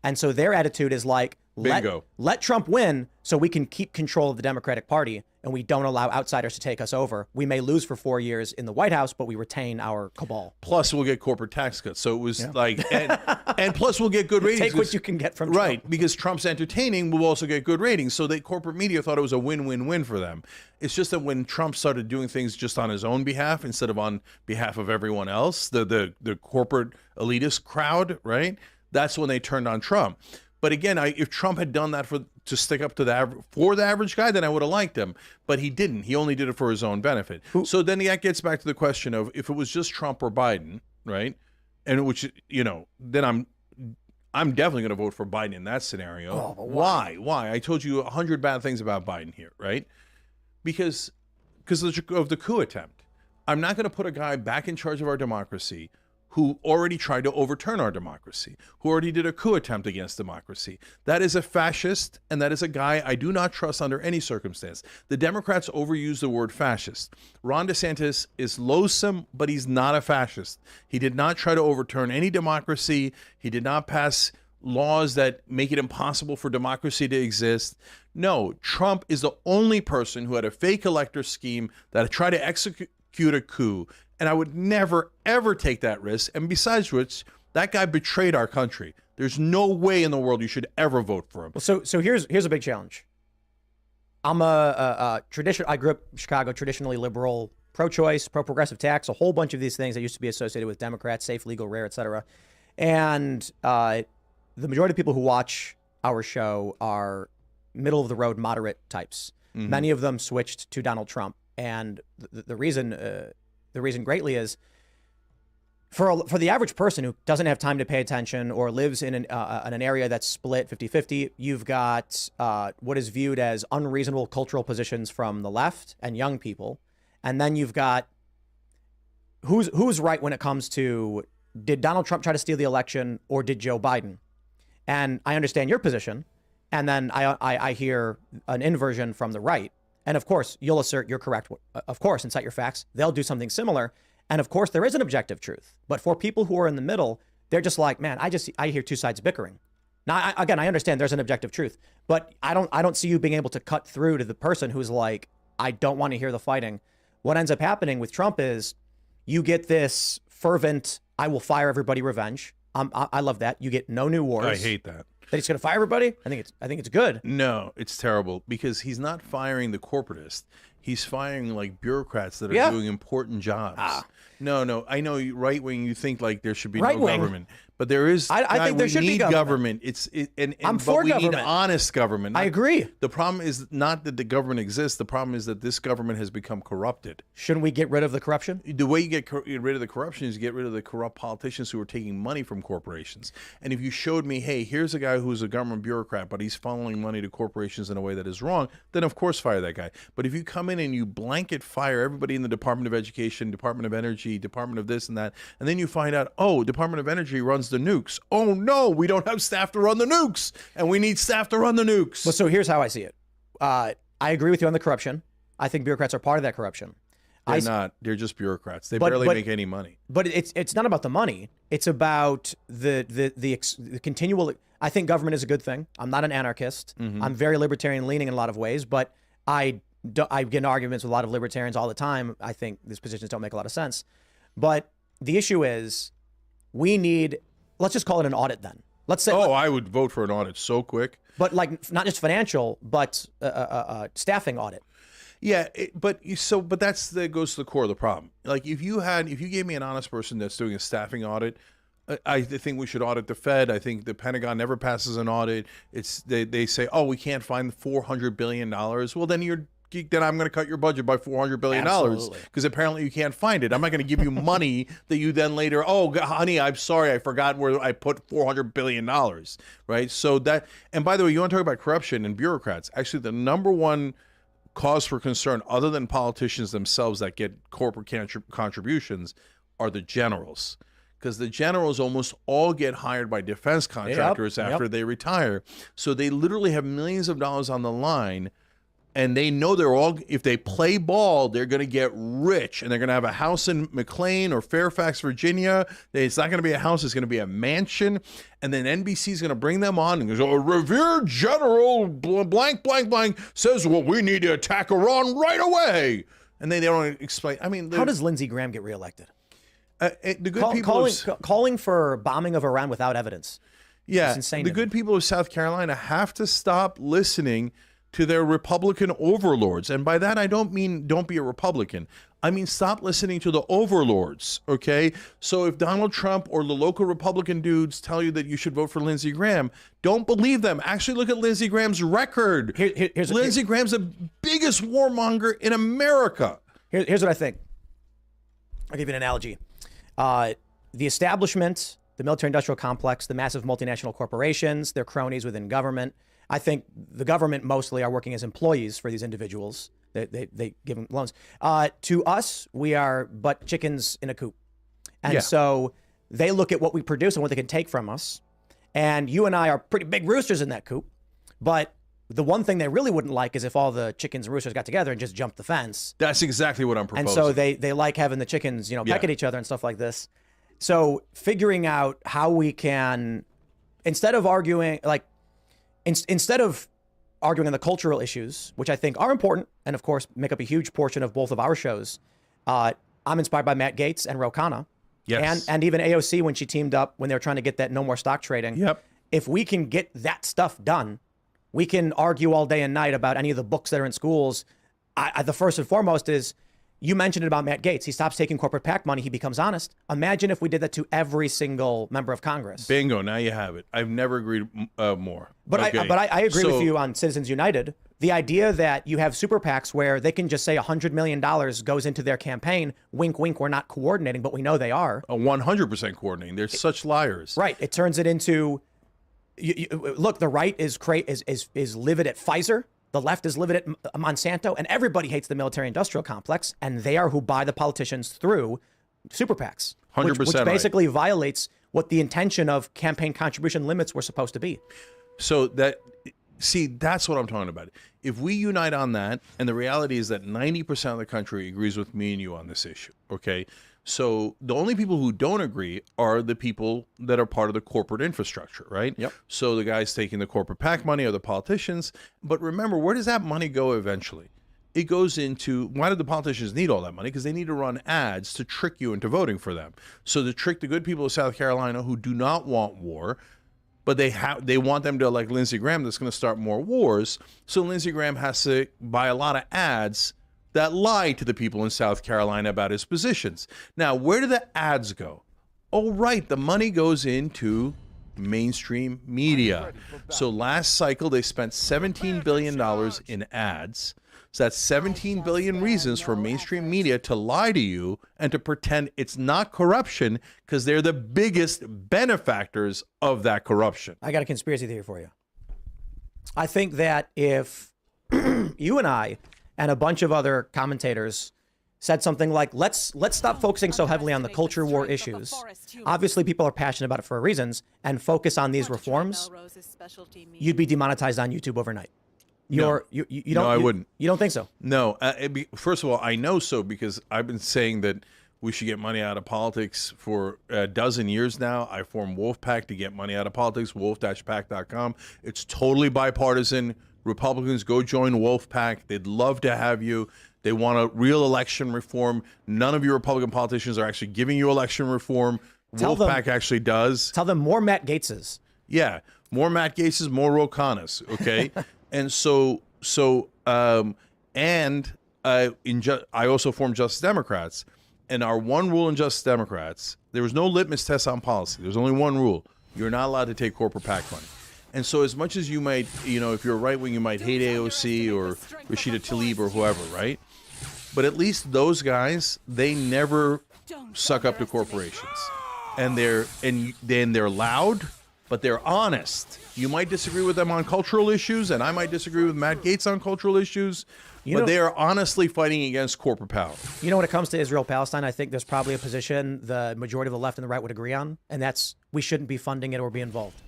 And so their attitude is like, let Trump win so we can keep control of the Democratic Party and we don't allow outsiders to take us over. We may lose for 4 years in the White House, but we retain our cabal. Plus, we'll get corporate tax cuts. So it was like, and plus we'll get good ratings. Take what you can get from Trump. Right, because Trump's entertaining, we'll also get good ratings. So the corporate media thought it was a win-win-win for them. It's just that when Trump started doing things just on his own behalf instead of on behalf of everyone else, the corporate elitist crowd, right? That's when they turned on Trump. But again, if Trump had done that to stick up to the average guy, then I would have liked him. But he didn't. He only did it for his own benefit. So then that gets back to the question of if it was just Trump or Biden, right? And which, you know, then I'm definitely going to vote for Biden in that scenario. Oh, why? Why? I told you 100 bad things about Biden here, right? Because of the coup attempt. I'm not going to put a guy back in charge of our democracy who already tried to overturn our democracy, who already did a coup attempt against democracy. That is a fascist, and that is a guy I do not trust under any circumstance. The Democrats overuse the word fascist. Ron DeSantis is loathsome, but he's not a fascist. He did not try to overturn any democracy. He did not pass laws that make it impossible for democracy to exist. No, Trump is the only person who had a fake elector scheme that tried to execute a coup. And I would never, ever take that risk. And besides which, that guy betrayed our country. There's no way in the world you should ever vote for him. Well, so here's a big challenge. I'm I grew up in Chicago, traditionally liberal, pro-choice, pro-progressive tax, a whole bunch of these things that used to be associated with Democrats, safe, legal, rare, etc. And the majority of people who watch our show are middle-of-the-road, moderate types. Mm-hmm. Many of them switched to Donald Trump. And the reason greatly is for the average person who doesn't have time to pay attention or lives in an area that's split 50-50, you've got what is viewed as unreasonable cultural positions from the left and young people. And then you've got who's right when it comes to, did Donald Trump try to steal the election or did Joe Biden? And I understand your position. And then I hear an inversion from the right. And of course, you'll assert you're correct, of course, and cite your facts. They'll do something similar. And of course, there is an objective truth. But for people who are in the middle, they're just like, man, I hear two sides bickering. Now, I understand there's an objective truth, but I don't see you being able to cut through to the person who's like, I don't want to hear the fighting. What ends up happening with Trump is you get this fervent, I will fire everybody revenge. I love that. You get no new wars. I hate that. That he's going to fire everybody? I think it's good. No, it's terrible because he's not firing the corporatists. He's firing like bureaucrats that are doing important jobs. No, I know right wing. You think like there should be no government, but there is. I think there should be government. I'm for government. We need honest government. I agree. The problem is not that the government exists. The problem is that this government has become corrupted. Shouldn't we get rid of the corruption? The way you get rid of the corruption is you get rid of the corrupt politicians who are taking money from corporations. And if you showed me, hey, here's a guy who's a government bureaucrat, but he's funneling money to corporations in a way that is wrong, then of course fire that guy. But if you come in and you blanket fire everybody in the Department of Education, Department of Energy, Department of this and that, and then you find out, oh, Department of Energy runs the nukes. Oh no, we don't have staff to run the nukes, and we need staff to run the nukes. Well, so here's how I see it. I agree with you on the corruption. I think bureaucrats are part of that corruption. They're not. They're just bureaucrats. They barely make any money. But it's not about the money. It's about the continual. I think government is a good thing. I'm not an anarchist. Mm-hmm. I'm very libertarian leaning in a lot of ways, but I get in arguments with a lot of libertarians all the time. I think these positions don't make a lot of sense. But the issue is we need, let's just call it an audit then. Let's say. Oh, I would vote for an audit so quick. But like not just financial, but staffing audit. Yeah, but that goes to the core of the problem. Like if you gave me an honest person that's doing a staffing audit, I think we should audit the Fed. I think the Pentagon never passes an audit. They say, oh, we can't find $400 billion. Well, then I'm going to cut your budget by $400 billion because apparently you can't find it. I'm not going to give you money that you then later, oh, honey, I'm sorry, I forgot where I put $400 billion, right? So that, and by the way, you want to talk about corruption and bureaucrats. Actually, the number one cause for concern, other than politicians themselves that get corporate contributions, are the generals. Because the generals almost all get hired by defense contractors after they retire. So they literally have millions of dollars on the line and they know they're all, if they play ball, they're going to get rich, and they're going to have a house in McLean or Fairfax, Virginia. It's not going to be a house, it's going to be a mansion. And then NBC is going to bring them on and goes, "Oh, revered General blank, blank, blank says, well, we need to attack Iran right away." And then they don't explain. I mean, how does Lindsey Graham get reelected? The good people calling for bombing of Iran without evidence. Yeah, insane the good people of South Carolina have to stop listening to their Republican overlords. And by that, I don't mean don't be a Republican. I mean, stop listening to the overlords, okay? So if Donald Trump or the local Republican dudes tell you that you should vote for Lindsey Graham, don't believe them. Actually, look at Lindsey Graham's record. Lindsey Graham's the biggest warmonger in America. Here's what I think. I'll give you an analogy. The establishment, the military-industrial complex, the massive multinational corporations, their cronies within government. I think the government mostly are working as employees for these individuals. They give them loans. To us, we are but chickens in a coop. And so they look at what we produce and what they can take from us. And you and I are pretty big roosters in that coop. But the one thing they really wouldn't like is if all the chickens and roosters got together and just jumped the fence. That's exactly what I'm proposing. And so they like having the chickens, peck at each other and stuff like this. So figuring out how we can, instead of arguing, instead of arguing on the cultural issues, which I think are important and, of course, make up a huge portion of both of our shows, I'm inspired by Matt Gaetz and Ro Khanna. Yes. And even AOC when she teamed up when they were trying to get that no more stock trading. Yep. If we can get that stuff done, we can argue all day and night about any of the books that are in schools. The first and foremost is, you mentioned it about Matt Gaetz. He stops taking corporate PAC money. He becomes honest. Imagine if we did that to every single member of Congress. Bingo. Now you have it. I've never agreed more. But I agree with you on Citizens United. The idea that you have super PACs where they can just say $100 million goes into their campaign. Wink, wink. We're not coordinating, but we know they are. 100% coordinating. They're such liars. Right. It turns it into, look, the right is livid at Pfizer. The left is livid at Monsanto, and everybody hates the military-industrial complex, and they are who buy the politicians through super PACs, 100% which basically violates what the intention of campaign contribution limits were supposed to be. So that's what I'm talking about. If we unite on that, and the reality is that 90% of the country agrees with me and you on this issue, okay? So the only people who don't agree are the people that are part of the corporate infrastructure, right? Yep. So the guys taking the corporate PAC money are the politicians. But remember, where does that money go eventually? It goes into, why do the politicians need all that money? Because they need to run ads to trick you into voting for them. So to trick the good people of South Carolina who do not want war, but they want them to, like Lindsey Graham, that's going to start more wars. So Lindsey Graham has to buy a lot of ads that lie to the people in South Carolina about his positions. Now, where do the ads go? Oh, right, the money goes into mainstream media. So last cycle, they spent $17 billion in ads. So that's 17 billion reasons for mainstream media to lie to you and to pretend it's not corruption, because they're the biggest benefactors of that corruption. I got a conspiracy theory for you. I think that if you and I and a bunch of other commentators said something like, let's stop focusing so heavily on the culture war issues. Obviously, people are passionate about it for reasons, and focus on these reforms. You'd be demonetized on YouTube overnight. No, I wouldn't. You don't think so? No. First of all, I know so because I've been saying that we should get money out of politics for a dozen years now. I formed Wolfpack to get money out of politics, wolf-pack.com. It's totally bipartisan. Republicans, go join Wolfpack. They'd love to have you. They want a real election reform. None of your Republican politicians are actually giving you election reform. Wolfpack actually does. Tell them more Matt Gaetzes. Yeah, more Matt Gaetzes, more Ro Khannas, okay? And I also formed Justice Democrats. And our one rule in Justice Democrats, there was no litmus test on policy. There's only one rule. You're not allowed to take corporate PAC money. And so as much as you might, if you're right wing, you might hate AOC or Rashida Tlaib or whoever, right? But at least those guys, they never suck up to corporations. And they're loud, but they're honest. You might disagree with them on cultural issues, and I might disagree with Matt Gaetz on cultural issues, but they are honestly fighting against corporate power. When it comes to Israel-Palestine, I think there's probably a position the majority of the left and the right would agree on, and that's we shouldn't be funding it or be involved.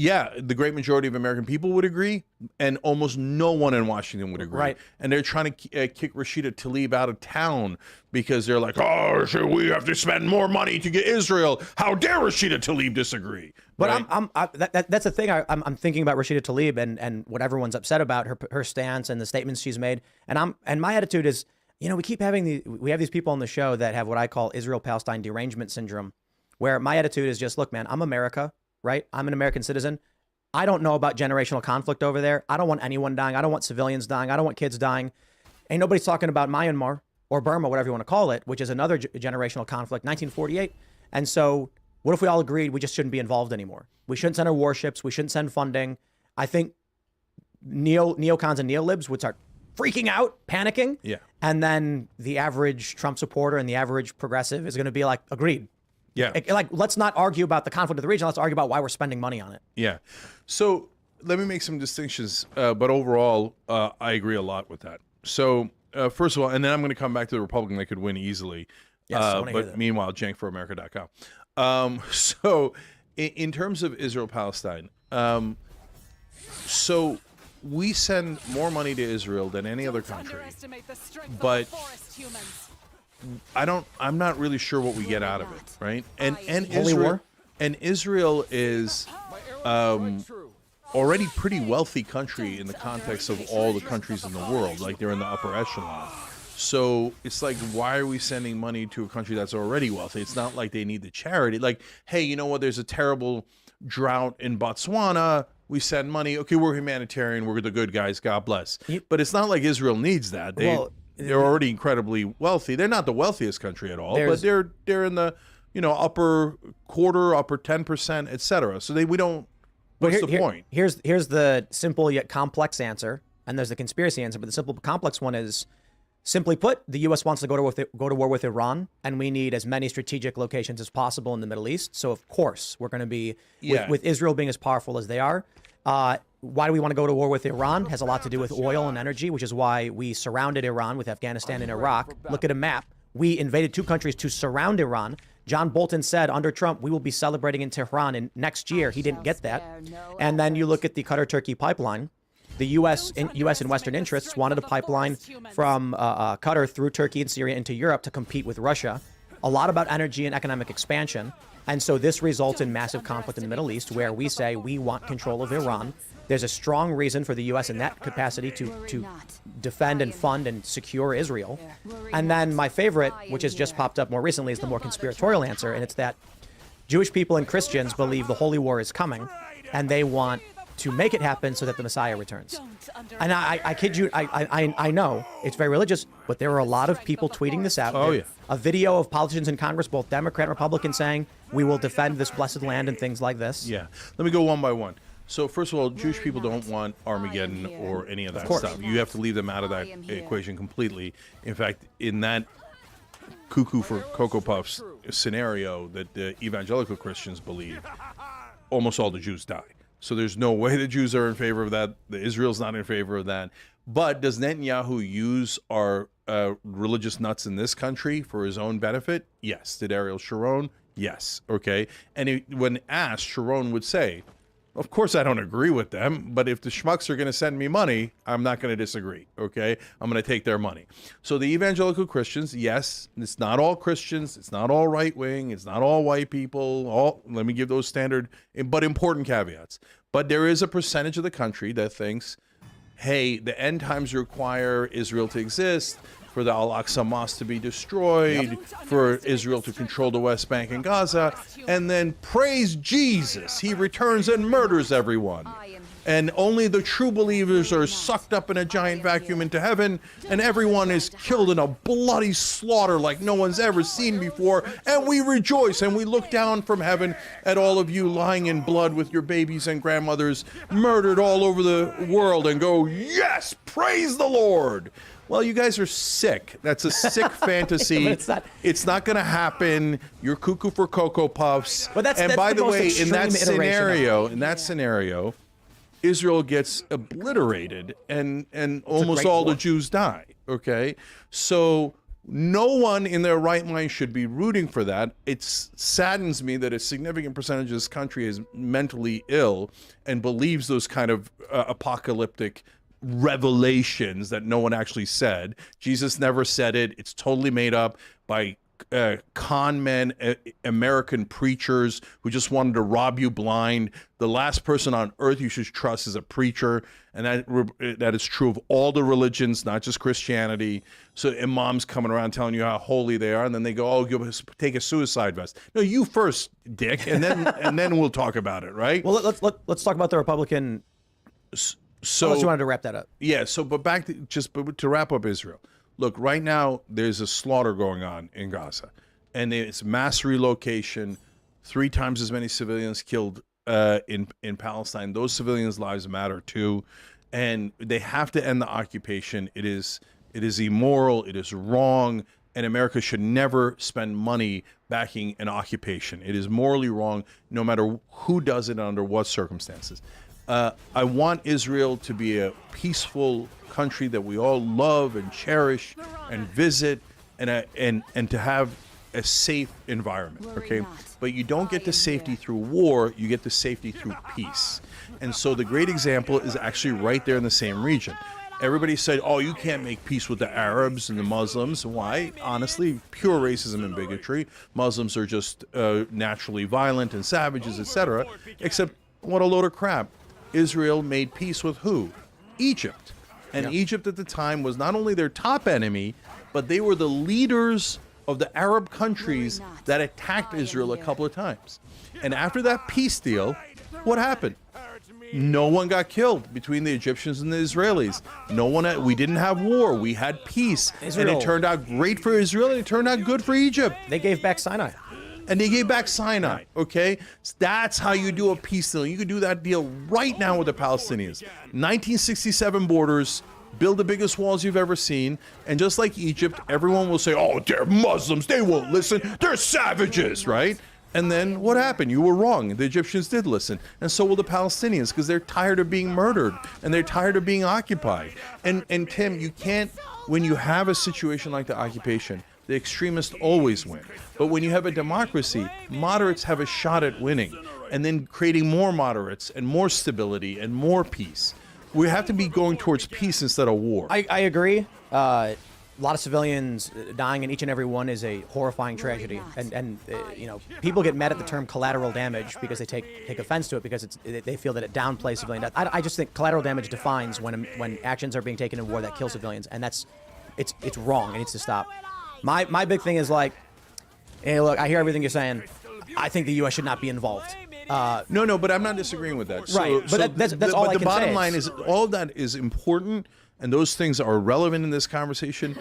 Yeah, the great majority of American people would agree, and almost no one in Washington would agree. Right. And they're trying to kick Rashida Tlaib out of town because they're like, oh, we have to spend more money to get Israel. How dare Rashida Tlaib disagree? But right? that's the thing. I'm thinking about Rashida Tlaib and what everyone's upset about, her stance and the statements she's made. And my attitude is, we keep having we have these people on the show that have what I call Israel-Palestine derangement syndrome, where my attitude is just, look, man, I'm America. Right? I'm an American citizen. I don't know about generational conflict over there. I don't want anyone dying. I don't want civilians dying. I don't want kids dying. Ain't nobody's talking about Myanmar or Burma, whatever you want to call it, which is another generational conflict, 1948. And so what if we all agreed we just shouldn't be involved anymore? We shouldn't send our warships. We shouldn't send funding. I think neocons and neolibs would start freaking out, panicking. Yeah. And then the average Trump supporter and the average progressive is going to be like, agreed. Yeah. Like, let's not argue about the conflict of the region. Let's argue about why we're spending money on it. Yeah. So let me make some distinctions. But overall, I agree a lot with that. So first of all, and then I'm going to come back to the Republican that could win easily. Yes, I wanna hear but that. meanwhile, jankforamerica.com. So in terms of Israel-Palestine, so we send more money to Israel than any other country. But I'm not really sure what we get out of it, right? And Holy Israel, war? and Israel is already pretty wealthy country in the context of all the countries in the world. Like, they're in the upper echelon. So it's like, why are we sending money to a country that's already wealthy? It's not like they need the charity. Like, hey, you know what? There's a terrible drought in Botswana. We send money. Okay, we're humanitarian. We're the good guys. God bless. But it's not like Israel needs that. They're already incredibly wealthy. They're not the wealthiest country at all, but they're in the upper quarter, upper 10%, etc. So we don't. What's the point? Here's the simple yet complex answer, and there's the conspiracy answer. But the simple complex one is, simply put, the U.S. wants to go to war with Iran, and we need as many strategic locations as possible in the Middle East. So of course we're going to be with Israel being as powerful as they are. Why do we want to go to war with Iran? Has a lot to do with oil and energy, which is why we surrounded Iran with Afghanistan and Iraq. Look at a map. We invaded two countries to surround Iran. John Bolton said under Trump, we will be celebrating in Tehran in next year. He didn't get that. And then you look at the Qatar-Turkey pipeline. The U.S. and Western interests wanted a pipeline from Qatar through Turkey and Syria into Europe to compete with Russia. A lot about energy and economic expansion. And so this results in massive conflict in the Middle East, where we say we want control of Iran. There's a strong reason for the U.S. in that capacity to defend and fund and secure Israel. And then my favorite, which has just popped up more recently, is the more conspiratorial answer, and it's that Jewish people and Christians believe the Holy War is coming, and they want to make it happen so that the Messiah returns. And I kid you, I know it's very religious, but there are a lot of people tweeting this out. Oh, yeah. A video of politicians in Congress, both Democrat and Republican, saying we will defend this blessed land and things like this. Yeah. Let me go one by one. So first of all, Jewish people don't want Armageddon or any of that stuff. You have to leave them out of that equation completely. In fact, in that cuckoo for Cocoa Puffs scenario that the evangelical Christians believe, almost all the Jews die. So there's no way the Jews are in favor of that. The Israel's not in favor of that. But does Netanyahu use our religious nuts in this country for his own benefit? Yes. Did Ariel Sharon? Yes. Okay. And when asked, Sharon would say, of course I don't agree with them, but if the schmucks are going to send me money, I'm not going to disagree, okay? I'm going to take their money. So the evangelical Christians, yes, it's not all Christians, it's not all right-wing, it's not all white people, let me give those standard but important caveats. But there is a percentage of the country that thinks, hey, the end times require Israel to exist, for the Al-Aqsa Mosque to be destroyed, for Israel to control the West Bank and Gaza, and then praise Jesus, he returns and murders everyone. And only the true believers are sucked up in a giant vacuum into heaven, and everyone is killed in a bloody slaughter like no one's ever seen before, and we rejoice, and we look down from heaven at all of you lying in blood with your babies and grandmothers murdered all over the world, and go, yes, praise the Lord. Well, you guys are sick. That's a sick fantasy. It's not going to happen. You're cuckoo for Cocoa Puffs. But that's by the most way, in that iteration scenario, Israel gets obliterated, and almost all the Jews die. Okay, so No one in their right mind should be rooting for that. It saddens me that a significant percentage of this country is mentally ill and believes those kind of apocalyptic revelations that no one actually said. Jesus never said it. It's totally made up by con men, American preachers who just wanted to rob you blind. The last person on earth you should trust is a preacher, and that is true of all the religions, not just Christianity. So imams coming around telling you how holy they are, and then they go, "Oh, take a suicide vest." No, you first, dick, and then and then we'll talk about it, right? Well, let's talk about the Republican. So Unless you wanted to wrap that up. Yeah. So, but to wrap up Israel. Look, right now there's a slaughter going on in Gaza, and it's mass relocation. 3 times as many civilians killed in Palestine. Those civilians' lives matter too, and they have to end the occupation. It is immoral. It is wrong, and America should never spend money backing an occupation. It is morally wrong, no matter who does it and under what circumstances. I want Israel to be a peaceful country that we all love and cherish and visit, and to have a safe environment. Okay, but you don't get to safety through war. You get to safety through peace. And so the great example is actually right there in the same region. Everybody said, "Oh, you can't make peace with the Arabs and the Muslims." Why? Honestly, pure racism and bigotry. Muslims are just naturally violent and savages, etc. Except, what a load of crap. Israel made peace with who? Egypt. And Egypt at the time was not only their top enemy, but they were the leaders of the Arab countries that attacked Israel a couple of times. And after that peace deal, what happened? No one got killed between the Egyptians and the Israelis. We didn't have war. We had peace. And it turned out great for Israel, and it turned out good for Egypt. They gave back Sinai. And they gave back Sinai, okay? That's how you do a peace deal. You could do that deal right now with the Palestinians. 1967 borders, build the biggest walls you've ever seen, and just like Egypt, everyone will say, "Oh, they're Muslims, they won't listen, they're savages," right? And then what happened? You were wrong. The Egyptians did listen, and so will the Palestinians, because they're tired of being murdered, and they're tired of being occupied. And Tim, you can't, when you have a situation like the occupation, the extremists always win. But when you have a democracy, moderates have a shot at winning, and then creating more moderates and more stability and more peace. We have to be going towards peace instead of war. I agree. A lot of civilians dying, and each and every one is a horrifying tragedy. And people get mad at the term collateral damage because they take offense to it, because they feel that it downplays civilian death. I just think collateral damage defines when actions are being taken in war that kill civilians, and it's wrong. It needs to stop. My big thing is like, hey, look, I hear everything you're saying. I think the U.S. should not be involved. No, but I'm not disagreeing with that. Right, but that's all I can say. But the bottom line is, all of that is important, and those things are relevant in this conversation.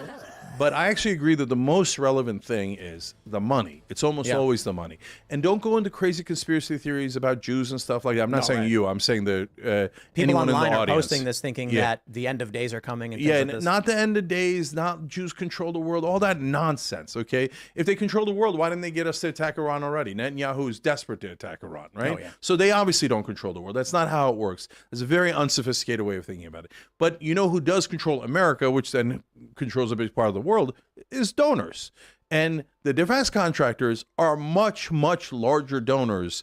But I actually agree that the most relevant thing is the money. It's almost always the money. And don't go into crazy conspiracy theories about Jews and stuff like that. I'm not saying you. I'm saying the people anyone online in the are audience. posting this thinking that the end of days are coming. And things like this. Not the end of days, not Jews control the world, all that nonsense, okay? If they control the world, why didn't they get us to attack Iran already? Netanyahu is desperate to attack Iran, right? So they obviously don't control the world. That's not how it works. It's a very unsophisticated way of thinking about it. But you know who does control America, which then controls a big part of the world, is donors. And the defense contractors are much, much larger donors.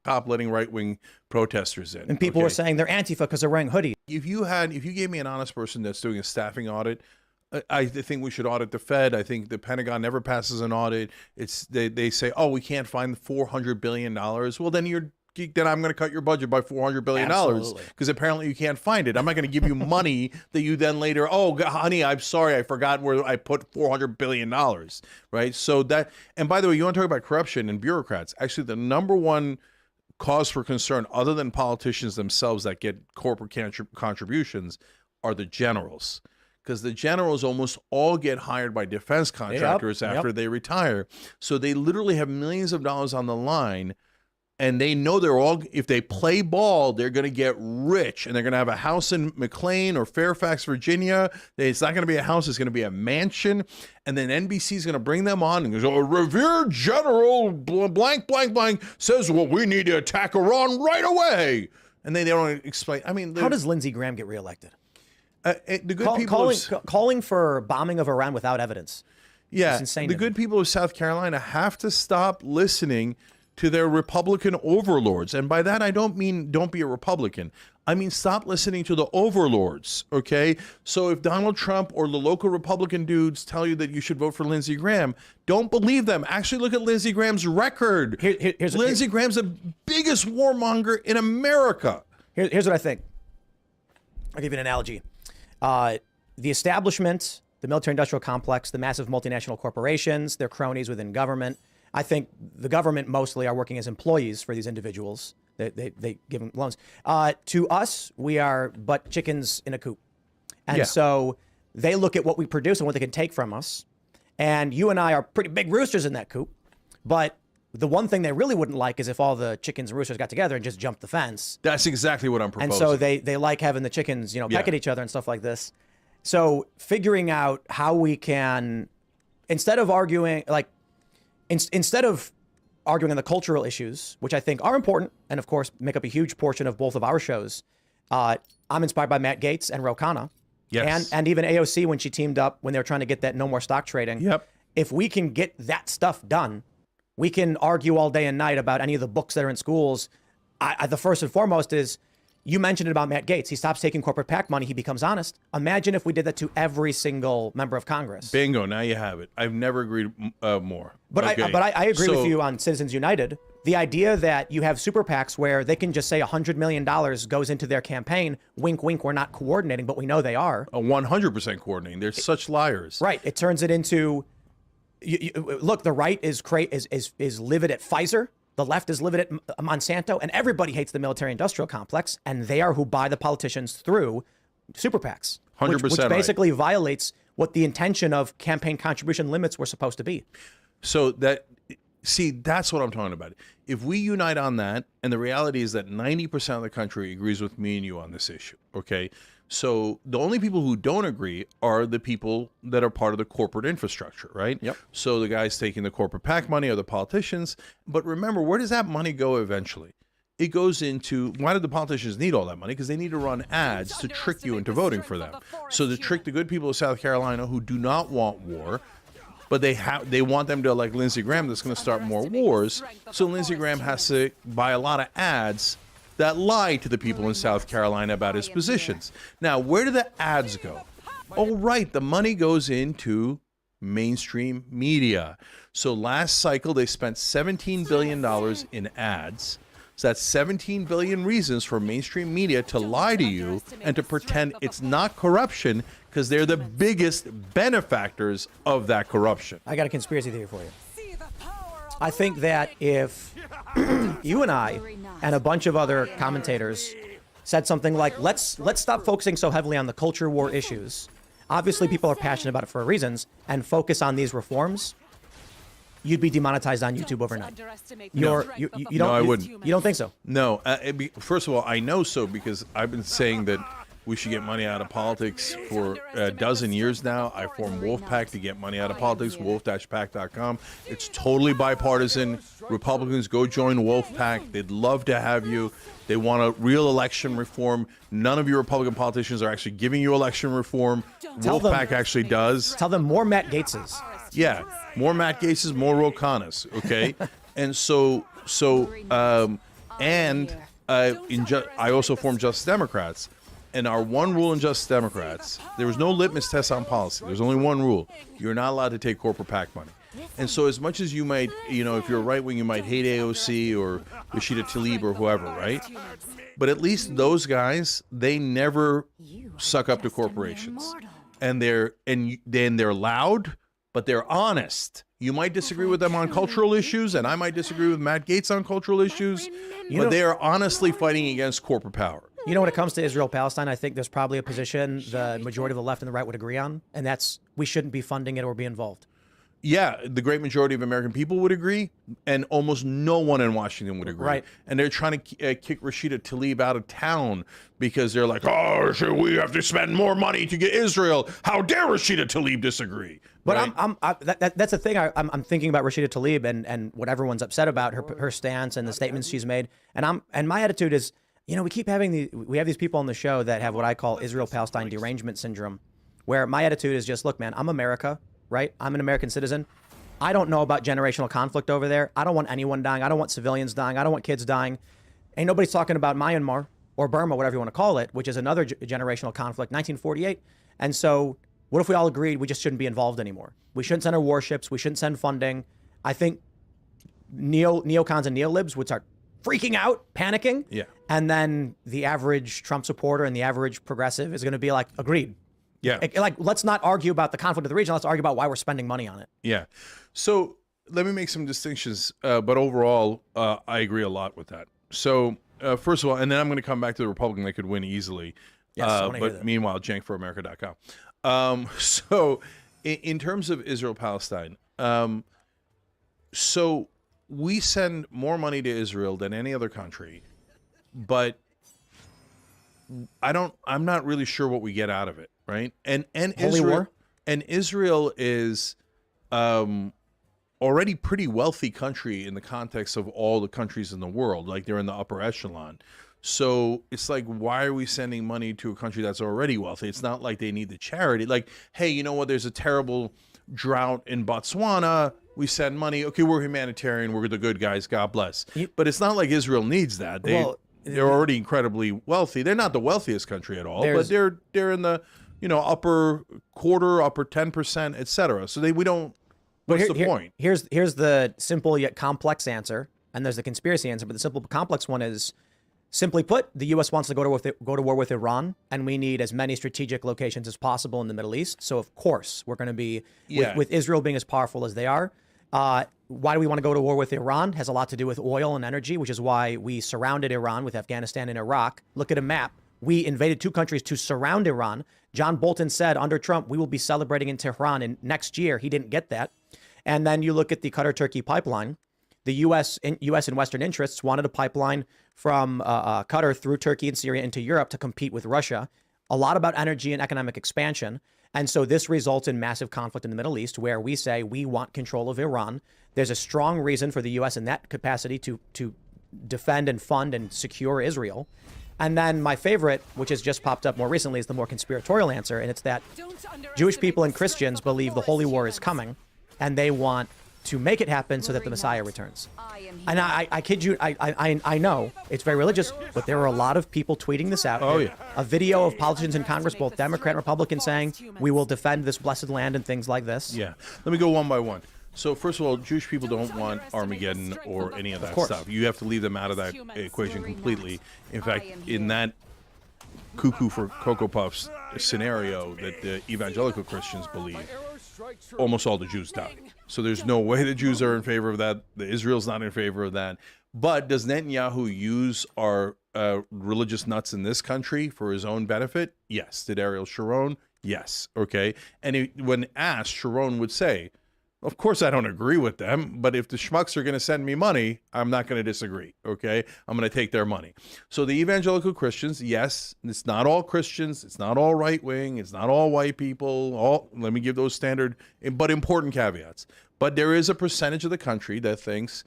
Stop letting right-wing protesters in. And people were saying they're Antifa because they're wearing hoodies. If you gave me an honest person that's doing a staffing audit, I think we should audit the Fed. I think the Pentagon never passes an audit. They say, "Oh, we can't find $400 billion." Well, then I'm going to cut your budget by $400 billion because apparently you can't find it. I'm not going to give you money that you then later, "Oh, honey, I'm sorry, I forgot where I put $400 billion, right? So that, and by the way, you want to talk about corruption and bureaucrats. Actually, the number one cause for concern, other than politicians themselves that get corporate contributions, are the generals. Because the generals almost all get hired by defense contractors after they retire. So they literally have millions of dollars on the line. And they know if they play ball, they're going to get rich, and they're going to have a house in McLean or Fairfax, Virginia. It's not going to be a house, it's going to be a mansion. And then NBC is going to bring them on and goes, "Oh, revered general blank, blank, blank says, well, we need to attack Iran right away." And then they don't explain. I mean, how does Lindsey Graham get reelected? The good people calling for bombing of Iran without evidence. Yeah, it's insane. The good people of South Carolina have to stop listening to their Republican overlords. And by that, I don't mean don't be a Republican. I mean, stop listening to the overlords, okay? So if Donald Trump or the local Republican dudes tell you that you should vote for Lindsey Graham, don't believe them. Actually, look at Lindsey Graham's record. Lindsey Graham's the biggest warmonger in America. Here's what I think. I'll give you an analogy. The establishment, the military-industrial complex, the massive multinational corporations, their cronies within government. I think the government mostly are working as employees for these individuals. They give them loans. To us, we are but chickens in a coop. And so they look at what we produce and what they can take from us. And you and I are pretty big roosters in that coop. But the one thing they really wouldn't like is if all the chickens and roosters got together and just jumped the fence. That's exactly what I'm proposing. And so they like having the chickens, peck at each other and stuff like this. So figuring out how we can, instead of arguing on the cultural issues, which I think are important and, of course, make up a huge portion of both of our shows, I'm inspired by Matt Gaetz and Ro Khanna. Yes. And even AOC when she teamed up when they were trying to get that no more stock trading. Yep. If we can get that stuff done, we can argue all day and night about any of the books that are in schools. The first and foremost is, you mentioned it about Matt Gaetz. He stops taking corporate PAC money. He becomes honest. Imagine if we did that to every single member of Congress. Bingo. Now you have it. I've never agreed more. But I agree with you on Citizens United. The idea that you have super PACs where they can just say $100 million goes into their campaign. Wink, wink. We're not coordinating, but we know they are. 100% coordinating. They're such liars. Right. It turns it into, look, the right is livid at Pfizer. The left is livid at Monsanto, and everybody hates the military-industrial complex, and they are who buy the politicians through super PACs, 100% which basically violates what the intention of campaign contribution limits were supposed to be. So that's what I'm talking about. If we unite on that, and the reality is that 90% of the country agrees with me and you on this issue, okay? So the only people who don't agree are the people that are part of the corporate infrastructure, right? Yep. So the guys taking the corporate PAC money are the politicians. But remember, where does that money go eventually? It goes into, why do the politicians need all that money? Because they need to run ads to trick you into voting for them. So to trick the good people of South Carolina who do not want war, but they want them to elect Lindsey Graham that's going to start more wars. So Lindsey Graham has to buy a lot of ads that lie to the people in South Carolina about his positions. Now, where do the ads go? Oh, right, the money goes into mainstream media. So last cycle, they spent $17 billion in ads. So that's 17 billion reasons for mainstream media to lie to you and to pretend it's not corruption because they're the biggest benefactors of that corruption. I got a conspiracy theory for you. I think that if you and I and a bunch of other commentators said something like, let's stop focusing so heavily on the culture war issues. Obviously, people are passionate about it for reasons, and focus on these reforms. You'd be demonetized on YouTube overnight. I wouldn't. You don't think so? No. First of all, I know so because I've been saying that we should get money out of politics for a dozen years now. I formed Wolfpack to get money out of politics, wolf-pack.com. It's totally bipartisan. Republicans, go join Wolfpack. They'd love to have you. They want a real election reform. None of your Republican politicians are actually giving you election reform. Wolfpack actually does. Tell them more Matt Gaetzes. Yeah, more Matt Gaetzes, more Ro Khannas, okay? And I also formed Justice Democrats. And our one rule in Justice Democrats, there was no litmus test on policy. There's only one rule. You're not allowed to take corporate PAC money. And so as much as you might, if you're right wing, you might hate AOC or Rashida Tlaib or whoever, right? But at least those guys, they never suck up to corporations. And they're loud, but they're honest. You might disagree with them on cultural issues, and I might disagree with Matt Gaetz on cultural issues, but they are honestly fighting against corporate power. When it comes to Israel-Palestine, I think there's probably a position the majority of the left and the right would agree on, and that's we shouldn't be funding it or be involved. Yeah, the great majority of American people would agree, and almost no one in Washington would agree. Right. And they're trying to kick Rashida Tlaib out of town because they're like, oh, we have to spend more money to get Israel. How dare Rashida Tlaib disagree? But right? That's the thing. I'm thinking about Rashida Tlaib and what everyone's upset about, her stance and the statements she's made. And my attitude is, we keep having we have these people on the show that have what I call Israel-Palestine derangement syndrome, where my attitude is just, look, man, I'm America, right? I'm an American citizen. I don't know about generational conflict over there. I don't want anyone dying. I don't want civilians dying. I don't want kids dying. Ain't nobody's talking about Myanmar or Burma, whatever you want to call it, which is another generational conflict, 1948. And so what if we all agreed we just shouldn't be involved anymore? We shouldn't send our warships. We shouldn't send funding. I think neocons and neolibs would start freaking out, panicking. Yeah. And then the average Trump supporter and the average progressive is going to be like, agreed. Yeah. Like, let's not argue about the conflict of the region. Let's argue about why we're spending money on it. Yeah. So let me make some distinctions. But overall, I agree a lot with that. So first of all, and then I'm going to come back to the Republican that could win easily. Yes, I wanna hear but that. meanwhile, jankforamerica.com. So in terms of Israel-Palestine, so we send more money to Israel than any other country, but I'm not really sure what we get out of it, right? And Holy Israel, war? And Israel is already pretty wealthy country in the context of all the countries in the world. Like, they're in the upper echelon. So it's like, why are we sending money to a country that's already wealthy? It's not like they need the charity. Like, hey, you know what? There's a terrible drought in Botswana. We send money. Okay, we're humanitarian. We're the good guys. God bless. But it's not like Israel needs that. They're already incredibly wealthy. They're not the wealthiest country at all, but they're in the upper quarter, upper 10%, etc. So we don't. What's the point? Here's the simple yet complex answer, and there's the conspiracy answer. But the simple complex one is, simply put, the U.S. wants to go to war with Iran, and we need as many strategic locations as possible in the Middle East. So of course we're going to be with Israel being as powerful as they are. Why do we want to go to war with Iran? Has a lot to do with oil and energy, which is why we surrounded Iran with Afghanistan and Iraq. Look at a map. We invaded two countries to surround Iran. John Bolton said under Trump, we will be celebrating in Tehran next year. He didn't get that. And then you look at the Qatar-Turkey pipeline. The U.S. and Western interests wanted a pipeline from Qatar through Turkey and Syria into Europe to compete with Russia. A lot about energy and economic expansion. And so this results in massive conflict in the Middle East, where we say we want control of Iran. There's a strong reason for the U.S. in that capacity to defend and fund and secure Israel. And then my favorite, which has just popped up more recently, is the more conspiratorial answer. And it's that Jewish people and Christians believe the Holy War is coming, and they want to make it happen so that the Messiah returns. And I kid you, I know it's very religious, but there are a lot of people tweeting this out. Oh, yeah. A video of politicians in Congress, both Democrat and Republican, saying we will defend this blessed land and things like this. Yeah. Let me go one by one. So first of all, Jewish people don't want Armageddon or any of that stuff. You have to leave them out of that equation completely. In fact, in that cuckoo for Cocoa Puffs scenario that the evangelical Christians believe, almost all the Jews die. So there's no way the Jews are in favor of that. Israel's not in favor of that. But does Netanyahu use our religious nuts in this country for his own benefit? Yes. Did Ariel Sharon? Yes. Okay. And when asked, Sharon would say, of course I don't agree with them, but if the schmucks are going to send me money, I'm not going to disagree, okay? I'm going to take their money. So the evangelical Christians, yes, it's not all Christians, it's not all right-wing, it's not all white people, let me give those standard but important caveats. But there is a percentage of the country that thinks,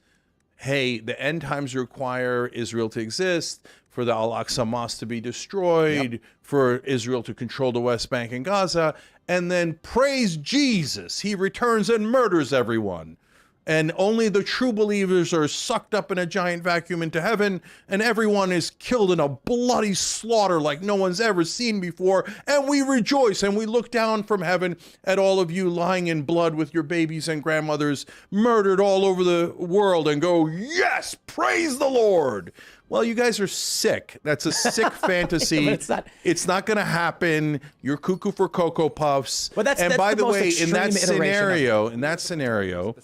hey, the end times require Israel to exist, for the Al-Aqsa Mosque to be destroyed, for Israel to control the West Bank and Gaza, and then praise Jesus, he returns and murders everyone. And only the true believers are sucked up in a giant vacuum into heaven, and everyone is killed in a bloody slaughter like no one's ever seen before, and we rejoice, and we look down from heaven at all of you lying in blood with your babies and grandmothers murdered all over the world and go, yes, praise the Lord. Well, you guys are sick. That's a sick fantasy. It's not going to happen. You're cuckoo for Cocoa Puffs. But that's by the most way, in that scenario,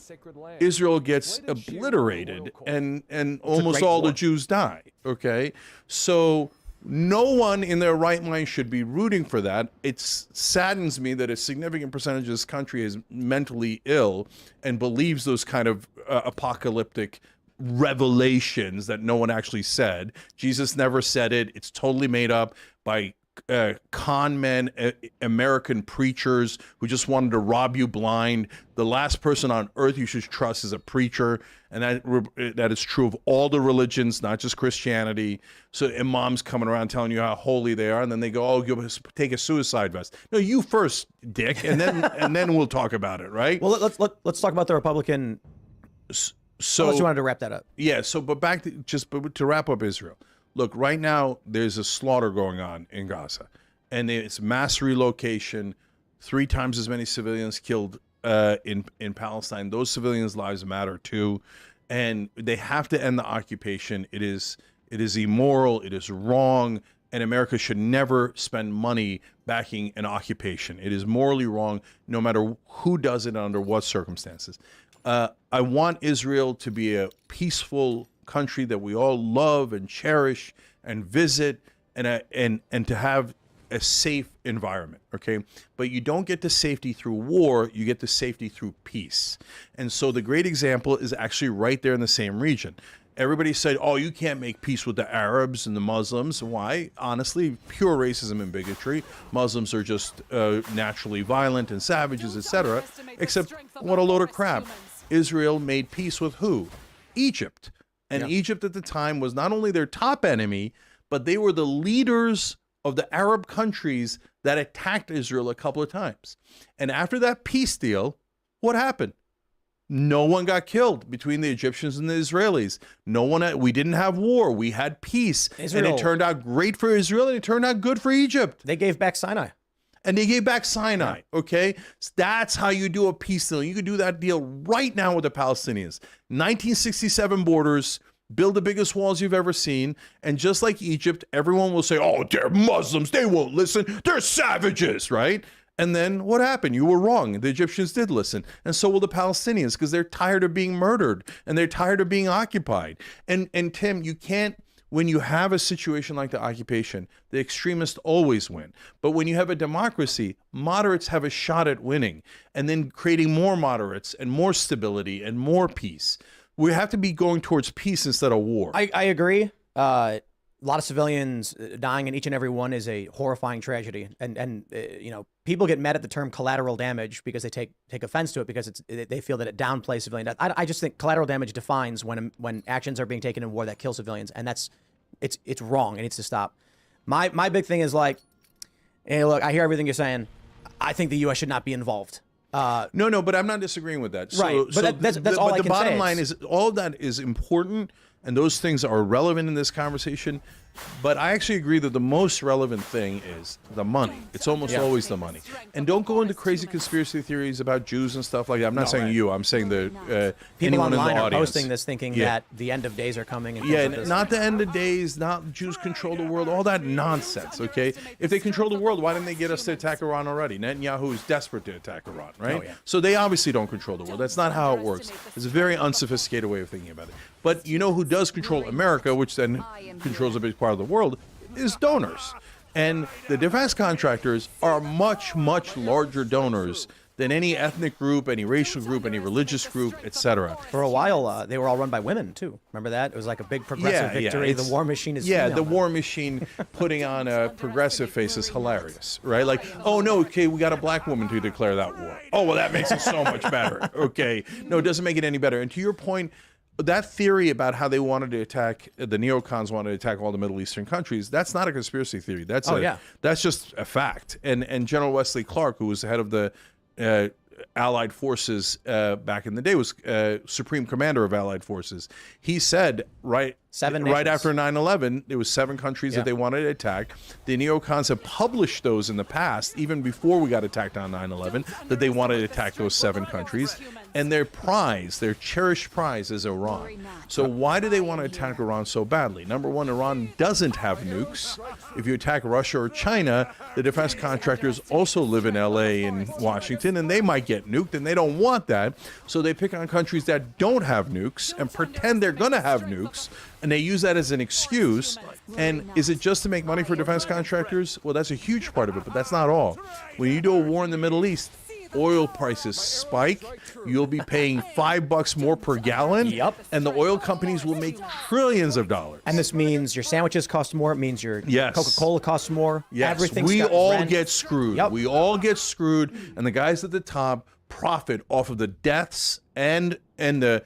Israel gets obliterated, and almost all the Jews die. Okay, so no one in their right mind should be rooting for that. It saddens me that a significant percentage of this country is mentally ill and believes those kind of apocalyptic revelations that no one actually said. Jesus never said it. It's totally made up by con men, American preachers who just wanted to rob you blind. The last person on earth you should trust is a preacher, and that is true of all the religions, not just Christianity. So imams coming around telling you how holy they are, and then they go, "Oh, take a suicide vest." No, you first, dick, and then we'll talk about it, right? Well, let's talk about the Republican. So unless you wanted to wrap that up. Yeah. So, but to wrap up Israel. Look, right now there's a slaughter going on in Gaza, and it's mass relocation. 3 times as many civilians killed in Palestine. Those civilians' lives matter too, and they have to end the occupation. It is immoral. It is wrong, and America should never spend money backing an occupation. It is morally wrong, no matter who does it and under what circumstances. I want Israel to be a peaceful country that we all love and cherish and visit, and to have a safe environment, okay? But you don't get to safety through war, you get to safety through peace. And so the great example is actually right there in the same region. Everybody said, oh, you can't make peace with the Arabs and the Muslims. Why? Honestly, pure racism and bigotry. Muslims are just naturally violent and savages, etc. Except, what a load of crap. Israel made peace with who? Egypt. And Egypt at the time was not only their top enemy, but they were the leaders of the Arab countries that attacked Israel a couple of times. And after that peace deal, what happened? No one got killed between the Egyptians and the Israelis. We didn't have war. We had peace. And it turned out great for Israel, and it turned out good for Egypt. They gave back Sinai. And they gave back Sinai, okay? That's how you do a peace deal. You could do that deal right now with the Palestinians. 1967 borders, build the biggest walls you've ever seen, and just like Egypt, everyone will say, oh, they're Muslims, they won't listen, they're savages, right? And then what happened? You were wrong. The Egyptians did listen. And so will the Palestinians, because they're tired of being murdered, and they're tired of being occupied. And Tim, you can't, when you have a situation like the occupation, the extremists always win. But when you have a democracy, moderates have a shot at winning, and then creating more moderates and more stability and more peace. We have to be going towards peace instead of war. I agree. A lot of civilians dying, and each and every one is a horrifying tragedy. And you know, people get mad at the term collateral damage because they take offense to it because they feel that it downplays civilian death. I just think collateral damage defines when actions are being taken in war that kill civilians, and it's wrong. It needs to stop. My big thing is like, hey, look, I hear everything you're saying. I think the U.S. should not be involved. No, but I'm not disagreeing with that. Right, but that's all I can say. But the bottom line is, all of that is important, and those things are relevant in this conversation. But I actually agree that the most relevant thing is the money. It's almost always the money. And don't go into crazy conspiracy theories about Jews and stuff like that. I'm not saying you. I'm saying the people anyone online in the are audience. posting this thinking that the end of days are coming. And yeah, not the end of days, not Jews control the world, all that nonsense, okay? If they control the world, why didn't they get us to attack Iran already? Netanyahu is desperate to attack Iran, right? Oh, yeah. So they obviously don't control the world. That's not how it works. It's a very unsophisticated way of thinking about it. But you know who does control America, which then controls a big part of the world, is donors. And the defense contractors are much, much larger donors than any ethnic group, any racial group, any religious group, etc. For a while, they were all run by women, too. Remember that? It was like a big progressive victory. Yeah, the war machine is Yeah, female the now. war machine putting on a progressive face is hilarious, right? Like, oh, no, okay, we got a black woman to declare that war. Oh, well, that makes it so much better. Okay. No, it doesn't make it any better. And to your point, that theory about how they wanted to attack, the neocons wanted to attack all the Middle Eastern countries, that's not a conspiracy theory. That's that's just a fact. And General Wesley Clark, who was the head of the Allied forces back in the day, was Supreme Commander of Allied forces. He said right after 9/11, there was 7 countries that they wanted to attack. The neocons have published those in the past, even before we got attacked on 9/11, that they wanted to attack those 7 countries. And their prize, their cherished prize, is Iran. So why do they want to attack Iran so badly? Number one, Iran doesn't have nukes. If you attack Russia or China, the defense contractors also live in LA and Washington, and they might get nuked, and they don't want that. So they pick on countries that don't have nukes and pretend they're going to have nukes, and they use that as an excuse. And is it just to make money for defense contractors? Well, that's a huge part of it, but that's not all. When you do a war in the Middle East, oil prices spike, you'll be paying $5 more per gallon. Yep. And the oil companies will make trillions of dollars. And this means your sandwiches cost more. It means your Yes. Coca-Cola costs more. Yes, Everything's we got all rent. get screwed. Yep. We all get screwed, and the guys at the top profit off of the deaths and the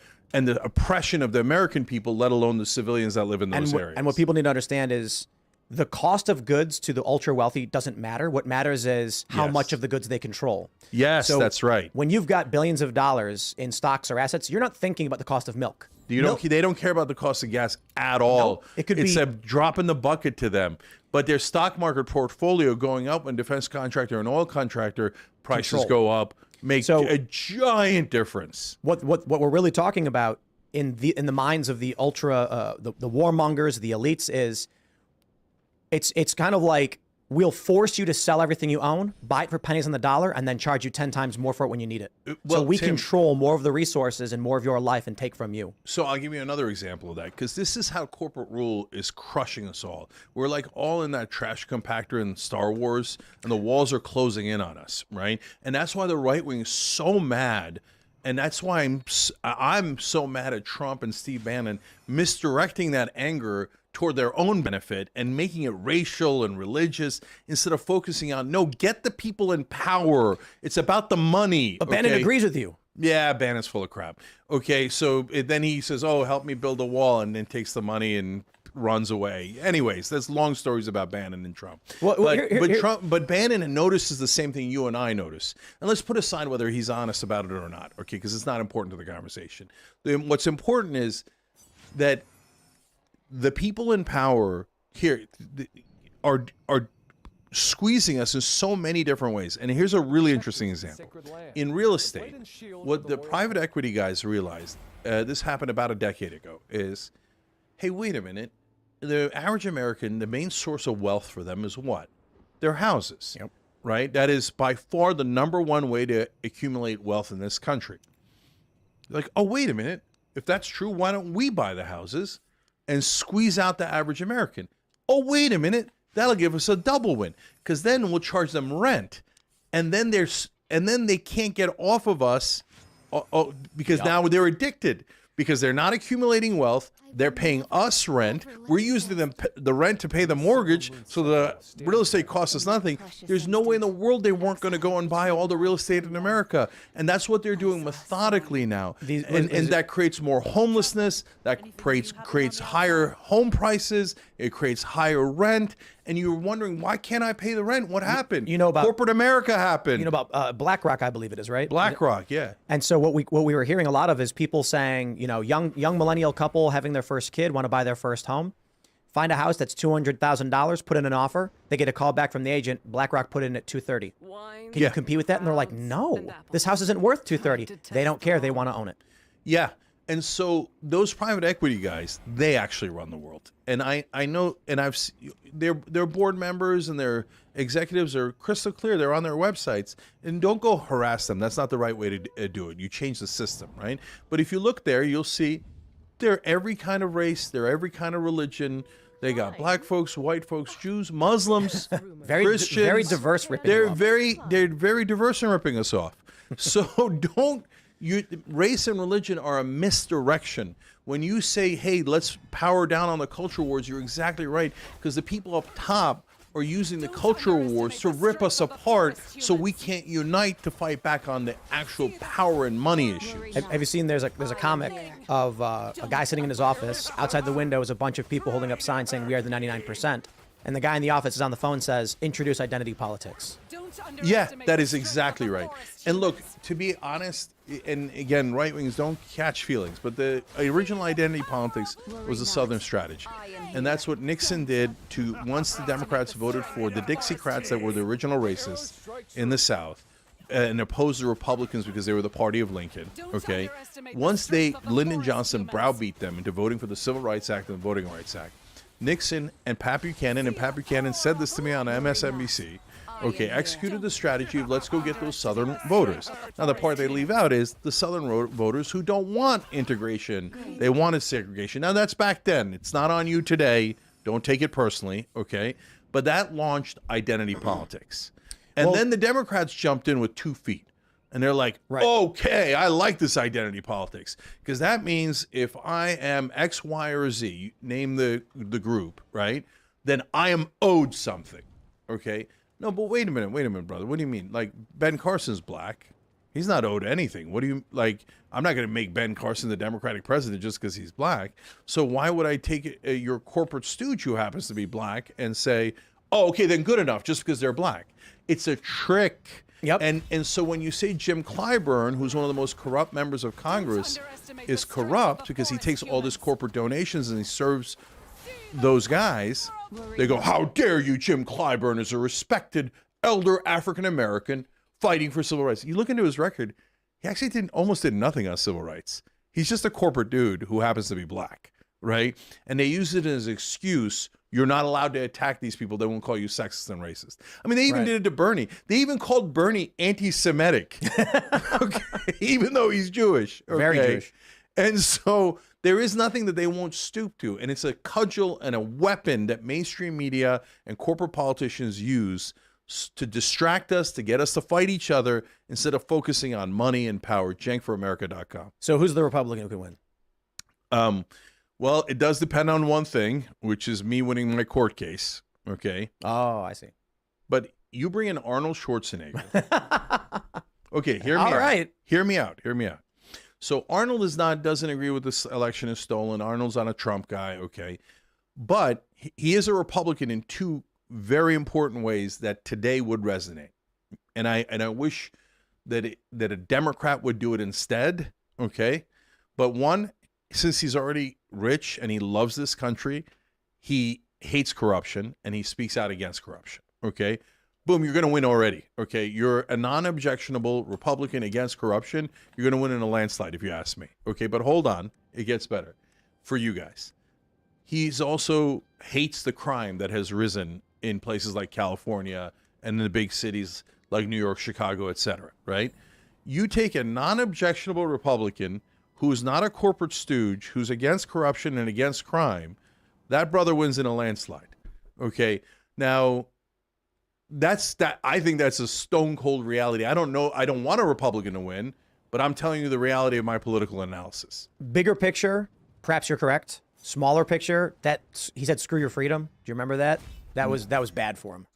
oppression of the American people, let alone the civilians that live in those areas. And what people need to understand is the cost of goods to the ultra wealthy doesn't matter. What matters is how Yes. much of the goods they control. Yes, So that's right. When you've got billions of dollars in stocks or assets, you're not thinking about the cost of milk. They don't care about the cost of gas at all. It could it's be a drop in the bucket to them. But their stock market portfolio going up when defense contractor and oil contractor prices go up makes a giant difference. What we're really talking about in the minds of the ultra the warmongers, the elites, is it's kind of like we'll force you to sell everything you own, buy it for pennies on the dollar, and then charge you 10 times more for it when you need it. Well, so we Tim, control more of the resources and more of your life and take from you. So I'll give you another example of that, because this is how corporate rule is crushing us all. We're like all in that trash compactor in Star Wars, and the walls are closing in on us, right? And that's why the right wing is so mad. And that's why I'm so mad at Trump and Steve Bannon misdirecting that anger toward their own benefit and making it racial and religious instead of focusing on, no, get the people in power. It's about the money. But Bannon agrees with you. Yeah, Bannon's full of crap. Okay, so then he says, oh, help me build a wall, and then takes the money and runs away. Anyways, there's long stories about Bannon and Trump. But Bannon notices the same thing you and I notice. And let's put aside whether he's honest about it or not, okay, because it's not important to the conversation. What's important is that the people in power here are squeezing us in so many different ways. And here's a really interesting example. In real estate, what the private equity guys realized, this happened about a decade ago, is, hey, wait a minute. The average American, the main source of wealth for them is what? Their houses, right? That is by far the #1 way to accumulate wealth in this country. Like, oh, wait a minute. If that's true, why don't we buy the houses and squeeze out the average American? Oh, wait a minute. That'll give us a double win, because then we'll charge them rent, and then they can't get off of us because now they're addicted, because they're not accumulating wealth. They're paying us rent. We're using the rent to pay the mortgage, so the real estate costs us nothing. There's no way in the world they weren't going to go and buy all the real estate in America. And that's what they're doing methodically now. And that creates more homelessness. That creates higher home prices. It creates higher rent. And you're wondering, why can't I pay the rent? What happened? You know about corporate America happened. You know about BlackRock, I believe it is, right? BlackRock, yeah. And so what we were hearing a lot of is people saying, you know, young millennial couple having their first kid, want to buy their first home, find a house that's $200,000, put in an offer. They get a call back from the agent. BlackRock put it in at $230,000. Can you compete with that? And they're like, no, this house isn't worth $230,000. They don't care. They want to own it. Yeah. And so those private equity guys, they actually run the world. And I know, and their board members and their executives are crystal clear. They're on their websites. And don't go harass them. That's not the right way to do it. You change the system, right? But if you look there, you'll see they're every kind of race. They're every kind of religion. They got black folks, white folks, Jews, Muslims, Christians. Very diverse ripping They're you off. they're very diverse in ripping us off. So race and religion are a misdirection. When you say, hey, let's power down on the culture wars, you're exactly right, because the people up top are using the culture wars to rip us apart so we can't unite to fight back on the actual power and money issues. Have you seen there's a comic of a guy sitting in his office. Outside the window is a bunch of people holding up signs saying we are the 99%. And the guy in the office is on the phone, says, introduce identity politics. Yeah, that is exactly right. And look, to be honest, and again, right wings don't catch feelings, but the original identity politics was a Southern strategy. And that's what Nixon did once the Democrats voted for the Dixiecrats that were the original racists in the South and opposed the Republicans because they were the party of Lincoln, okay? Once Lyndon Johnson browbeat them into voting for the Civil Rights Act and the Voting Rights Act, Nixon and Pat Buchanan said this to me on MSNBC, okay, executed the strategy of let's go get those Southern voters. Now, the part they leave out is the Southern voters who don't want integration. They wanted segregation. Now, that's back then. It's not on you today. Don't take it personally, okay? But that launched identity politics. And then the Democrats jumped in with 2 feet. And they're like, Right. okay, I like this identity politics. Because that means if I am X, Y, or Z, name the group, right? Then I am owed something. Okay? No, but wait a minute, brother. What do you mean? Like, Ben Carson's black. He's not owed anything. What do you, like, I'm not going to make Ben Carson the Democratic president just because he's black. So why would I take your corporate stooge who happens to be black and say, oh, okay, then good enough just because they're black? It's a trick. Yep. And so when you say Jim Clyburn, who's one of the most corrupt members of Congress, is corrupt because he takes all this corporate donations and he serves those guys, they go, how dare you, Jim Clyburn is a respected elder African-American fighting for civil rights. You look into his record, he actually almost did nothing on civil rights. He's just a corporate dude who happens to be black, right? And they use it as an excuse. You're not allowed to attack these people. They won't call you sexist and racist. I mean, they even did it to Bernie. They even called Bernie anti-Semitic, okay? Even though he's Jewish. Okay? Very Jewish. And so there is nothing that they won't stoop to. And it's a cudgel and a weapon that mainstream media and corporate politicians use to distract us, to get us to fight each other instead of focusing on money and power. JankForAmerica.com. So who's the Republican who can win? Well, it does depend on one thing, which is me winning my court case. Okay. Oh, I see. But you bring in Arnold Schwarzenegger. Okay, hear me All out. right. Hear me out. So Arnold doesn't agree with this election is stolen. Arnold's not a Trump guy. Okay. But he is a Republican in two very important ways that today would resonate. And I wish that a Democrat would do it instead. Okay. But one, since he's already rich and he loves this country, he hates corruption and he speaks out against corruption. Okay. Boom, you're going to win already. Okay. You're a non-objectionable Republican against corruption. You're going to win in a landslide if you ask me. Okay. But hold on. It gets better for you guys. He's also hates the crime that has risen in places like California and in the big cities like New York, Chicago, etc. Right? You take a non-objectionable Republican who's not a corporate stooge, who's against corruption and against crime, that brother wins in a landslide. Okay? Now, I think that's a stone cold reality. I don't know. I don't want a Republican to win, but I'm telling you the reality of my political analysis. Bigger picture, perhaps you're correct. Smaller picture, that he said, "Screw your freedom." Do you remember that? That was bad for him.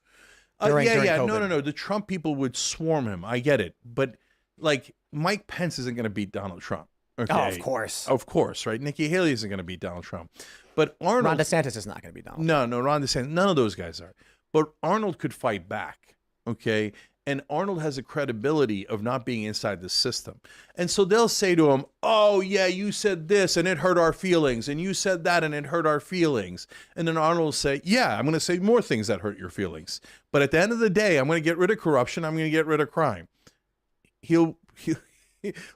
During COVID. No. The Trump people would swarm him. I get it, but like Mike Pence isn't going to beat Donald Trump. Okay? Oh, of course, right? Nikki Haley isn't going to beat Donald Trump, but Arnold. Ron DeSantis is not going to beat Donald. No, Ron DeSantis. None of those guys are. But Arnold could fight back. Okay. And Arnold has a credibility of not being inside the system. And so they'll say to him, oh, yeah, you said this and it hurt our feelings. And you said that and it hurt our feelings. And then Arnold will say, yeah, I'm going to say more things that hurt your feelings. But at the end of the day, I'm going to get rid of corruption. I'm going to get rid of crime.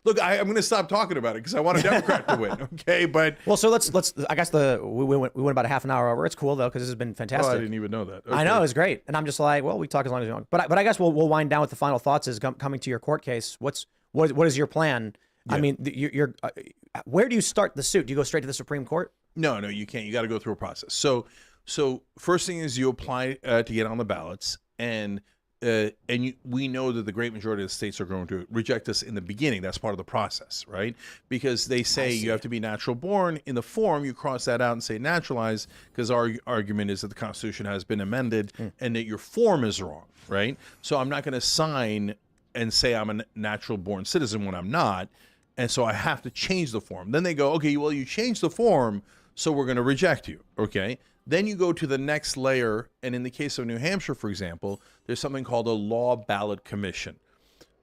Look, I'm going to stop talking about it because I want a Democrat to win. Okay, but well, so let's. I guess we went about a half an hour over. It's cool though because this has been fantastic. Oh, I didn't even know that. Okay. I know, it's great, and I'm just like, well, we talk as long as we want. But I guess we'll wind down with the final thoughts. Is coming to your court case. What is your plan? Yeah. I mean, you're where do you start the suit? Do you go straight to the Supreme Court? No, you can't. You got to go through a process. So first thing is you apply to get on the ballots, and we know that the great majority of the states are going to reject us in the beginning. That's part of the process, right? Because they say you have to be natural born. In the form, you cross that out and say naturalized, because our argument is that the Constitution has been amended and that your form is wrong, right? So I'm not going to sign and say I'm a natural born citizen when I'm not, and so I have to change the form. Then they go, okay, well, you changed the form, so we're going to reject you, okay? Then you go to the next layer, and in the case of New Hampshire, for example, there's something called a law ballot commission.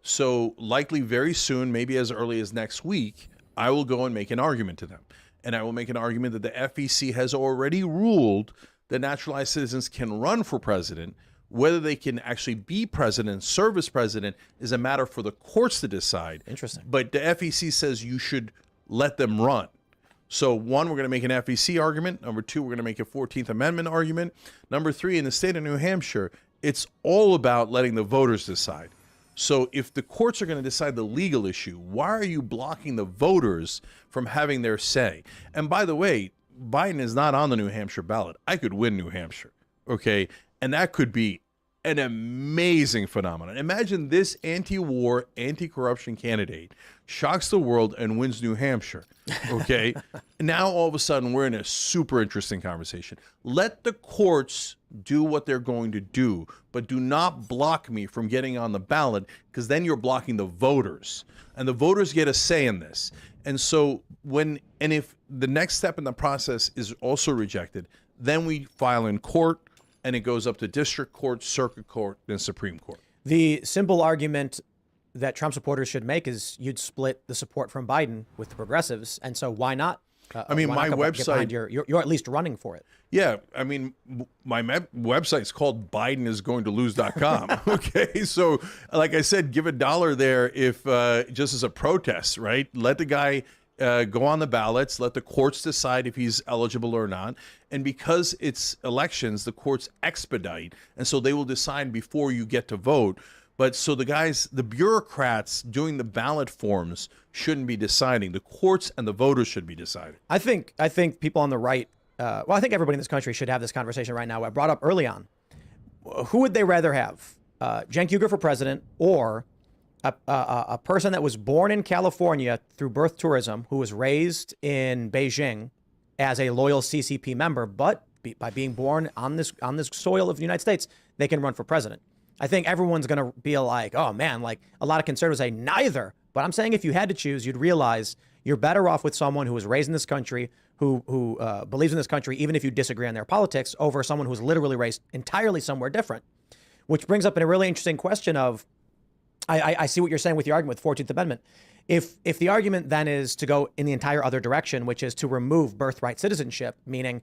So likely very soon, maybe as early as next week, I will go and make an argument to them. And I will make an argument that the FEC has already ruled that naturalized citizens can run for president. Whether they can actually be president, serve as president, is a matter for the courts to decide. Interesting. But the FEC says you should let them run. So one, we're going to make an FEC argument. Number two, we're going to make a 14th Amendment argument. Number three, in the state of New Hampshire, it's all about letting the voters decide. So if the courts are going to decide the legal issue, why are you blocking the voters from having their say? And by the way, Biden is not on the New Hampshire ballot. I could win New Hampshire, okay? And that could be an amazing phenomenon. Imagine this anti-war, anti-corruption candidate shocks the world and wins New Hampshire. Okay. Now all of a sudden we're in a super interesting conversation. Let the courts do what they're going to do, but do not block me from getting on the ballot, because then you're blocking the voters, and the voters get a say in this. And so if the next step in the process is also rejected, then we file in court, and it goes up to district court, circuit court, and Supreme Court. The simple argument that Trump supporters should make is you'd split the support from Biden with the progressives, and so why not? I mean, my website, you're at least running for it. Yeah, I mean, my website's called BidenIsGoingToLose.com. Okay, so like I said, give $1 there if just as a protest, right? Let the guy go on the ballots, let the courts decide if he's eligible or not. And because it's elections, the courts expedite, and so they will decide before you get to vote. But so the bureaucrats doing the ballot forms shouldn't be deciding. The courts and the voters should be deciding. I think people on the right, I think everybody in this country should have this conversation right now. I brought up early on, who would they rather have? Cenk Uygur for president, or a person that was born in California through birth tourism, who was raised in Beijing as a loyal CCP member, but by being born on this soil of the United States, they can run for president. I think everyone's going to be like, oh man, like a lot of conservatives say neither. But I'm saying if you had to choose, you'd realize you're better off with someone who was raised in this country, who believes in this country, even if you disagree on their politics, over someone who's literally raised entirely somewhere different. Which brings up a really interesting question of, I see what you're saying with the argument with 14th Amendment. If the argument then is to go in the entire other direction, which is to remove birthright citizenship, meaning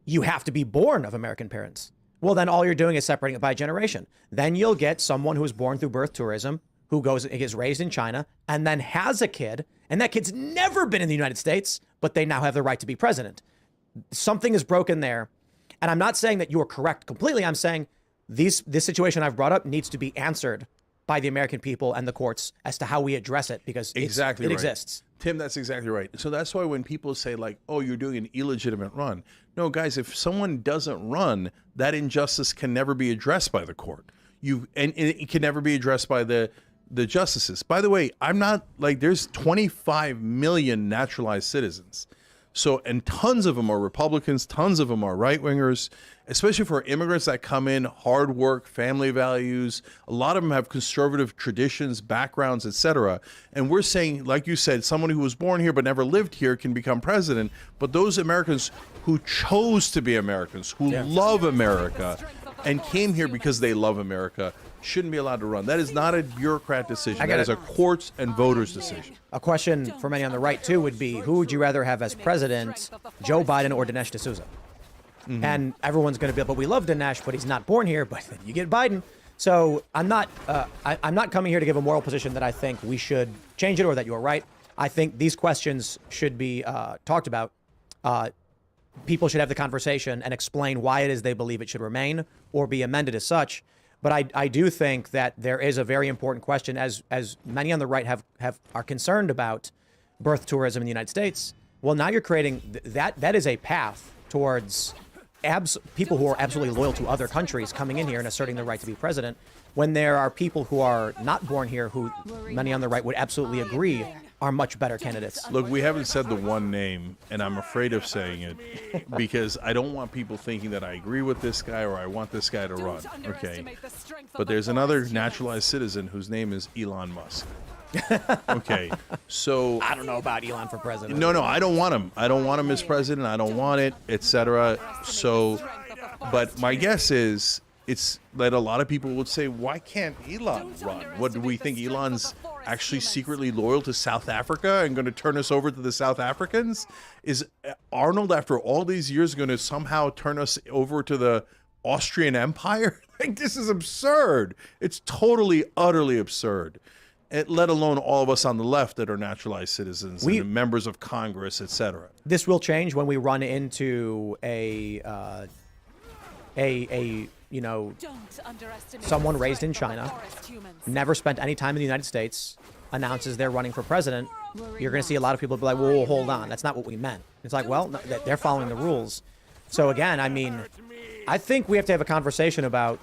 you have to be born of American parents, well, then all you're doing is separating it by generation. Then you'll get someone who was born through birth tourism, who gets raised in China, and then has a kid, and that kid's never been in the United States, but they now have the right to be president. Something is broken there. And I'm not saying that you are correct completely. I'm saying this situation I've brought up needs to be answered by the American people and the courts as to how we address it, because it exists. Tim, that's exactly right. So that's why when people say like, oh, you're doing an illegitimate run. No, guys, if someone doesn't run, that injustice can never be addressed by the court. And it can never be addressed by the justices. By the way, I'm not like, there's 25 million naturalized citizens. So, and tons of them are Republicans, tons of them are right-wingers, especially for immigrants that come in, hard work, family values. A lot of them have conservative traditions, backgrounds, etc. And we're saying, like you said, someone who was born here but never lived here can become president. But those Americans who chose to be Americans, who love America and came here because they love America, shouldn't be allowed to run. That is not a bureaucrat decision. That is a courts and voters decision. A question for many on the right, too, would be, who would you rather have as president, Joe Biden or Dinesh D'Souza? Mm-hmm. And everyone's going to be like, but we love Dinesh, but he's not born here, but then you get Biden. So I'm not coming here to give a moral position that I think we should change it or that you're right. I think these questions should be talked about. People should have the conversation and explain why it is they believe it should remain or be amended as such. But I do think that there is a very important question, as many on the right are concerned about birth tourism in the United States. Well, now you're creating that is a path towards people who are absolutely loyal to other countries coming in here and asserting their right to be president, when there are people who are not born here who many on the right would absolutely agree are much better candidates. Look, we haven't said the one name, and I'm afraid of saying it because I don't want people thinking that I agree with this guy or I want this guy to run, okay? But there's another naturalized citizen whose name is Elon Musk. Okay, so I don't know about Elon for president. No, I don't want him. I don't want him as president. I don't want it, etc. So, but my guess is it's that a lot of people would say, why can't Elon run? What do we think? Elon's actually secretly loyal to South Africa and going to turn us over to the South Africans? Is Arnold, after all these years, going to somehow turn us over to the Austrian Empire? Like, this is absurd. It's totally, utterly absurd. Let alone all of us on the left that are naturalized citizens and members of Congress, etc. This will change when we run into someone raised in China, never spent any time in the United States, announces they're running for president. You're going to see a lot of people be like, whoa, hold on. That's not what we meant. It's like, well, they're following the rules. So again, I mean, I think we have to have a conversation about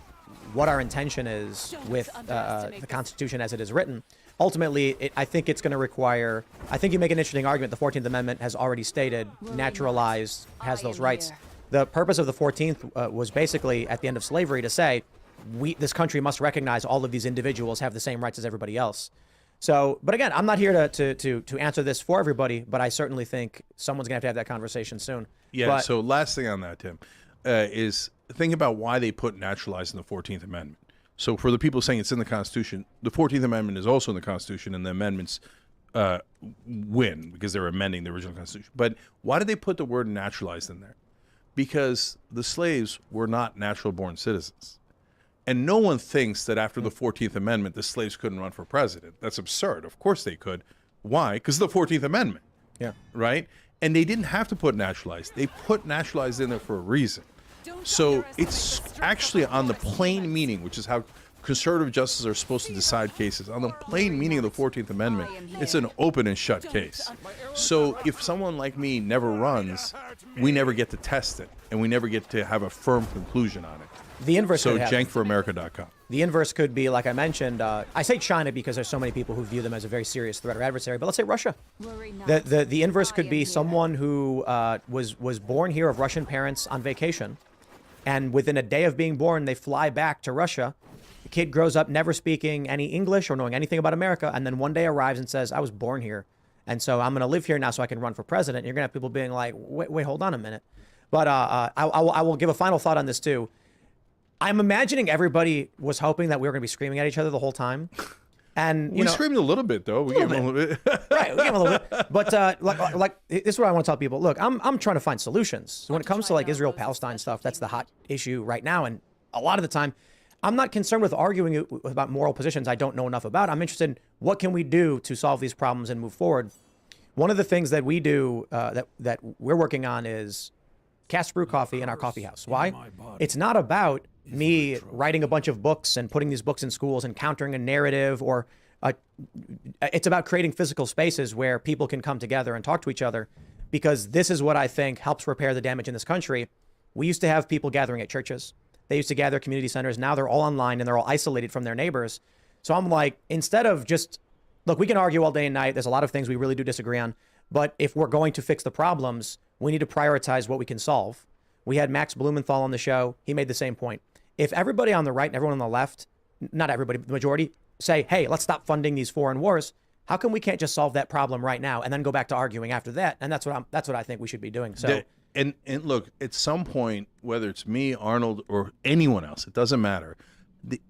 what our intention is with the Constitution as it is written, ultimately, I think it's going to require, I think you make an interesting argument. The 14th Amendment has already stated naturalized has those rights. The purpose of the 14th was basically at the end of slavery to say, this country must recognize all of these individuals have the same rights as everybody else. So, but again, I'm not here to answer this for everybody, but I certainly think someone's going to have that conversation soon. Yeah, but, so last thing on that, Tim, is think about why they put naturalized in the 14th Amendment. So for the people saying it's in the Constitution, the 14th Amendment is also in the Constitution, and the amendments win because they're amending the original Constitution. But why did they put the word naturalized in there? Because the slaves were not natural-born citizens. And no one thinks that after the 14th Amendment, the slaves couldn't run for president. That's absurd. Of course they could. Why? Because of the 14th Amendment. Yeah. Right? And they didn't have to put naturalized. They put naturalized in there for a reason. So it's actually on the plain meaning, which is how conservative justices are supposed to decide cases. On the plain meaning of the 14th Amendment, it's an open and shut case. So if someone like me never runs, we never get to test it, and we never get to have a firm conclusion on it. The inverse So could happen. jankforamerica.com. The inverse could be, like I mentioned, I say China because there's so many people who view them as a very serious threat or adversary, but let's say Russia. The inverse could be someone who was born here of Russian parents on vacation, and within a day of being born, they fly back to Russia. The kid grows up never speaking any English or knowing anything about America, and then one day arrives and says, I was born here, and so I'm going to live here now so I can run for president. You're going to have people being like, wait, hold on a minute. But I will give a final thought on this, too. I'm imagining everybody was hoping that we were going to be screaming at each other the whole time. And we screamed a little bit, though. We gave them a little bit. Right, we gave them a little bit. But like this is what I want to tell people. Look, I'm trying to find solutions. So when it comes to like Israel-Palestine stuff, that's the hot issue right now. And a lot of the time, I'm not concerned with arguing about moral positions I don't know enough about. I'm interested in what can we do to solve these problems and move forward. One of the things that we do that we're working on is cast brew coffee in our coffee house. Why? It's not about me writing a bunch of books and putting these books in schools and countering a narrative, or it's about creating physical spaces where people can come together and talk to each other, because this is what I think helps repair the damage in this country. We used to have people gathering at churches. They used to gather at community centers. Now they're all online and they're all isolated from their neighbors. So I'm like, instead of just, look, we can argue all day and night. There's a lot of things we really do disagree on. But if we're going to fix the problems, we need to prioritize what we can solve. We had Max Blumenthal on the show. He made the same point. If everybody on the right and everyone on the left, not everybody, but the majority, say, hey, let's stop funding these foreign wars, how come we can't just solve that problem right now and then go back to arguing after that? And that's what I think we should be doing. So, and look, at some point, whether it's me, Arnold, or anyone else, it doesn't matter.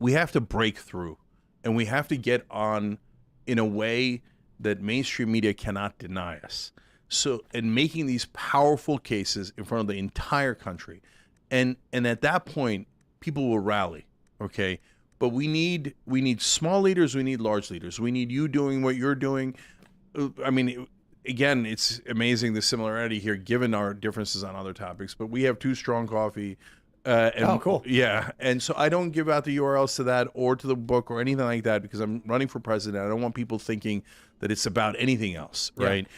We have to break through, and we have to get on in a way that mainstream media cannot deny us. So, and making these powerful cases in front of the entire country, and at that point, people will rally. Okay, but we need small leaders, we need large leaders, we need you doing what you're doing. I mean, again, it's amazing the similarity here, given our differences on other topics. But we have Two Strong Coffee. And, cool. Yeah, and so I don't give out the URLs to that or to the book or anything like that because I'm running for president. I don't want people thinking that it's about anything else, right? Yeah.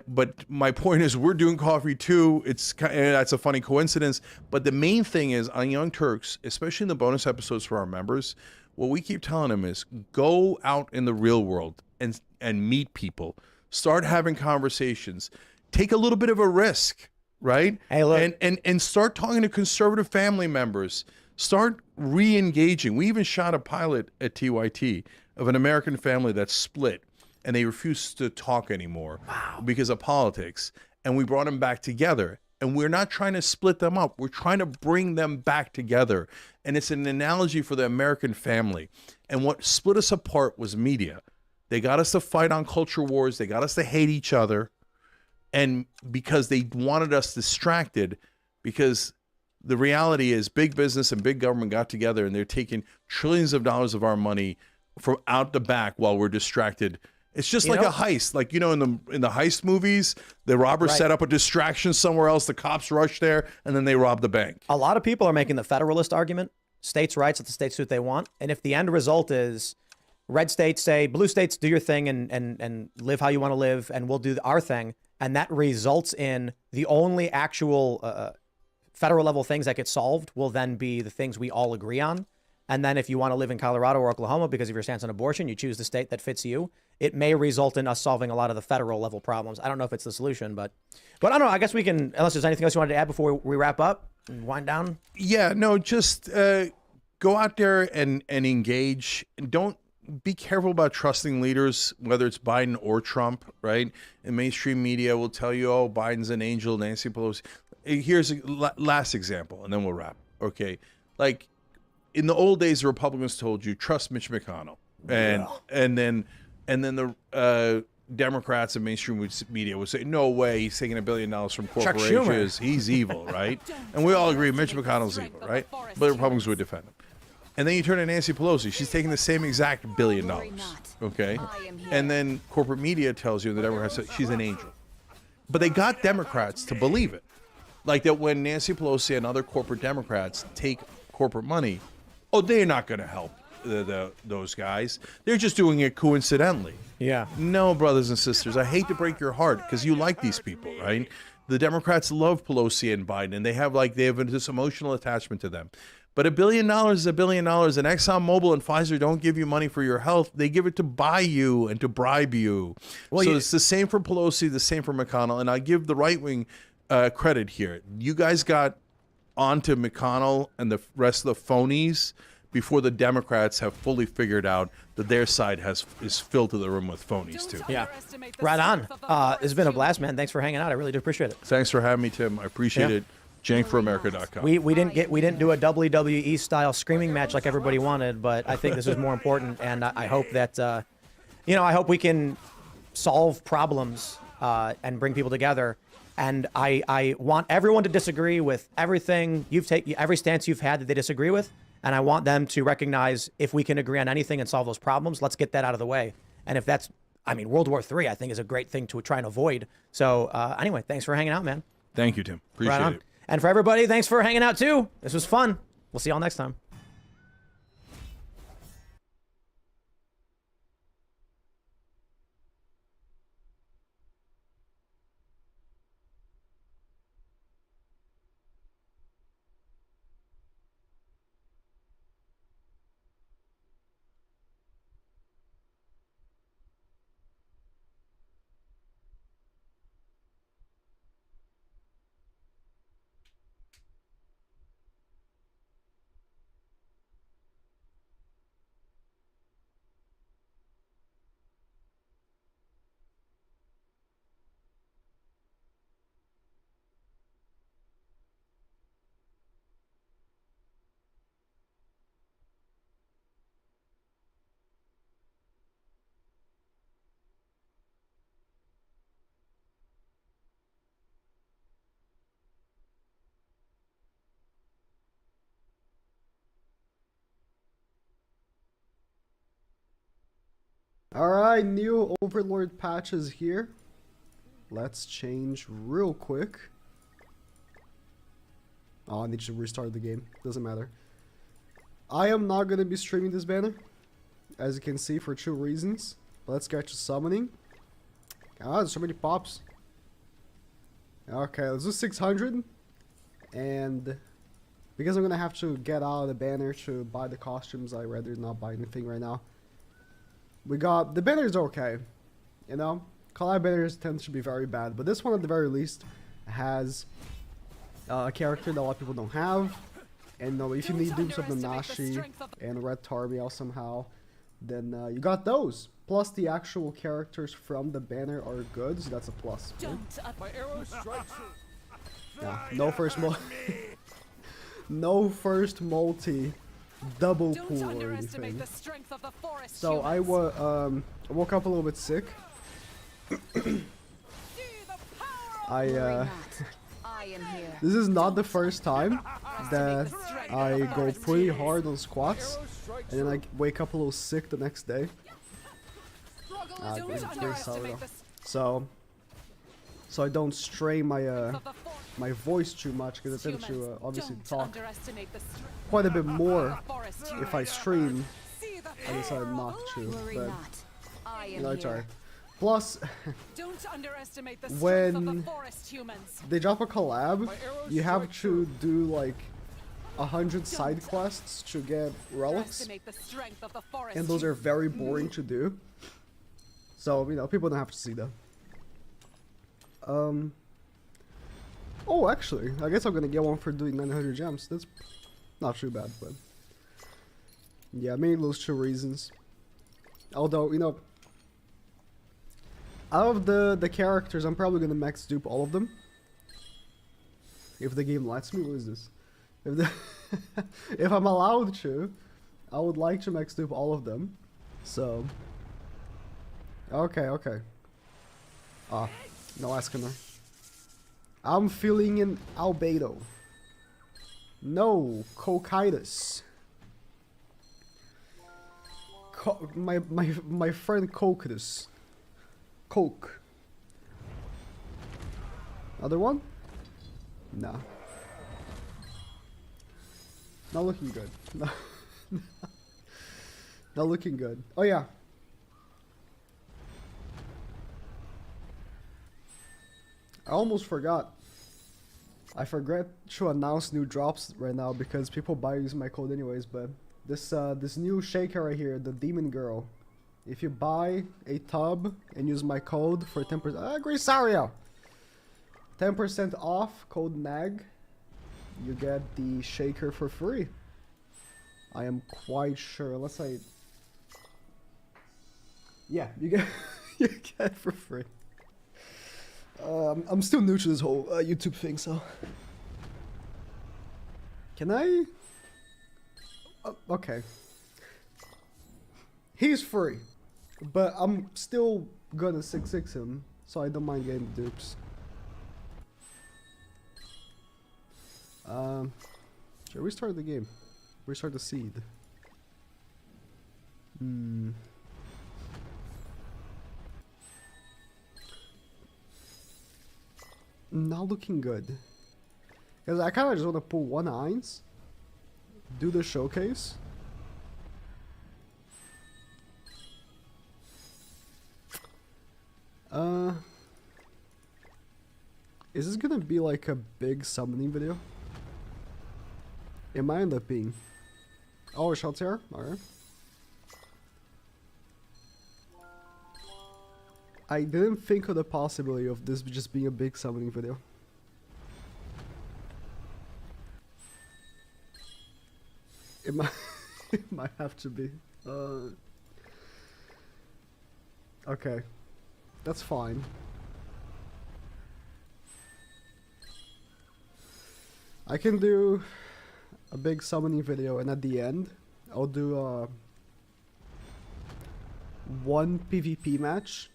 But my point is, we're doing coffee too. That's a funny coincidence. But the main thing is, on Young Turks, especially in the bonus episodes for our members, what we keep telling them is go out in the real world and meet people, start having conversations, take a little bit of a risk, right? Hey, look. And start talking to conservative family members. Start re-engaging. We even shot a pilot at TYT of an American family that's split, and they refused to talk anymore because of politics. And we brought them back together. And we're not trying to split them up. We're trying to bring them back together. And it's an analogy for the American family. And what split us apart was media. They got us to fight on culture wars. They got us to hate each other. And because they wanted us distracted, because the reality is big business and big government got together and they're taking trillions of dollars of our money from out the back while we're distracted. It's just like a heist. Like, in the heist movies, the robbers set up a distraction somewhere else, the cops rush there, and then they rob the bank. A lot of people are making the Federalist argument. States' rights, let the states do what they want. And if the end result is red states say, blue states do your thing and live how you want to live, and we'll do our thing, and that results in the only actual federal level things that get solved will then be the things we all agree on, And then if you want to live in Colorado or Oklahoma because of your stance on abortion, you choose the state that fits you. It may result in us solving a lot of the federal level problems. I don't know if it's the solution, but I don't know. I guess we can, unless there's anything else you wanted to add before we wrap up and wind down. Yeah, no, just go out there and engage. And don't be careful about trusting leaders, whether it's Biden or Trump, right? And mainstream media will tell you, oh, Biden's an angel, Nancy Pelosi. Here's a last example, and then we'll wrap. Okay, like in the old days, the Republicans told you trust Mitch McConnell, and then the Democrats and mainstream media would say, no way, he's taking $1 billion from corporations. He's evil, right? And we all agree Mitch McConnell's evil, right? But the Republicans would defend him. And then you turn to Nancy Pelosi. She's taking the same exact $1 billion, okay? And then corporate media tells you, the Democrats, she's an angel. But they got Democrats to believe it. Like that when Nancy Pelosi and other corporate Democrats take corporate money, oh, they're not going to help those guys. They're just doing it coincidentally. Yeah. No, brothers and sisters, I hate to break your heart because you like these people, right? The Democrats love Pelosi and Biden, and they have this emotional attachment to them. But $1 billion is $1 billion, and ExxonMobil and Pfizer don't give you money for your health. They give it to buy you and to bribe you. Well, so it's the same for Pelosi, the same for McConnell, and I give the right wing credit here. You guys got onto McConnell and the rest of the phonies before the Democrats have fully figured out that their side is filled to the rim with phonies too. Yeah, right on. It's been a blast, man. Thanks for hanging out. I really do appreciate it. Thanks for having me, Tim. I appreciate it. JankForAmerica.com. We didn't do a WWE style screaming match like everybody wanted, but I think this is more important, and I hope that I hope we can solve problems and bring people together. And I want everyone to disagree with everything you've taken, every stance you've had that they disagree with, and I want them to recognize if we can agree on anything and solve those problems, let's get that out of the way. And if that's, World War III, I think is a great thing to try and avoid. So anyway, thanks for hanging out, man. Thank you, Tim. Appreciate it. And for everybody, thanks for hanging out too. This was fun. We'll see y'all next time. Alright, new Overlord patch is here. Let's change real quick. Oh, I need to restart the game. Doesn't matter. I am not going to be streaming this banner, as you can see, for 2 reasons. Let's get to summoning. Ah, there's so many pops. Okay, let's do 600. And because I'm going to have to get out of the banner to buy the costumes, I'd rather not buy anything right now. We got, the banners are okay, you know, collab banners tend to be very bad, but this one at the very least has a character that a lot of people don't have, and if you need Dupes of Nanashi and Red Tarmiel somehow, then you got those. Plus the actual characters from the banner are good, so that's a plus. Right? Yeah, no first no first multi double pool or anything. So I woke up a little bit sick. This is not the first time that I go pretty hard on squats and then I wake up a little sick the next day. So I don't strain my my voice too much, because I tend to obviously talk quite a bit more if I stream. I decided not to, but you know, it's alright. Plus, when they drop a collab, you have to do like 100 side quests to get relics, and those are very boring to do. So, you know, people don't have to see that. Oh, actually, I guess I'm gonna get one for doing 900 gems. That's not too bad, but yeah, mainly those 2 reasons. Although, you know, out of the characters, I'm probably gonna max dupe all of them. If the game lets me. What is this? If the if I'm allowed to, I would like to max dupe all of them. So, okay. Ah, no Escaner. I'm feeling an albedo. No, cokitis. My friend Cokitus. Coke. Other one? No. Not looking good. No. Not looking good. Oh yeah. I almost forgot. I forgot to announce new drops right now because people buy using my code anyways, but this new shaker right here, the Demon Girl. If you buy a tub and use my code for 10%, Grisario! 10% off, code NAG, you get the shaker for free. I am quite sure, unless I... Yeah, you get you get it for free. I'm still new to this whole YouTube thing, so... Can I... okay. He's free, but I'm still gonna 6-6 him, so I don't mind getting dupes. Should we restart the game? Restart the seed. Not looking good. Because I kind of just want to pull 1 Eins, do the showcase. Is this gonna be like a big summoning video? It might end up being. Oh, shots here? Alright. I didn't think of the possibility of this just being a big summoning video. It might, it might have to be. Okay. That's fine. I can do a big summoning video, and at the end, I'll do one PvP match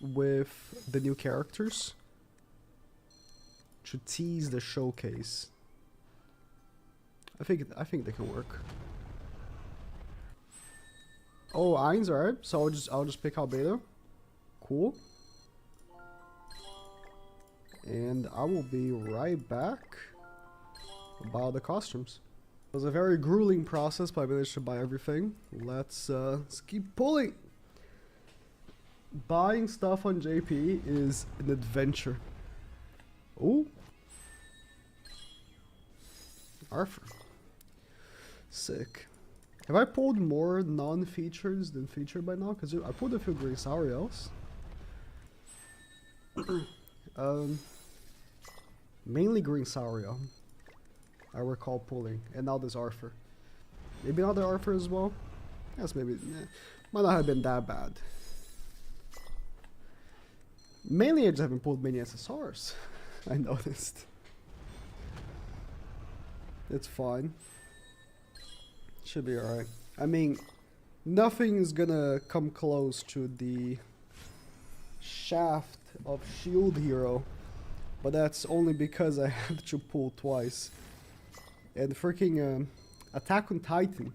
with the new characters to tease the showcase. I think they can work. Oh, Eins, alright. So I'll just pick out Beta. Cool. And I will be right back about the costumes. It was a very grueling process, but I managed to buy everything. Let's keep pulling. Buying stuff on JP is an adventure. Ooh. Arthur. Sick. Have I pulled more non-features than featured by now? Because I pulled a few Grisariels. Mainly Grisariel, I recall pulling, and now there's Arthur. Maybe another Arthur as well? Yes, maybe. Might not have been that bad. Mainly I just haven't pulled many SSRs. I noticed. It's fine. Should be alright. I mean, nothing is gonna come close to the shaft of Shield Hero, but that's only because I have to pull twice. And freaking Attack on Titan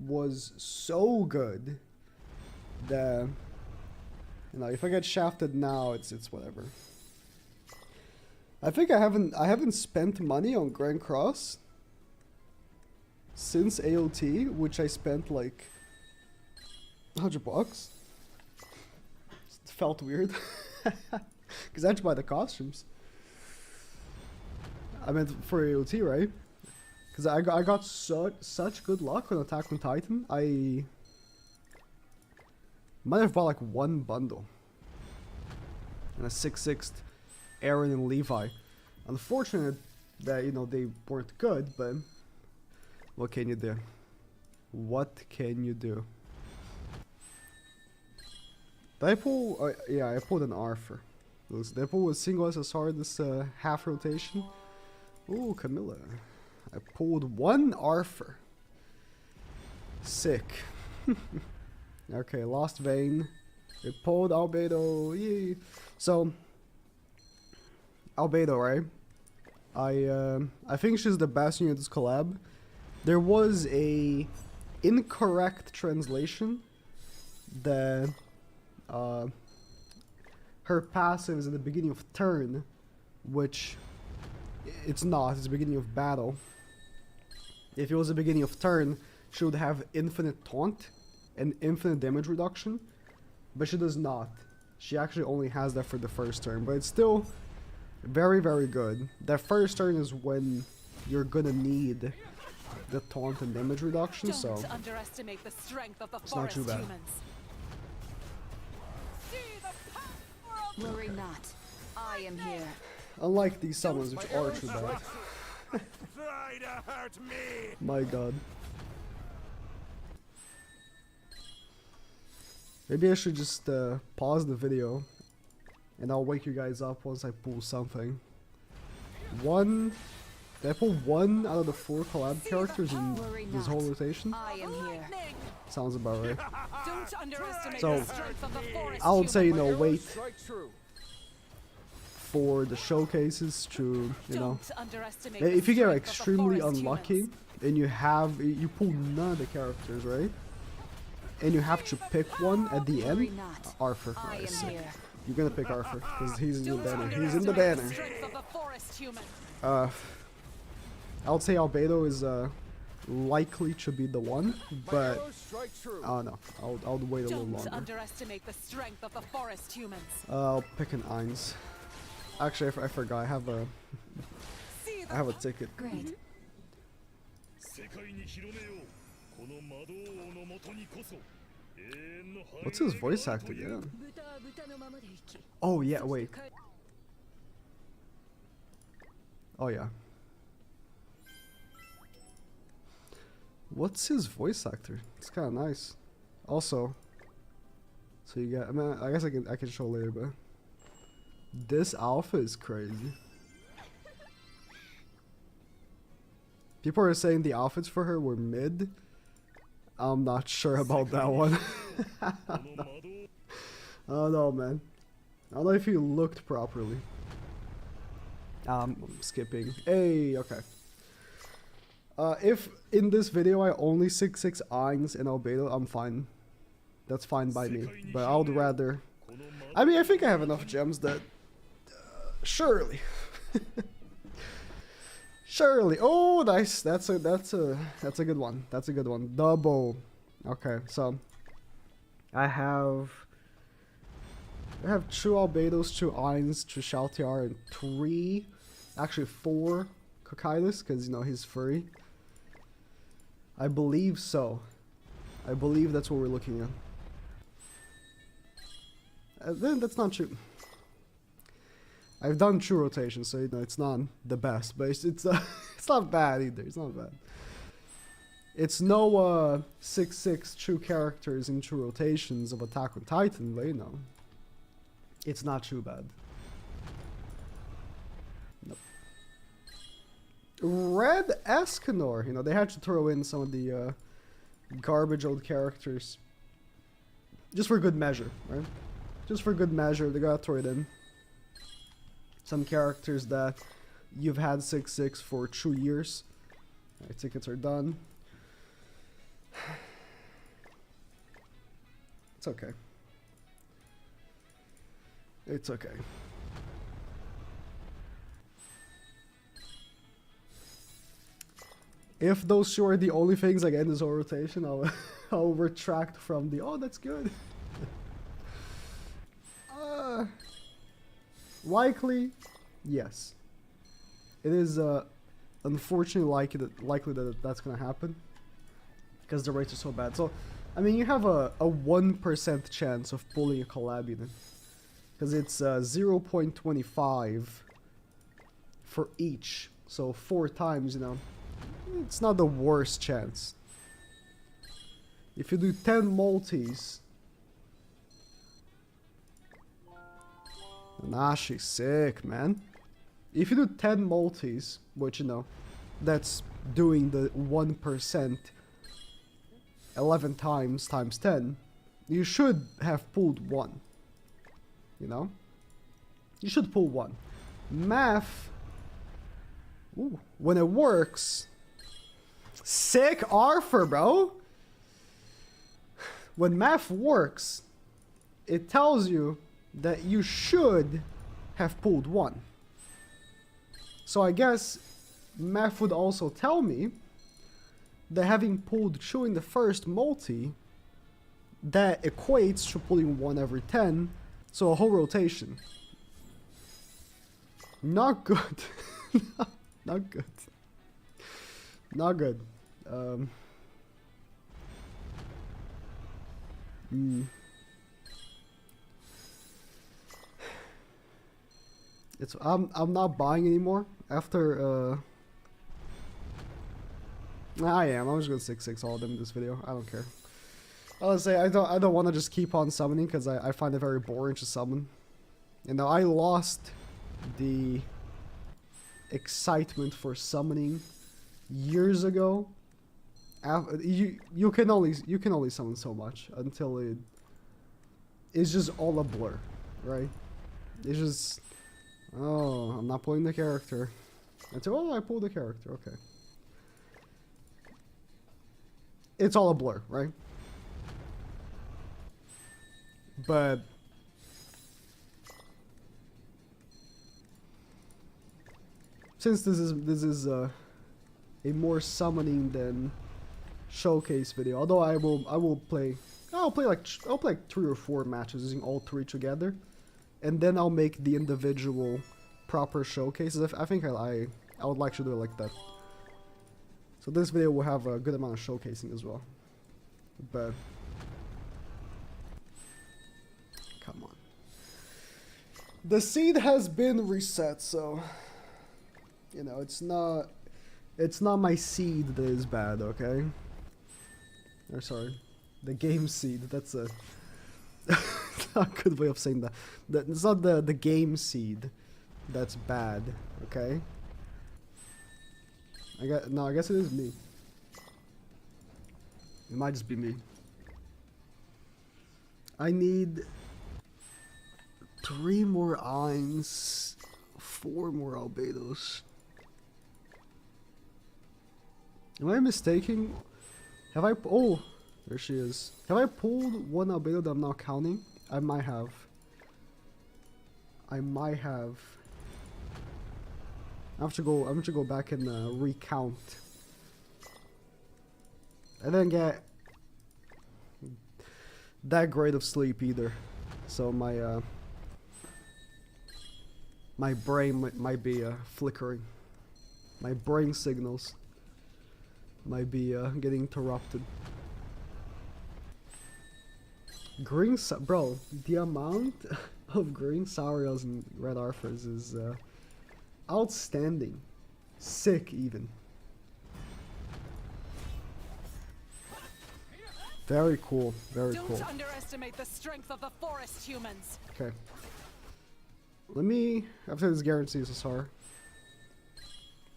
was so good that, you know, if I get shafted now, it's whatever. I think I haven't spent money on Grand Cross since AOT, which I spent like $100. It felt weird because I had to buy the costumes. I meant for AOT, right? Because I got such good luck on Attack on Titan. I might have bought like one bundle. And a 6/6 Aaron and Levi. Unfortunate that, you know, they weren't good, but what can you do? What can you do? Did I pull? Yeah, I pulled an Arthur. Did I pull a single SSR this half rotation? Ooh, Camilla. I pulled one Arthur. Sick. Okay, Lost Vein. I pulled Albedo. Yay. So, Albedo, right? I think she's the best unit this collab. There was a incorrect translation that her passive is at the beginning of turn, which it's not. It's the beginning of battle. If it was the beginning of turn, she would have infinite taunt and infinite damage reduction, but she does not. She actually only has that for the first turn, but it's still very, very good. That first turn is when you're gonna need the taunt and damage reduction, so Don't underestimate the strength of the it's not too forest bad. humans. See the power of Worry not. I am here. Unlike these summons, which are too bad. Try to hurt me! My god. Maybe I should just pause the video and I'll wake you guys up once I pull something. Did I pull one out of the 4 collab characters in this whole rotation? I am here. lightning. Sounds about right. Don't underestimate So, the strength of the forest I would say, you human. know, wait Strike true. for the showcases to, you know. Don't underestimate If the you get strength of the extremely forest unlucky humans. and you pull none of the characters, right? And you have to pick one at the Worry end, not. Arthur. I Alright, am sick. here. You're gonna pick Arthur because he's in the Don't banner. He's in the underestimate banner. the strength of the forest human. I would say Albedo is likely to be the one, but Arrow strike true. no, I'll wait a little Don't longer. underestimate the strength of the forest humans. I'll pick an Eins. Actually, I forgot. I have a See the ticket. Great. 世界に広めようこの魔導王のもとにこそ永遠の繁栄 What's his voice があ act るという again? 豚は豚のままで生き Oh yeah, wait. Oh yeah. What's his voice actor? It's kind of nice. Also, so you got. I mean, I guess I can show later, but this alpha is crazy. People are saying the outfits for her were mid. I'm not sure about that one. この魔導 I don't know, man. I don't know if he looked properly. I'm skipping. Hey, okay. If in this video I only 6/6 Eins and Albedo, I'm fine. That's fine by me. But I would rather. この魔 I mean, I think I have enough gems that. Surely. Surely. Oh, nice. That's a good one. That's a good one. Double. Okay, so I have 2 Albedos, 2 Eins, 2 Shaltiar, and 3, actually 4 Cocytus, because, you know, he's furry. I believe so. I believe that's what we're looking at. Then that's not true. I've done true rotation, so, you know, it's not the best, but it's it's not bad either. It's not bad. It's no 6/6 true characters in true rotations of Attack on Titan, but, you know, it's not too bad. Nope. Red Escanor, you know, they had to throw in some of the garbage old characters. Just for good measure, right? Just for good measure, they gotta throw it in. Some characters that you've had 6/6 for 2 years. Alright, tickets are done. It's okay. It's okay. If those 2 are the only things I get in this whole rotation, I'll retract from the, oh, that's good. Likely, yes. It is unfortunately likely that that's gonna happen because the rates are so bad. So, I mean, you have a 1% chance of pulling a collab unit because it's 0.25 for each. So 4 times, you know, it's not the worst chance. If you do 10 multis, nah, she's sick, man. If you do 10 multis, which, you know, that's doing the 1%, 11 times 10, you should have pulled 1. You know? You should pull 1. Math, ooh, when it works, sick Arthur, bro. When math works, it tells you that you should have pulled 1. So I guess math would also tell me that having pulled 2 in the first multi, that equates to pulling 1 every 10, so a whole rotation. Not good. Not good. Not good. It's I'm not buying anymore after I am. I'm just gonna 6-6 all of them in this video. I don't care. I was say I don't want to just keep on summoning because I find it very boring to summon. You know, I lost the excitement for summoning years ago. You can only summon so much until it's just all a blur, right? It's just, oh, I'm not pulling the character. Until, oh, I pulled the character, okay. It's all a blur, right? But since this is a more summoning than showcase video, although I'll play like 3 or 4 matches using all 3 together, and then I'll make the individual proper showcases. I think I would like to do it like that. So this video will have a good amount of showcasing as well. But come on, the seed has been reset, so you know it's not my seed that is bad, okay? Or sorry, the game seed. That's a not a good way of saying that. It's not the game seed that's bad, okay? I guess it is me. It might just be me. I need 3 more Eins, 4 more Albedos. Am I mistaken? Have I... Oh, there she is. Have I pulled 1 Albedo that I'm not counting? I might have. I'm going to go back and recount. I didn't get that great of sleep either, so my brain might be flickering. My brain signals might be getting interrupted. Green, bro, the amount of green Sauriels and red Arthurs is outstanding. Sick, even. Very cool, very cool. Don't underestimate the strength of the forest humans. Okay. Let me, after this guarantees a SAR,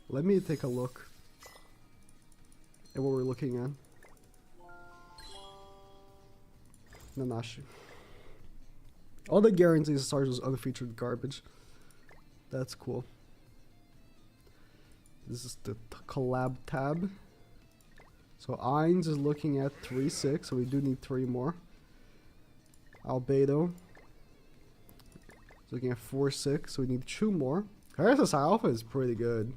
let me take a look at what we're looking at. Nanashi. All the guarantees SARs was unfeatured garbage. That's cool. This is the collab tab. So Eins is looking at 3-6, so we do need 3 more. Albedo is looking at 4-6, so we need 2 more. RSS Alpha is pretty good.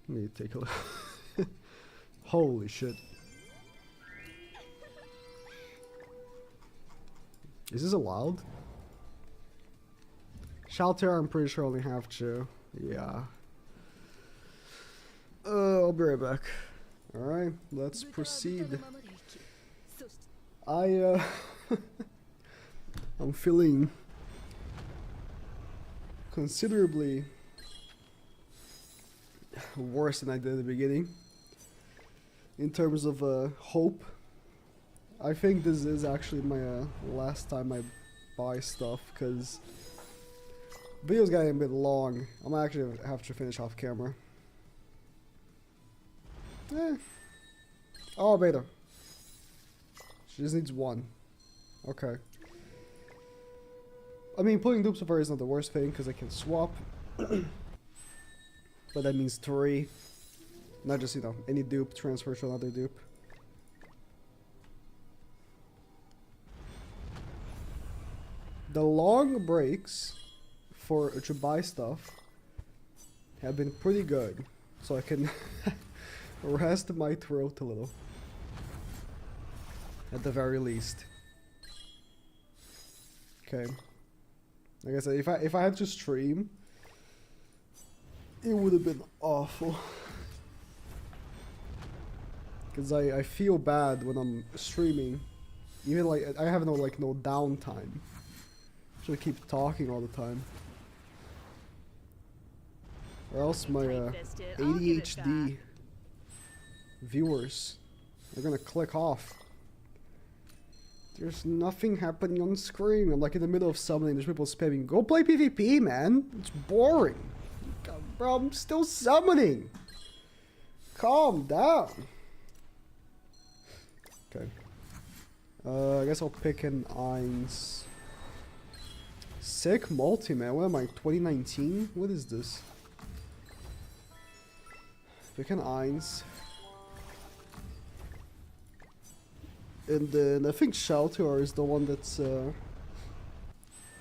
Let me take a look. Holy shit. Is this allowed? Shelter, I'm pretty sure only have 2. Yeah. I'll be right back. Alright, let's proceed. I'm feeling considerably worse than I did at the beginning in terms of hope. I think this is actually my last time I buy stuff, because video's getting a bit long. I'm actually have to finish off camera. Oh, beta. She just needs one. Okay. I mean, putting dupes of her is not the worst thing, because I can swap. But that means 3. Not just, you know, any dupe transfer to another dupe. The long breaks to buy stuff have been pretty good. So I can rest my throat a little. At the very least. Okay. Like I said, if I had to stream, it would have been awful. Cause I feel bad when I'm streaming. Even like I have no downtime. So I keep talking all the time. Or else my ADHD viewers are gonna click off. There's nothing happening on screen. I'm like in the middle of summoning, there's people spamming, go play PvP, man. It's boring. God, bro, I'm still summoning. Calm down. Okay. I guess I'll pick an Eins. Sick multi, man. What am I, 2019? What is this? Pick an Eins. And then I think Shelter is the one that's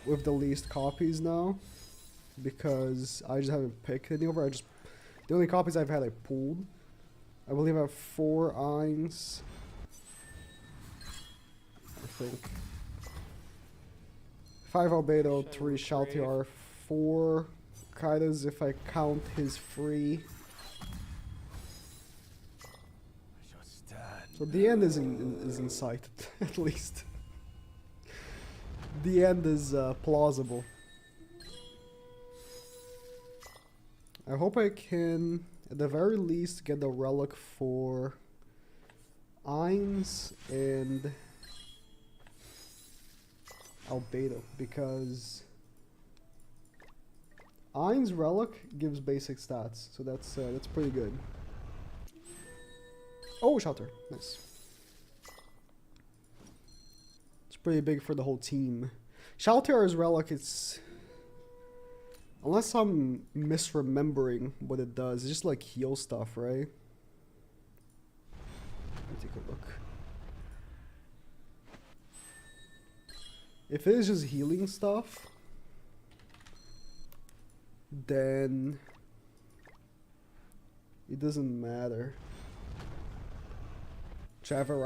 with the least copies now. Because I just haven't picked any over. The only copies I've had I pulled. I believe I have 4 Eins. I think. 5 Albedo, 3 Shaltiar, 4 Kaidas if I count his free. So the end is in sight, at least. The end is plausible. I hope I can, at the very least, get the relic for Eins and Albedo, because Eins relic gives basic stats, so that's pretty good. Oh, Shelter, nice. It's pretty big for the whole team. Shelter's relic, it's, unless I'm misremembering what it does, it's just like heal stuff, right? Let me take a look. If it is just healing stuff, then it doesn't matter. Trevor